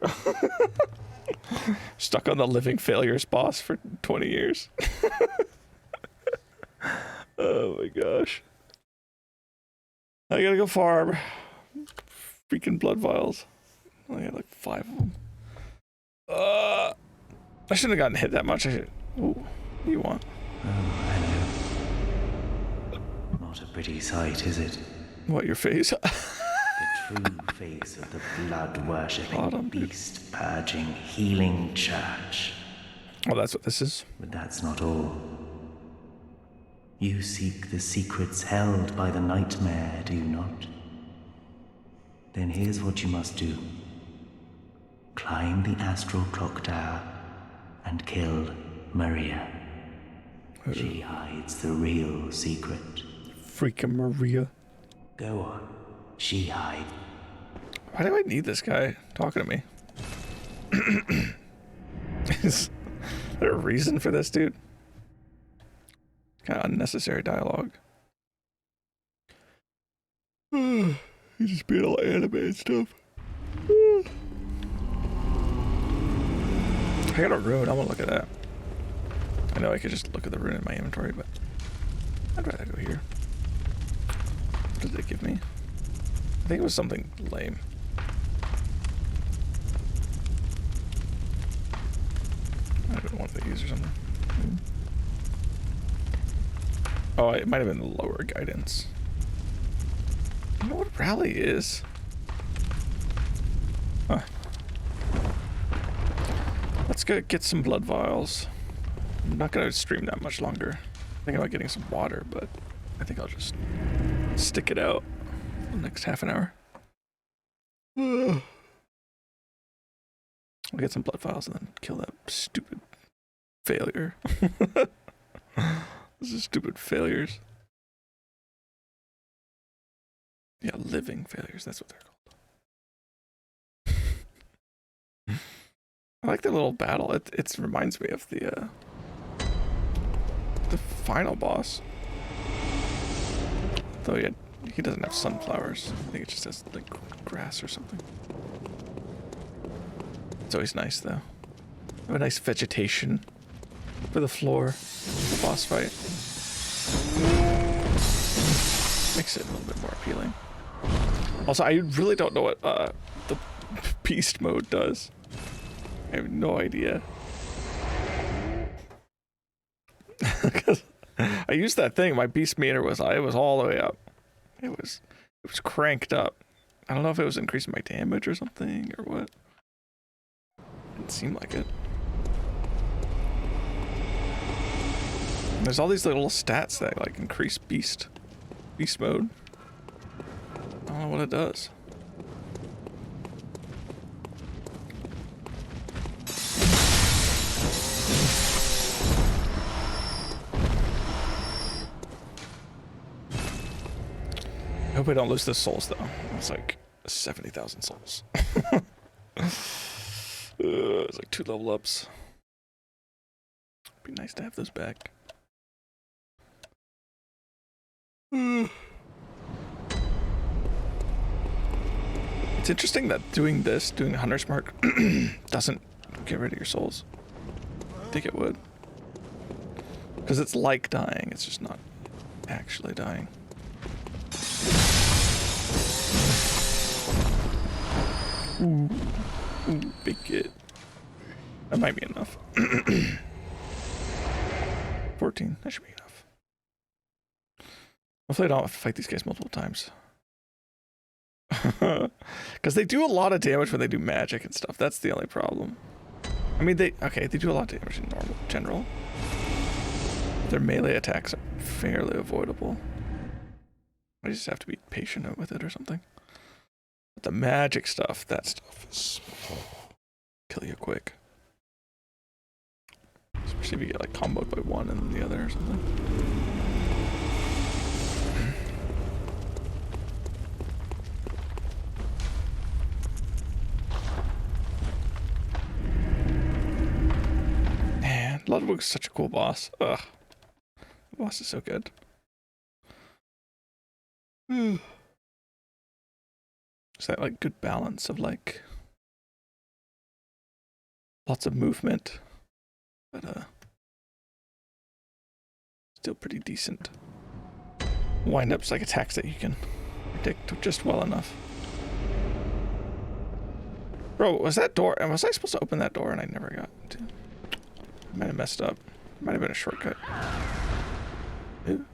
Stuck on the living failures boss for 20 years. Oh my gosh. I gotta go farm. Freaking blood vials. I got like 5 of them. I shouldn't have gotten hit that much. I should. Ooh, what do you want? Oh, hello. Not a pretty sight, is it? What, your face? The true face of the blood-worshipping beast purging healing church. Oh, that's what this is. But that's not all. You seek the secrets held by the nightmare, do you not? Then here's what you must do. Climb the astral clock tower and kill Maria. She hides the real secret. Freaking Maria. Go on. She hides. Why do I need this guy talking to me? Is there a reason for this, dude? Kind of unnecessary dialogue. He's just being all anime and stuff. I got a rune. I want to look at that. I know I could just look at the rune in my inventory, but I'd rather go here. What did they give me? I think it was something lame. I don't want these or something. Oh, it might have been the lower guidance. You know what rally is? Huh. Let's go get some blood vials. I'm not gonna stream that much longer. I'm thinking about getting some water, but I think I'll just stick it out for the next half an hour. I'll get some blood vials and then kill that stupid failure. This is stupid failures. Yeah, living failures, that's what they're called. I like the little battle. It reminds me of the final boss. Though he doesn't have sunflowers. I think it just has like grass or something. It's always nice though. Have a nice vegetation for the floor. boss fight. Makes it a little bit more appealing. Also, I really don't know what the beast mode does. I have no idea. Because I used that thing. My beast meter was all the way up. It was cranked up. I don't know if it was increasing my damage or something or what. Didn't seem like it. There's all these little stats that like increase beast mode. I don't know what it does. I hope I don't lose the souls though. It's like 70,000 souls. It's like 2 level ups. Be nice to have those back. It's interesting that doing Hunter's Mark doesn't get rid of your souls. I think it would. Because it's like dying, it's just not actually dying. Ooh, big kid. That might be enough. 14, that should be enough. Hopefully I don't have to fight these guys multiple times. Because they do a lot of damage when they do magic and stuff. That's the only problem. I mean, they do a lot of damage in general. Their melee attacks are fairly avoidable. I just have to be patient with it or something. But the magic stuff, that stuff is kill you quick. Especially if you get like comboed by one and then the other or something. Man, Ludwig's such a cool boss. Ugh. The boss is so good. It's that like good balance of like lots of movement, but still pretty decent wind-ups, like attacks that you can predict just well enough. Bro, was that door? Was I supposed to open that door and I never got to? I might have messed up. Might have been a shortcut. Ooh.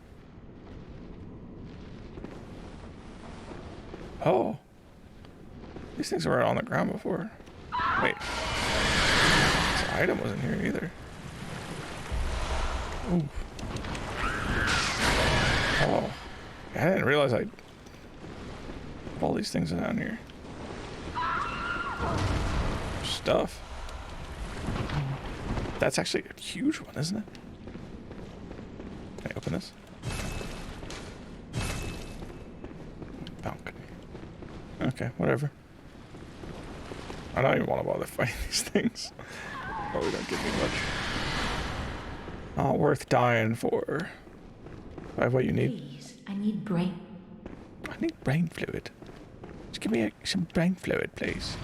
Oh. These things were on the ground before. Wait. This item wasn't here either. Ooh. Oh. I didn't realize I... all these things down here. Stuff. That's actually a huge one, isn't it? Can I open this? Balcony. Okay, whatever. I don't even want to bother fighting these things. Probably don't give me much. Not worth dying for. I have what you need. Please, I need brain. I need brain fluid. Just give me some brain fluid, please.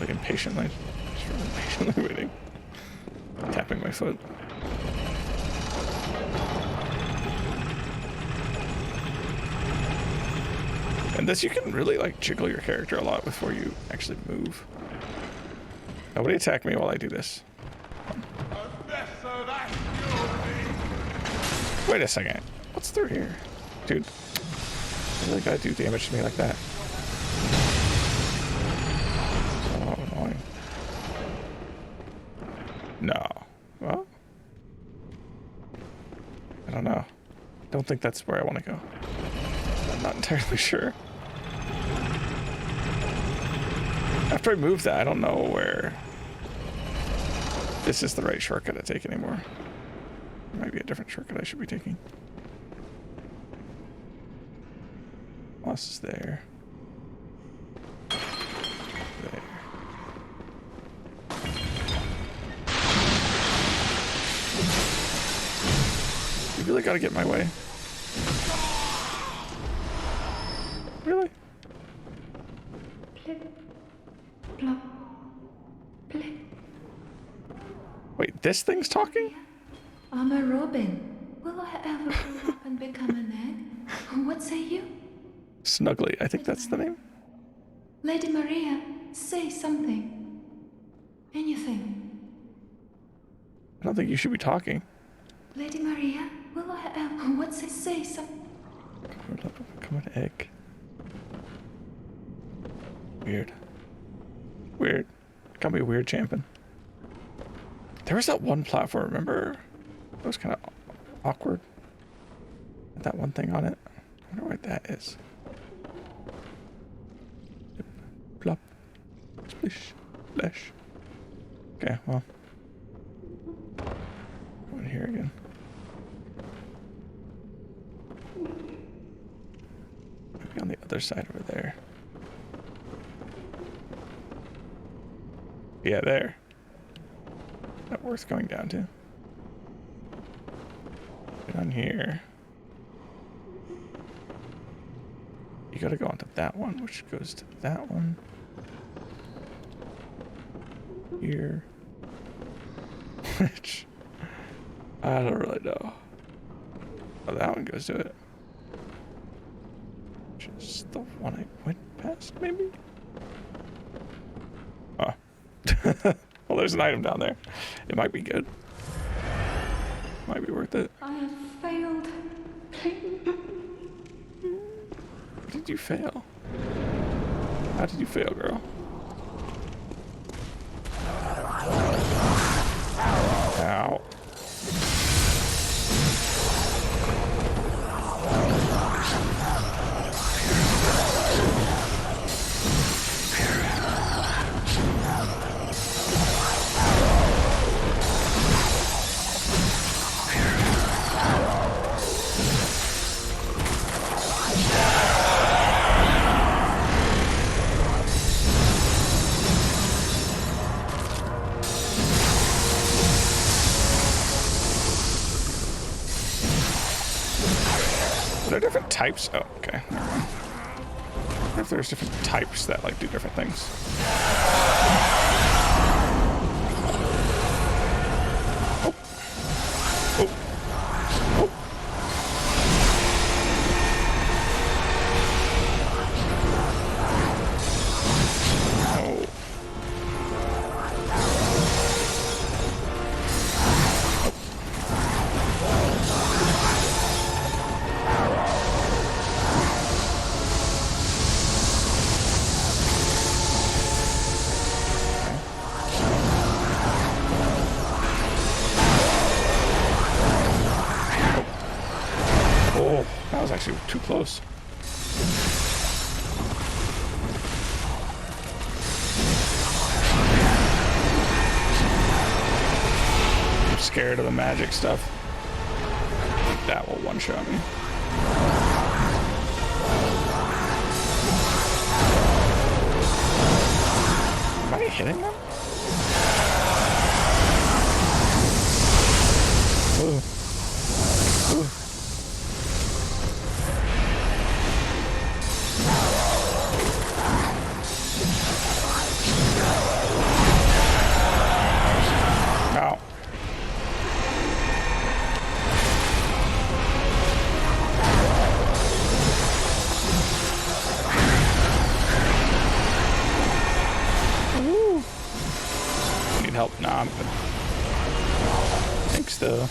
Really impatiently. Just really patiently waiting. Tapping my foot. And this, you can really like jiggle your character a lot before you actually move. Nobody attack me while I do this. Wait a second. What's through here? Dude, you really gotta do damage to me like that. So annoying. No. Well, I don't know. Don't think that's where I want to go. I'm not entirely sure. After I move that, I don't know where this is the right shortcut to take anymore. There might be a different shortcut I should be taking. Boss is there. There. You really gotta get in my way. Blip. Blop. Blip. Wait, this thing's talking? I'm a robin. Will I ever grow up and become an egg? What say you? Snuggly, I think that's the name. Lady Maria, say something. Anything. I don't think you should be talking. Lady Maria, will I ever... What say something? Become an egg. Weird. Weird. Got me a weird champion. There was that one platform, remember? It was kind of awkward. That one thing on it. I wonder what that is. Plop. Splish. Splash. Okay, well. Go in here again. Maybe on the other side over there. Yeah, there. Is that worth going down to? Down here. You gotta go onto that one, which goes to that one. Here. Which I don't really know. Oh, that one goes to it. Which is the one I went past, maybe? Oh. Well, there's an item down there. It might be good. Might be worth it. I have failed. What did you fail? How did you fail, girl? Ow. Are there different types? Oh, okay. Never mind. I wonder if there's different types that like do different things. Oh. Oh. Oh. Oh. Oh, that was actually too close. I'm scared of the magic stuff. That will one-shot me. Am I hitting them? Ugh. Ugh. Ow. Woo. Need help? Nah, I'm good. Thanks, though.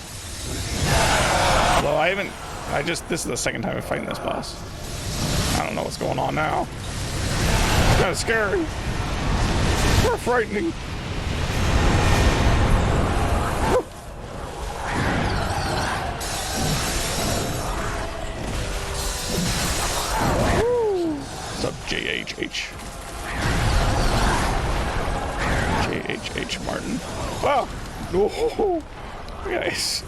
Although this is the second time I'm fighting this boss. I don't know what's going on now. It's kind of scary. Or frightening. What's up, JHH? JHH Martin. Wow! Oh, guys.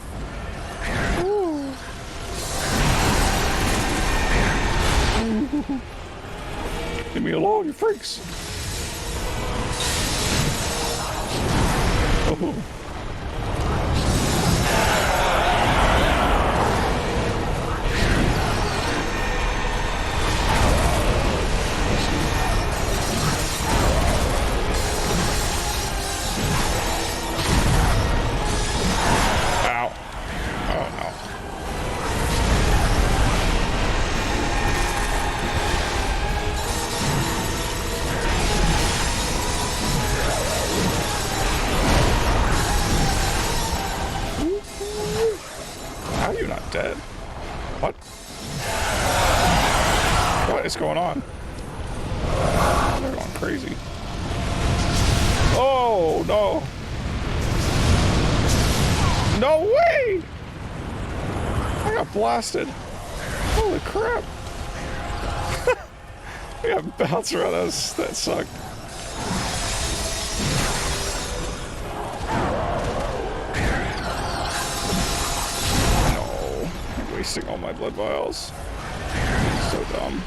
Leave me alone, you freaks. Oh. dead. What? What is going on? They're going crazy. Oh, no. No way! I got blasted. Holy crap. I got bounced around. That sucked. No. I'm wasting all my blood vials. So dumb.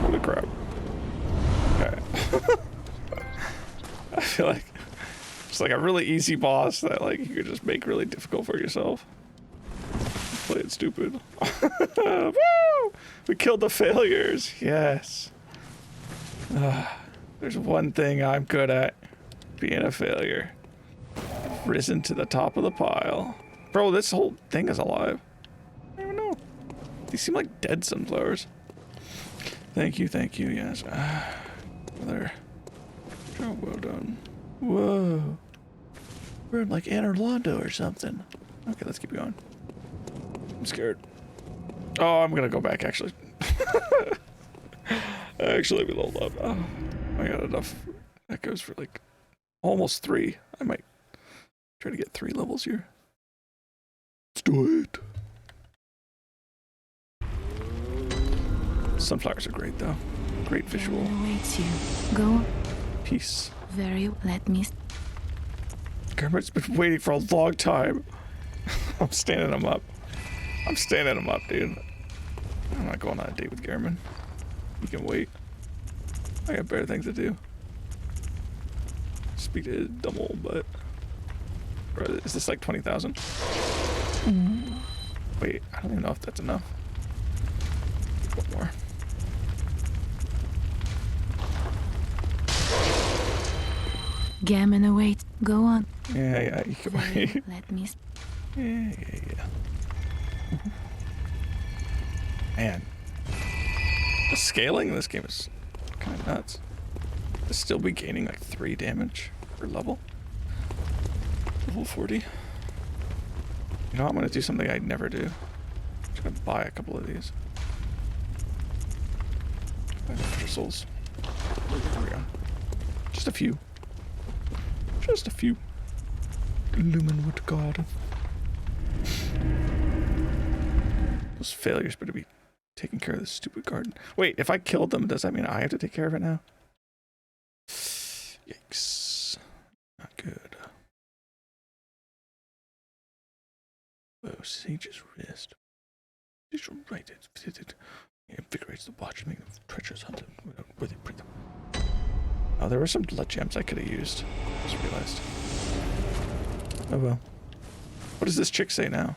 Holy crap. Okay. I feel like it's like a really easy boss that like you could just make really difficult for yourself. Play it stupid. Woo! We killed the failures. Yes. There's one thing I'm good at. Being a failure. Risen to the top of the pile. Bro, this whole thing is alive. I don't even know. These seem like dead sunflowers. Thank you, yes. Another job well done. Whoa. We're in like Anne Orlando or something. Okay, let's keep going. I'm scared. Oh, I'm gonna go back actually. Actually, we leveled up. Oh, I got enough. That goes for like almost 3. I might try to get 3 levels here. Let's do it. Sunflowers are great though. Great visual. Awaits you. Go. Peace. Let me. Kermit's been waiting for a long time. I'm standing him up. I'm standing him up, dude. I'm not going on a date with Garmin. You can wait. I got better things to do. Speak to his dumb old butt. Bro, is this like 20,000? Wait, I don't even know if that's enough. One more. Gammon awaits. Go on. Yeah, you can wait. Let me. Yeah. Man. The scaling in this game is kind of nuts. To still be gaining like 3 damage per level. Level 40. You know, I'm gonna do something I'd never do. I'm just gonna buy a couple of these. 500 souls. There we go. Just a few. Just a few. Lumenwood Garden. Those failures better be taking care of this stupid garden. Wait, if I killed them, does that mean I have to take care of it now? Yikes. Not good. Oh, Sage's wrist. Sage's right. It invigorates the watch, making treacherous hunting with it. Oh, there were some blood gems I could have used. Just realized. Oh well. What does this chick say now?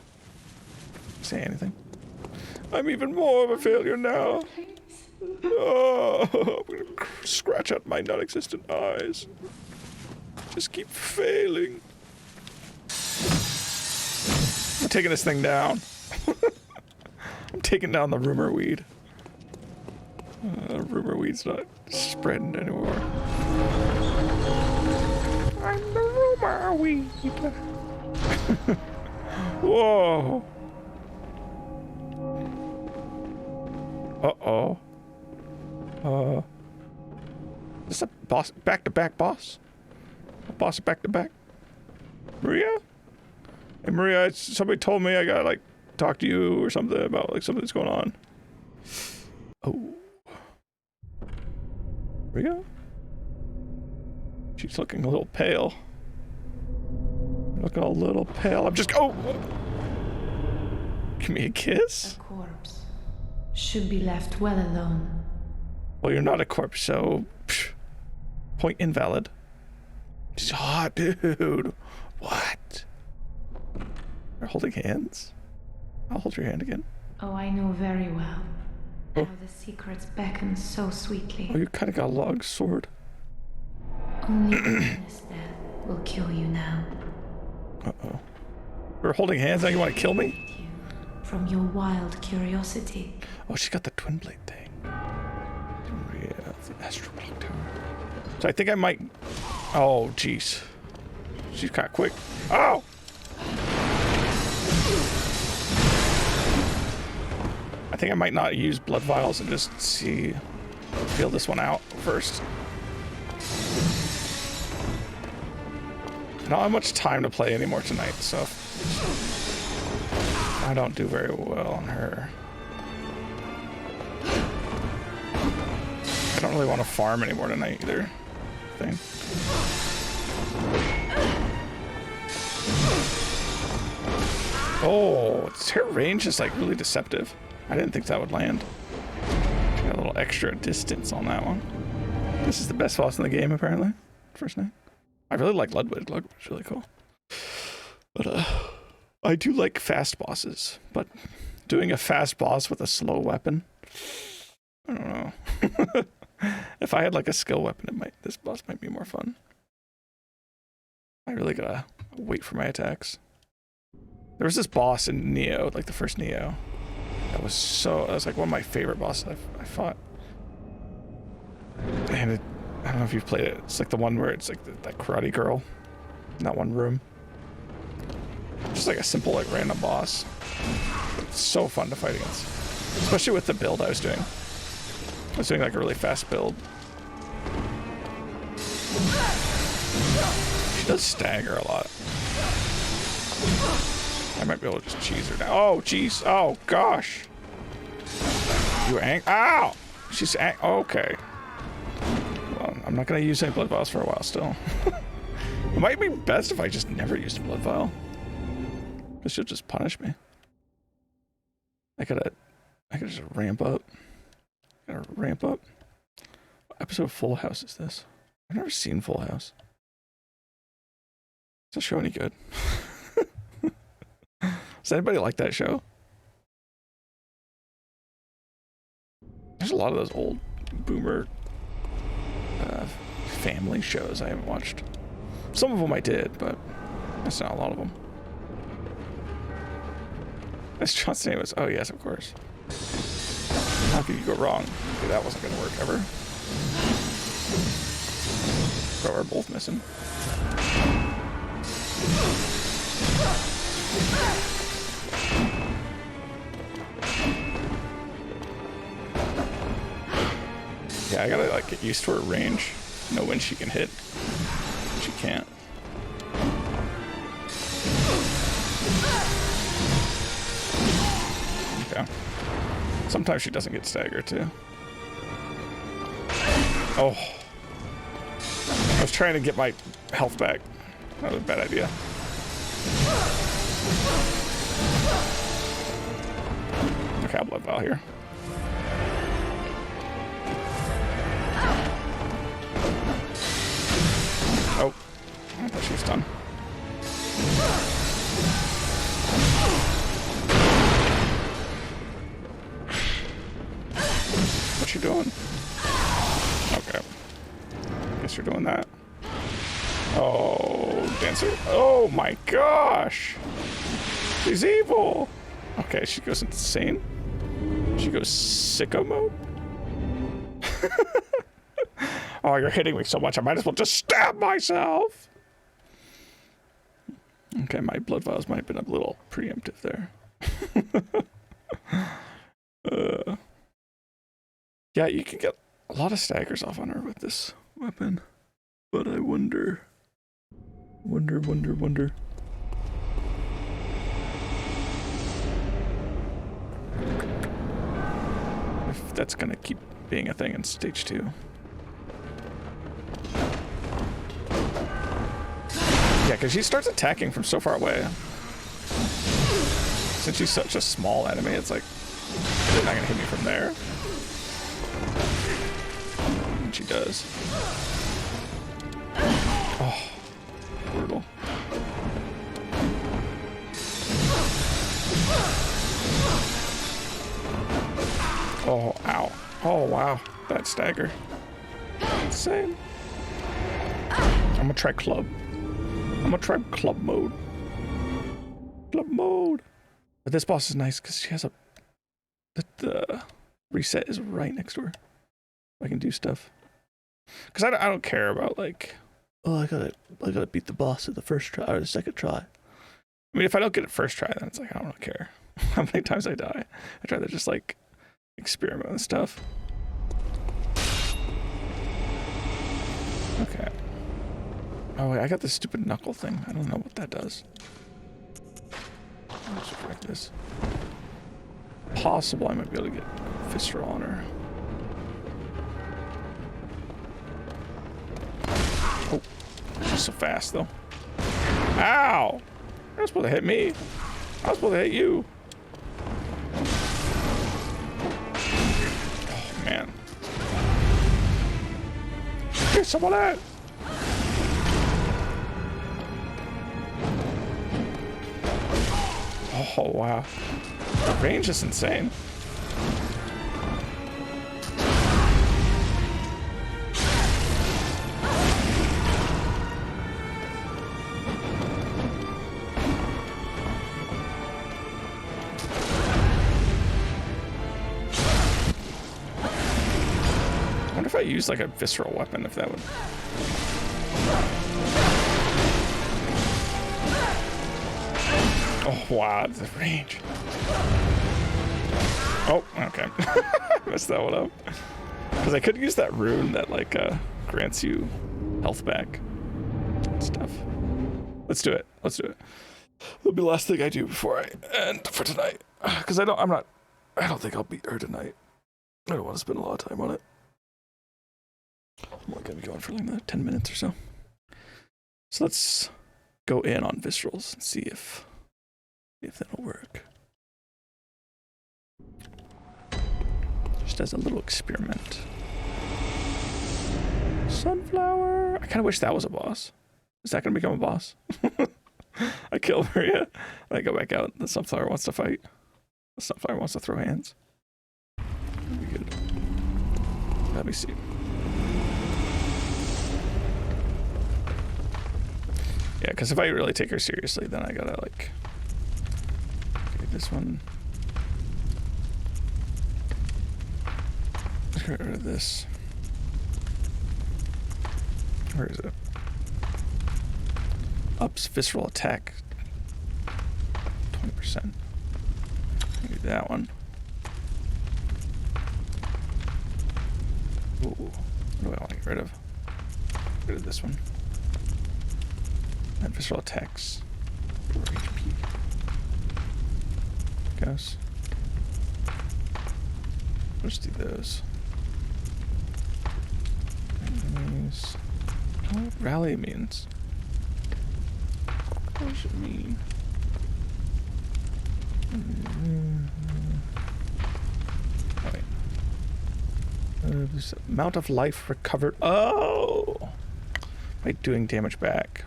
Say anything? I'm even more of a failure now. Oh, I'm gonna scratch out my non-existent eyes. Just keep failing. I'm taking this thing down. I'm taking down the rumor weed. Rumor weed's not spreading anymore. I'm the rumor weed. Whoa. Uh-oh. Is this a boss, back-to-back boss? A boss back-to-back? Maria? Hey, Maria, somebody told me I gotta, like, talk to you or something about, like, something that's going on. Oh. Maria? She's looking a little pale. Looking a little pale. I'm just, oh! Give me a kiss? A corpse should be left well alone. Well, you're not a corpse, so point invalid. She's hot, dude. What? They're holding hands? I'll hold your hand again. Oh, I know very well. Oh. How the secrets beckon so sweetly. Oh, you kind of got a long sword. Only darkness then will kill you now. Uh-oh. We're holding hands now, you want to kill me? You from your wild curiosity. Oh, she's got the twin blade thing. Yeah, the astral clock tower. So I think I might. Oh, jeez. She's kind of quick. Oh! I think I might not use blood vials and just feel this one out first. I don't have much time to play anymore tonight, so I don't do very well on her. I don't really want to farm anymore tonight either. Oh, her range is like really deceptive. I didn't think that would land. Got a little extra distance on that one. This is the best boss in the game, apparently. First night. I really like Ludwig. Ludwig's really cool. But I do like fast bosses. But doing a fast boss with a slow weapon, I don't know. If I had like a skill weapon, this boss might be more fun. I really gotta wait for my attacks. There was this boss in Neo, like the first Neo. That was like one of my favorite bosses I fought. And I don't know if you've played it. It's like the one where it's like that karate girl in that one room. Just like a simple, like random boss. It's so fun to fight against. Especially with the build I was doing. I was doing like a really fast build. She does stagger a lot. I might be able to just cheese her down. Oh, jeez. Oh, gosh. You ow! She's okay. Well, I'm not going to use any blood vials for a while still. It might be best if I just never used a blood vial. Because she'll just punish me. I gotta just ramp up. Gotta ramp up. What episode of Full House is this? I've never seen Full House. Is that show any good? Does anybody like that show? There's a lot of those old boomer family shows I haven't watched. Some of them I did, but that's not a lot of them. As John's name was, oh yes, of course. How could you go wrong? Okay, that wasn't gonna work ever. Bro, we're both missing. Yeah, I gotta like get used to her range. Know when she can hit. She can't. Okay. Sometimes she doesn't get staggered too. Oh. I was trying to get my health back. That was a bad idea. Okay, I'll blood vial here. Oh, I thought she was done. What you doing? Okay. Guess you're doing that. Oh, dancer. Oh my gosh. She's evil. Okay, she goes insane. She goes sicko mode. Oh, you're hitting me so much, I might as well just stab myself. Okay, my blood vials might have been a little preemptive there. Yeah, you can get a lot of staggers off on her with this weapon. But I wonder. Wonder. If that's gonna keep being a thing in stage 2. Yeah, because she starts attacking from so far away. Since she's such a small enemy, it's like, they're not gonna hit me from there. And she does. Oh, brutal. Oh, ow. Oh, wow. That stagger. Insane. I'm gonna try club. I'm gonna try club mode. Club mode. But this boss is nice because she has the reset is right next to her. I can do stuff. Because I don't care about like, oh, I gotta beat the boss at the first try or the second try. I mean, if I don't get it first try, then it's like I don't really care how many times I die. I try to just like experiment with stuff. Okay. Oh wait, I got this stupid knuckle thing. I don't know what that does. Let's just wreck this. Possible I might be able to get visceral on her. Oh, she's so fast though. Ow! You're supposed to hit me. I was supposed to hit you. Oh man. Get some of that. Oh wow. The range is insane. I wonder if I use like a visceral weapon, if that would. Oh wow, the range. Oh, okay. Messed that one up. Because I could use that rune that like grants you health back and stuff. Let's do it. Let's do it. It'll be the last thing I do before I end for tonight. Because I don't think I'll beat her tonight. I don't want to spend a lot of time on it. I'm only gonna be going for like 10 minutes or so. So let's go in on viscerals and see if that'll work. Just as a little experiment. Sunflower. I kind of wish that was a boss. Is that gonna become a boss? I kill Maria. I go back out. The sunflower wants to fight. The sunflower wants to throw hands. That'd be good. Let me see. Yeah, because if I really take her seriously, then I gotta like. Okay, this one. Let's get rid of this. Where is it? Ups visceral attack 20%. Maybe that one. Ooh, what do I want to get rid of? Get rid of this one. And visceral attacks. 4 HP. Goes. Let's do those. Enemies. I don't know what rally means. What does it mean? Oh, wait. There's amount of life recovered. Oh! By doing damage back.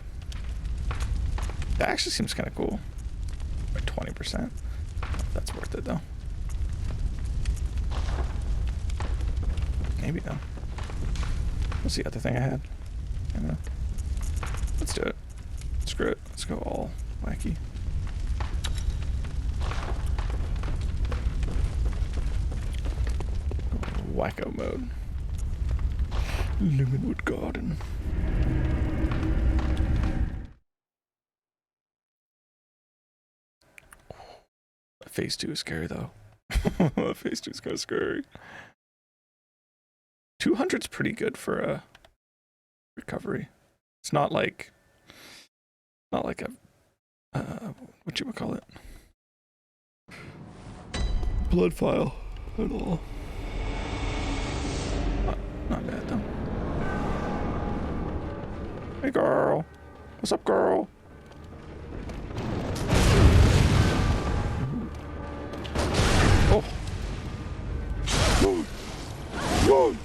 That actually seems kind of cool. By 20%. That's worth it though. Maybe though. What's the other thing I had? I don't know. Let's do it. Screw it. Let's go all wacky. Wacko mode. Lumenwood Garden. Phase 2 is scary though. Phase 2 is kind of scary. 200's pretty good for a recovery. It's not like a what you would call it, blood file at all. Not bad though. Hey girl, what's up, girl? Oh. Whoa. Whoa.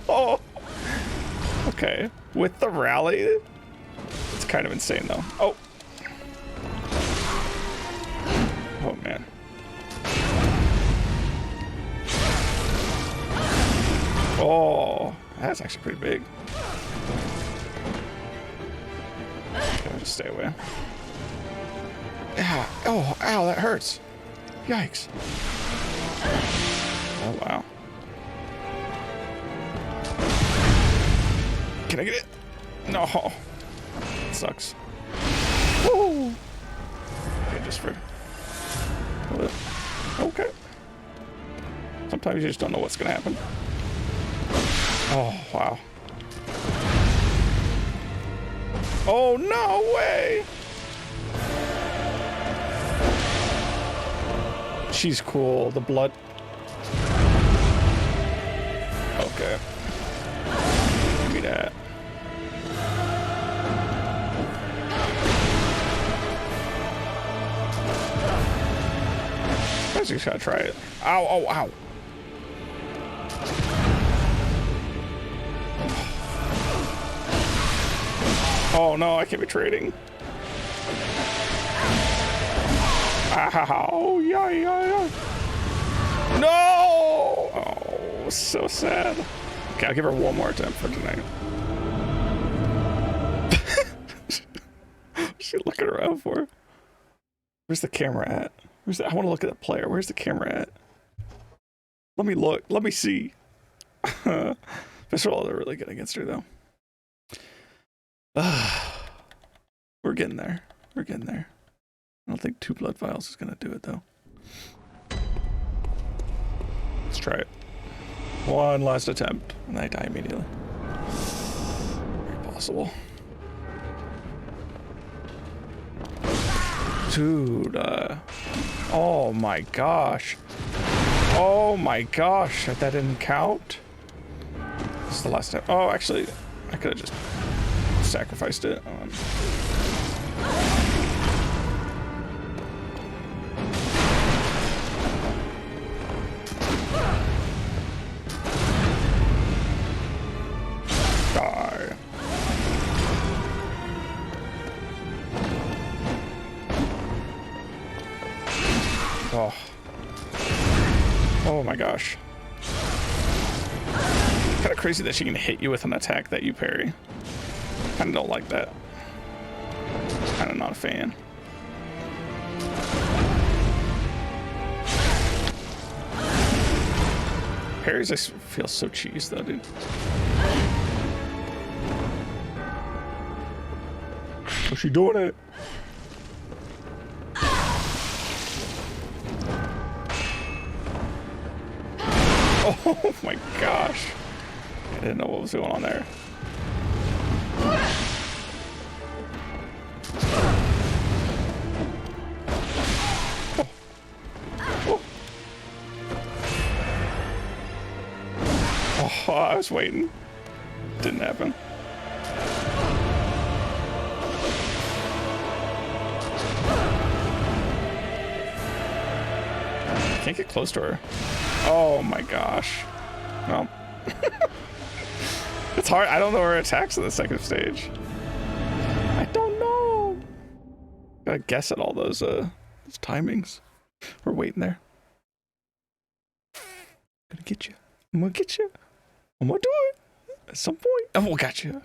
Oh. Okay, with the rally, it's kind of insane though. Oh. Oh man. Oh, that's actually pretty big. I'll just stay away. Yeah. Oh, ow, that hurts. Yikes. Oh, wow. Can I get it? No. It sucks. Woo! Okay, just for... Okay. Sometimes you just don't know what's gonna happen. Oh, wow. Oh, no way! She's cool. The blood... Okay. Give me that. I just gotta try it. Ow, oh, ow. Oh no, I can't be trading. Ow, yeah, yeah, yeah. No! Oh, so sad. Okay, I'll give her one more attempt for tonight. What's she looking around for? Where's the camera at? Where's the, I want to look at the player. Where's the camera at? Let me look. Let me see. Visceral, they're really good against her, though. We're getting there. We're getting there. I don't think 2 blood vials is going to do it, though. Let's try it. One last attempt, and I die immediately. Very possible. Dude, oh my gosh. Oh my gosh, that didn't count? This is the last time. Oh, actually, I could have just sacrificed it. Die. Oh. Oh my gosh. Kind of crazy that she can hit you with an attack that you parry. Kind of don't like that. Kind of not a fan. Parries, I feel so cheese though, dude. Oh, she doing it. Oh my gosh. I didn't know what was going on there. Oh. Oh. Oh, I was waiting. Didn't happen. Can't get close to her. Oh my gosh. Well, it's hard. I don't know her attacks in the second stage. I don't know. Gotta guess at all those timings. We're waiting there. I'm gonna get you. I'm gonna get you. I'm gonna do it at some point. Oh, we'll got you.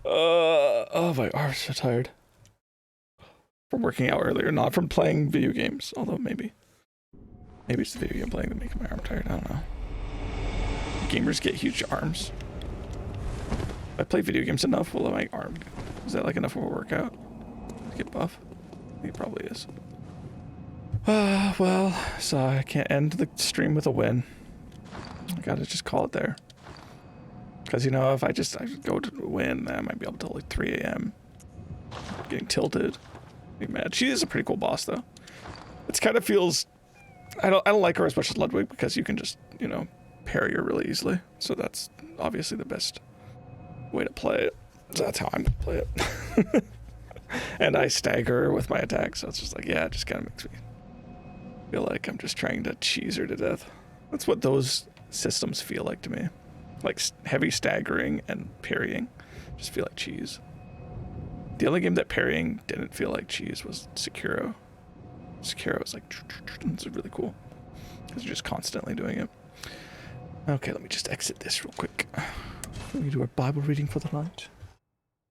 Oh, my arm's so tired. From working out earlier, not from playing video games. Although maybe it's the video game playing that making my arm tired. I don't know. Gamers get huge arms. If I play video games enough, will my arm? Is that like enough of a workout to get buff? I think it probably is. Well, so I can't end the stream with a win. I gotta just call it there. Because, you know, if I go to win, then I might be able to like 3 a.m. Getting tilted. Being mad. She is a pretty cool boss, though. It kind of feels... I don't like her as much as Ludwig because you can just, you know, parry her really easily. So that's obviously the best way to play it. So that's how I'm gonna play it. And I stagger her with my attack, so it's just like, yeah, it just kind of makes me feel like I'm just trying to cheese her to death. That's what those systems feel like to me. Like heavy staggering and parrying just feel like cheese. The only game that parrying didn't feel like cheese was Sekiro. Sekiro was like, it's really cool because you're just constantly doing it. Okay, let me just exit this real quick. Let me do our Bible reading for the night.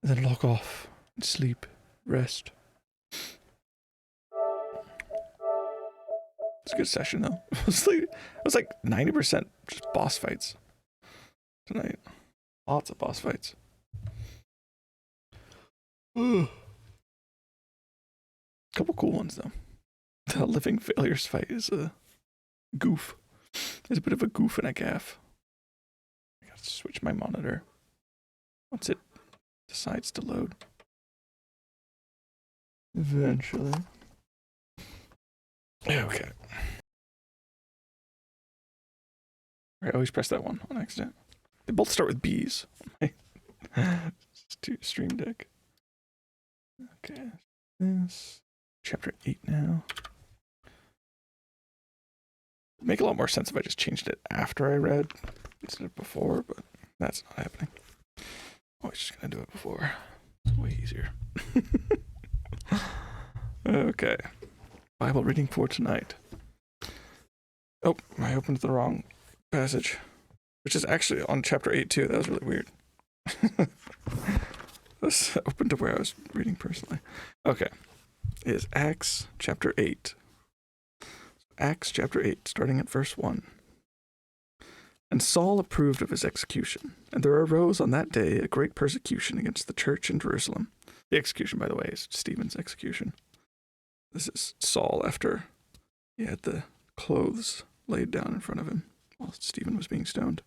And then log off and sleep, rest. It's a good session though. It was like 90% just boss fights tonight. Lots of boss fights. Couple cool ones though. The Living Failures fight is a goof. It's a bit of a goof and a gaff. I gotta switch my monitor once it decides to load. Eventually. Okay. I always press that one on accident. They both start with B's. Stream Deck. Okay. This. Chapter 8 now. It'd make a lot more sense if I just changed it after I read instead of before, but that's not happening. I was just gonna do it before. It's way easier. Okay. Bible reading for tonight. Oh, I opened the wrong passage, which is actually on chapter 8 too. That was really weird. This opened to where I was reading personally. Okay. It is Acts chapter 8. Acts chapter 8, starting at verse 1. And Saul approved of his execution, and there arose on that day a great persecution against the church in Jerusalem. The execution, by the way, is Stephen's execution. This is Saul after he had the clothes laid down in front of him while Stephen was being stoned.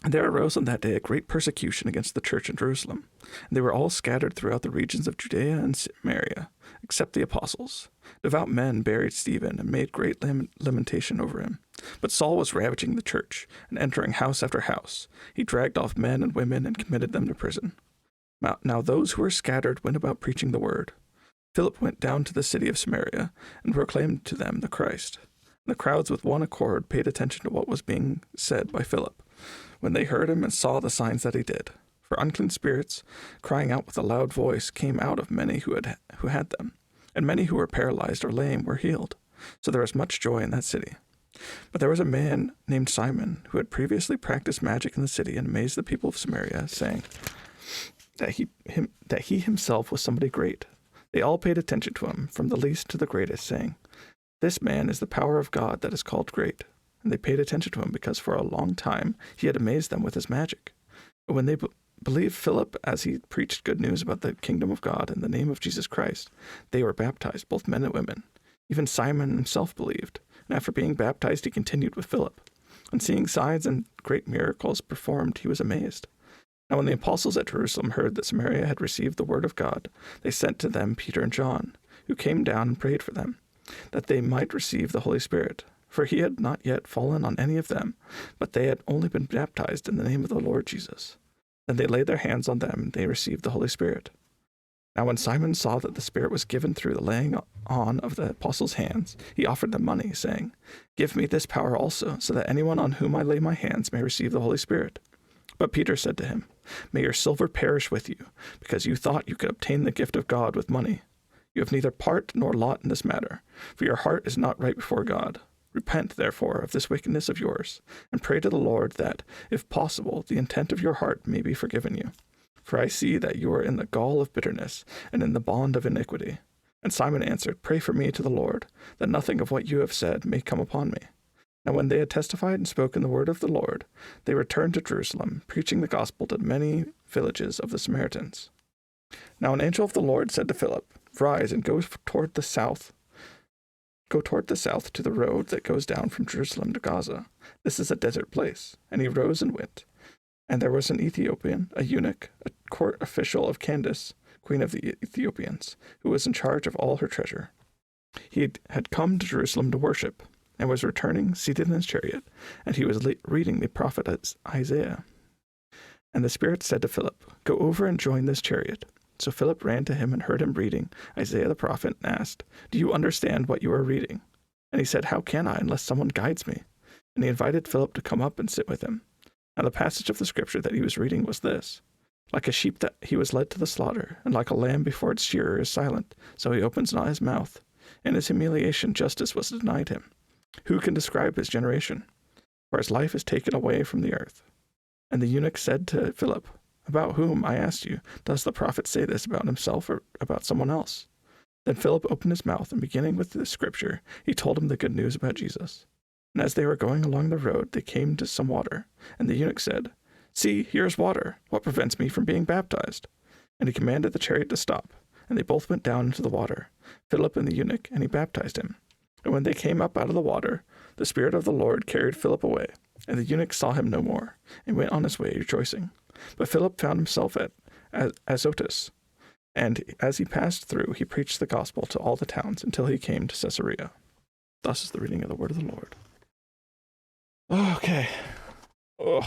And there arose on that day a great persecution against the church in Jerusalem, and they were all scattered throughout the regions of Judea and Samaria, except the apostles. Devout men buried Stephen and made great lamentation over him. But Saul was ravaging the church, and entering house after house, he dragged off men and women and committed them to prison. Now those who were scattered went about preaching the word. Philip went down to the city of Samaria and proclaimed to them the Christ. And the crowds with one accord paid attention to what was being said by Philip, when they heard him and saw the signs that he did. For unclean spirits, crying out with a loud voice, came out of many who had them, and many who were paralyzed or lame were healed. So there was much joy in that city. But there was a man named Simon, who had previously practiced magic in the city and amazed the people of Samaria, saying that he himself was somebody great. They all paid attention to him, from the least to the greatest, saying, "This man is the power of God that is called great." And they paid attention to him because for a long time he had amazed them with his magic. But when they believed Philip as he preached good news about the kingdom of God in the name of Jesus Christ, they were baptized, both men and women. Even Simon himself believed, and after being baptized he continued with Philip. And seeing signs and great miracles performed, he was amazed. Now when the apostles at Jerusalem heard that Samaria had received the word of God, they sent to them Peter and John, who came down and prayed for them, that they might receive the Holy Spirit. For he had not yet fallen on any of them, but they had only been baptized in the name of the Lord Jesus. Then they laid their hands on them, and they received the Holy Spirit. Now when Simon saw that the Spirit was given through the laying on of the apostles' hands, he offered them money, saying, "Give me this power also, so that anyone on whom I lay my hands may receive the Holy Spirit." But Peter said to him, "May your silver perish with you, because you thought you could obtain the gift of God with money. You have neither part nor lot in this matter, for your heart is not right before God. Repent, therefore, of this wickedness of yours, and pray to the Lord that, if possible, the intent of your heart may be forgiven you. For I see that you are in the gall of bitterness, and in the bond of iniquity." And Simon answered, "Pray for me to the Lord, that nothing of what you have said may come upon me." Now when they had testified and spoken the word of the Lord, they returned to Jerusalem, preaching the gospel to many villages of the Samaritans. Now an angel of the Lord said to Philip, "Rise and go toward the south to the road that goes down from Jerusalem to Gaza. This is a desert place." And he rose and went. And there was an Ethiopian, a eunuch, a court official of Candace, queen of the Ethiopians, who was in charge of all her treasure. He had come to Jerusalem to worship, and was returning, seated in his chariot, and he was reading the prophet Isaiah. And the Spirit said to Philip, "Go over and join this chariot." So Philip ran to him and heard him reading Isaiah the prophet, and asked, "Do you understand what you are reading?" And he said, "How can I, unless someone guides me?" And he invited Philip to come up and sit with him. Now the passage of the scripture that he was reading was this: "Like a sheep that he was led to the slaughter, and like a lamb before its shearer is silent, so he opens not his mouth. In his humiliation justice was denied him. Who can describe his generation? for his life is taken away from the earth. And the eunuch said to Philip, About whom, I asked you, does the prophet say this, about himself or about someone else? Then Philip opened his mouth, and beginning with the scripture, he told him the good news about Jesus. And as they were going along the road, they came to some water. And the eunuch said, See, here is water. What prevents me from being baptized? And he commanded the chariot to stop. And they both went down into the water, Philip and the eunuch, and he baptized him. And when they came up out of the water, the Spirit of the Lord carried Philip away. And the eunuch saw him no more, and went on his way rejoicing. But Philip found himself at Azotus. And as he passed through, he preached the gospel to all the towns until he came to Caesarea. Thus is the reading of the word of the Lord. Okay. Ugh.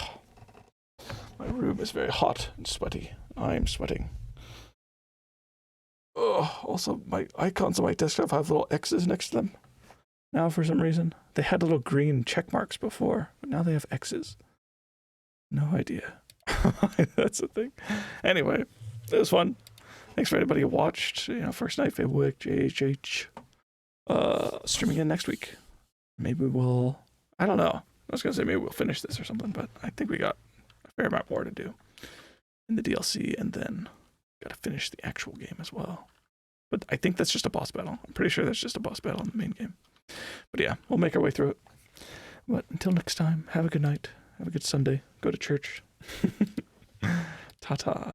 My room is very hot and sweaty. I am sweating. Ugh. Also, my icons on my desktop have little X's next to them. Now, for some reason, they had little green check marks before, but now they have X's. No idea. That's the thing. Anyway, it was fun. Thanks for anybody who watched. First night, Fable Week, JHH. Streaming again next week. Maybe we'll... I don't know. I was going to say maybe we'll finish this or something, but I think we got a fair amount more to do in the DLC, and then got to finish the actual game as well. But I think that's just a boss battle. I'm pretty sure that's just a boss battle in the main game. But yeah, we'll make our way through it. But until next time, have a good night. Have a good Sunday. Go to church. Ta-ta.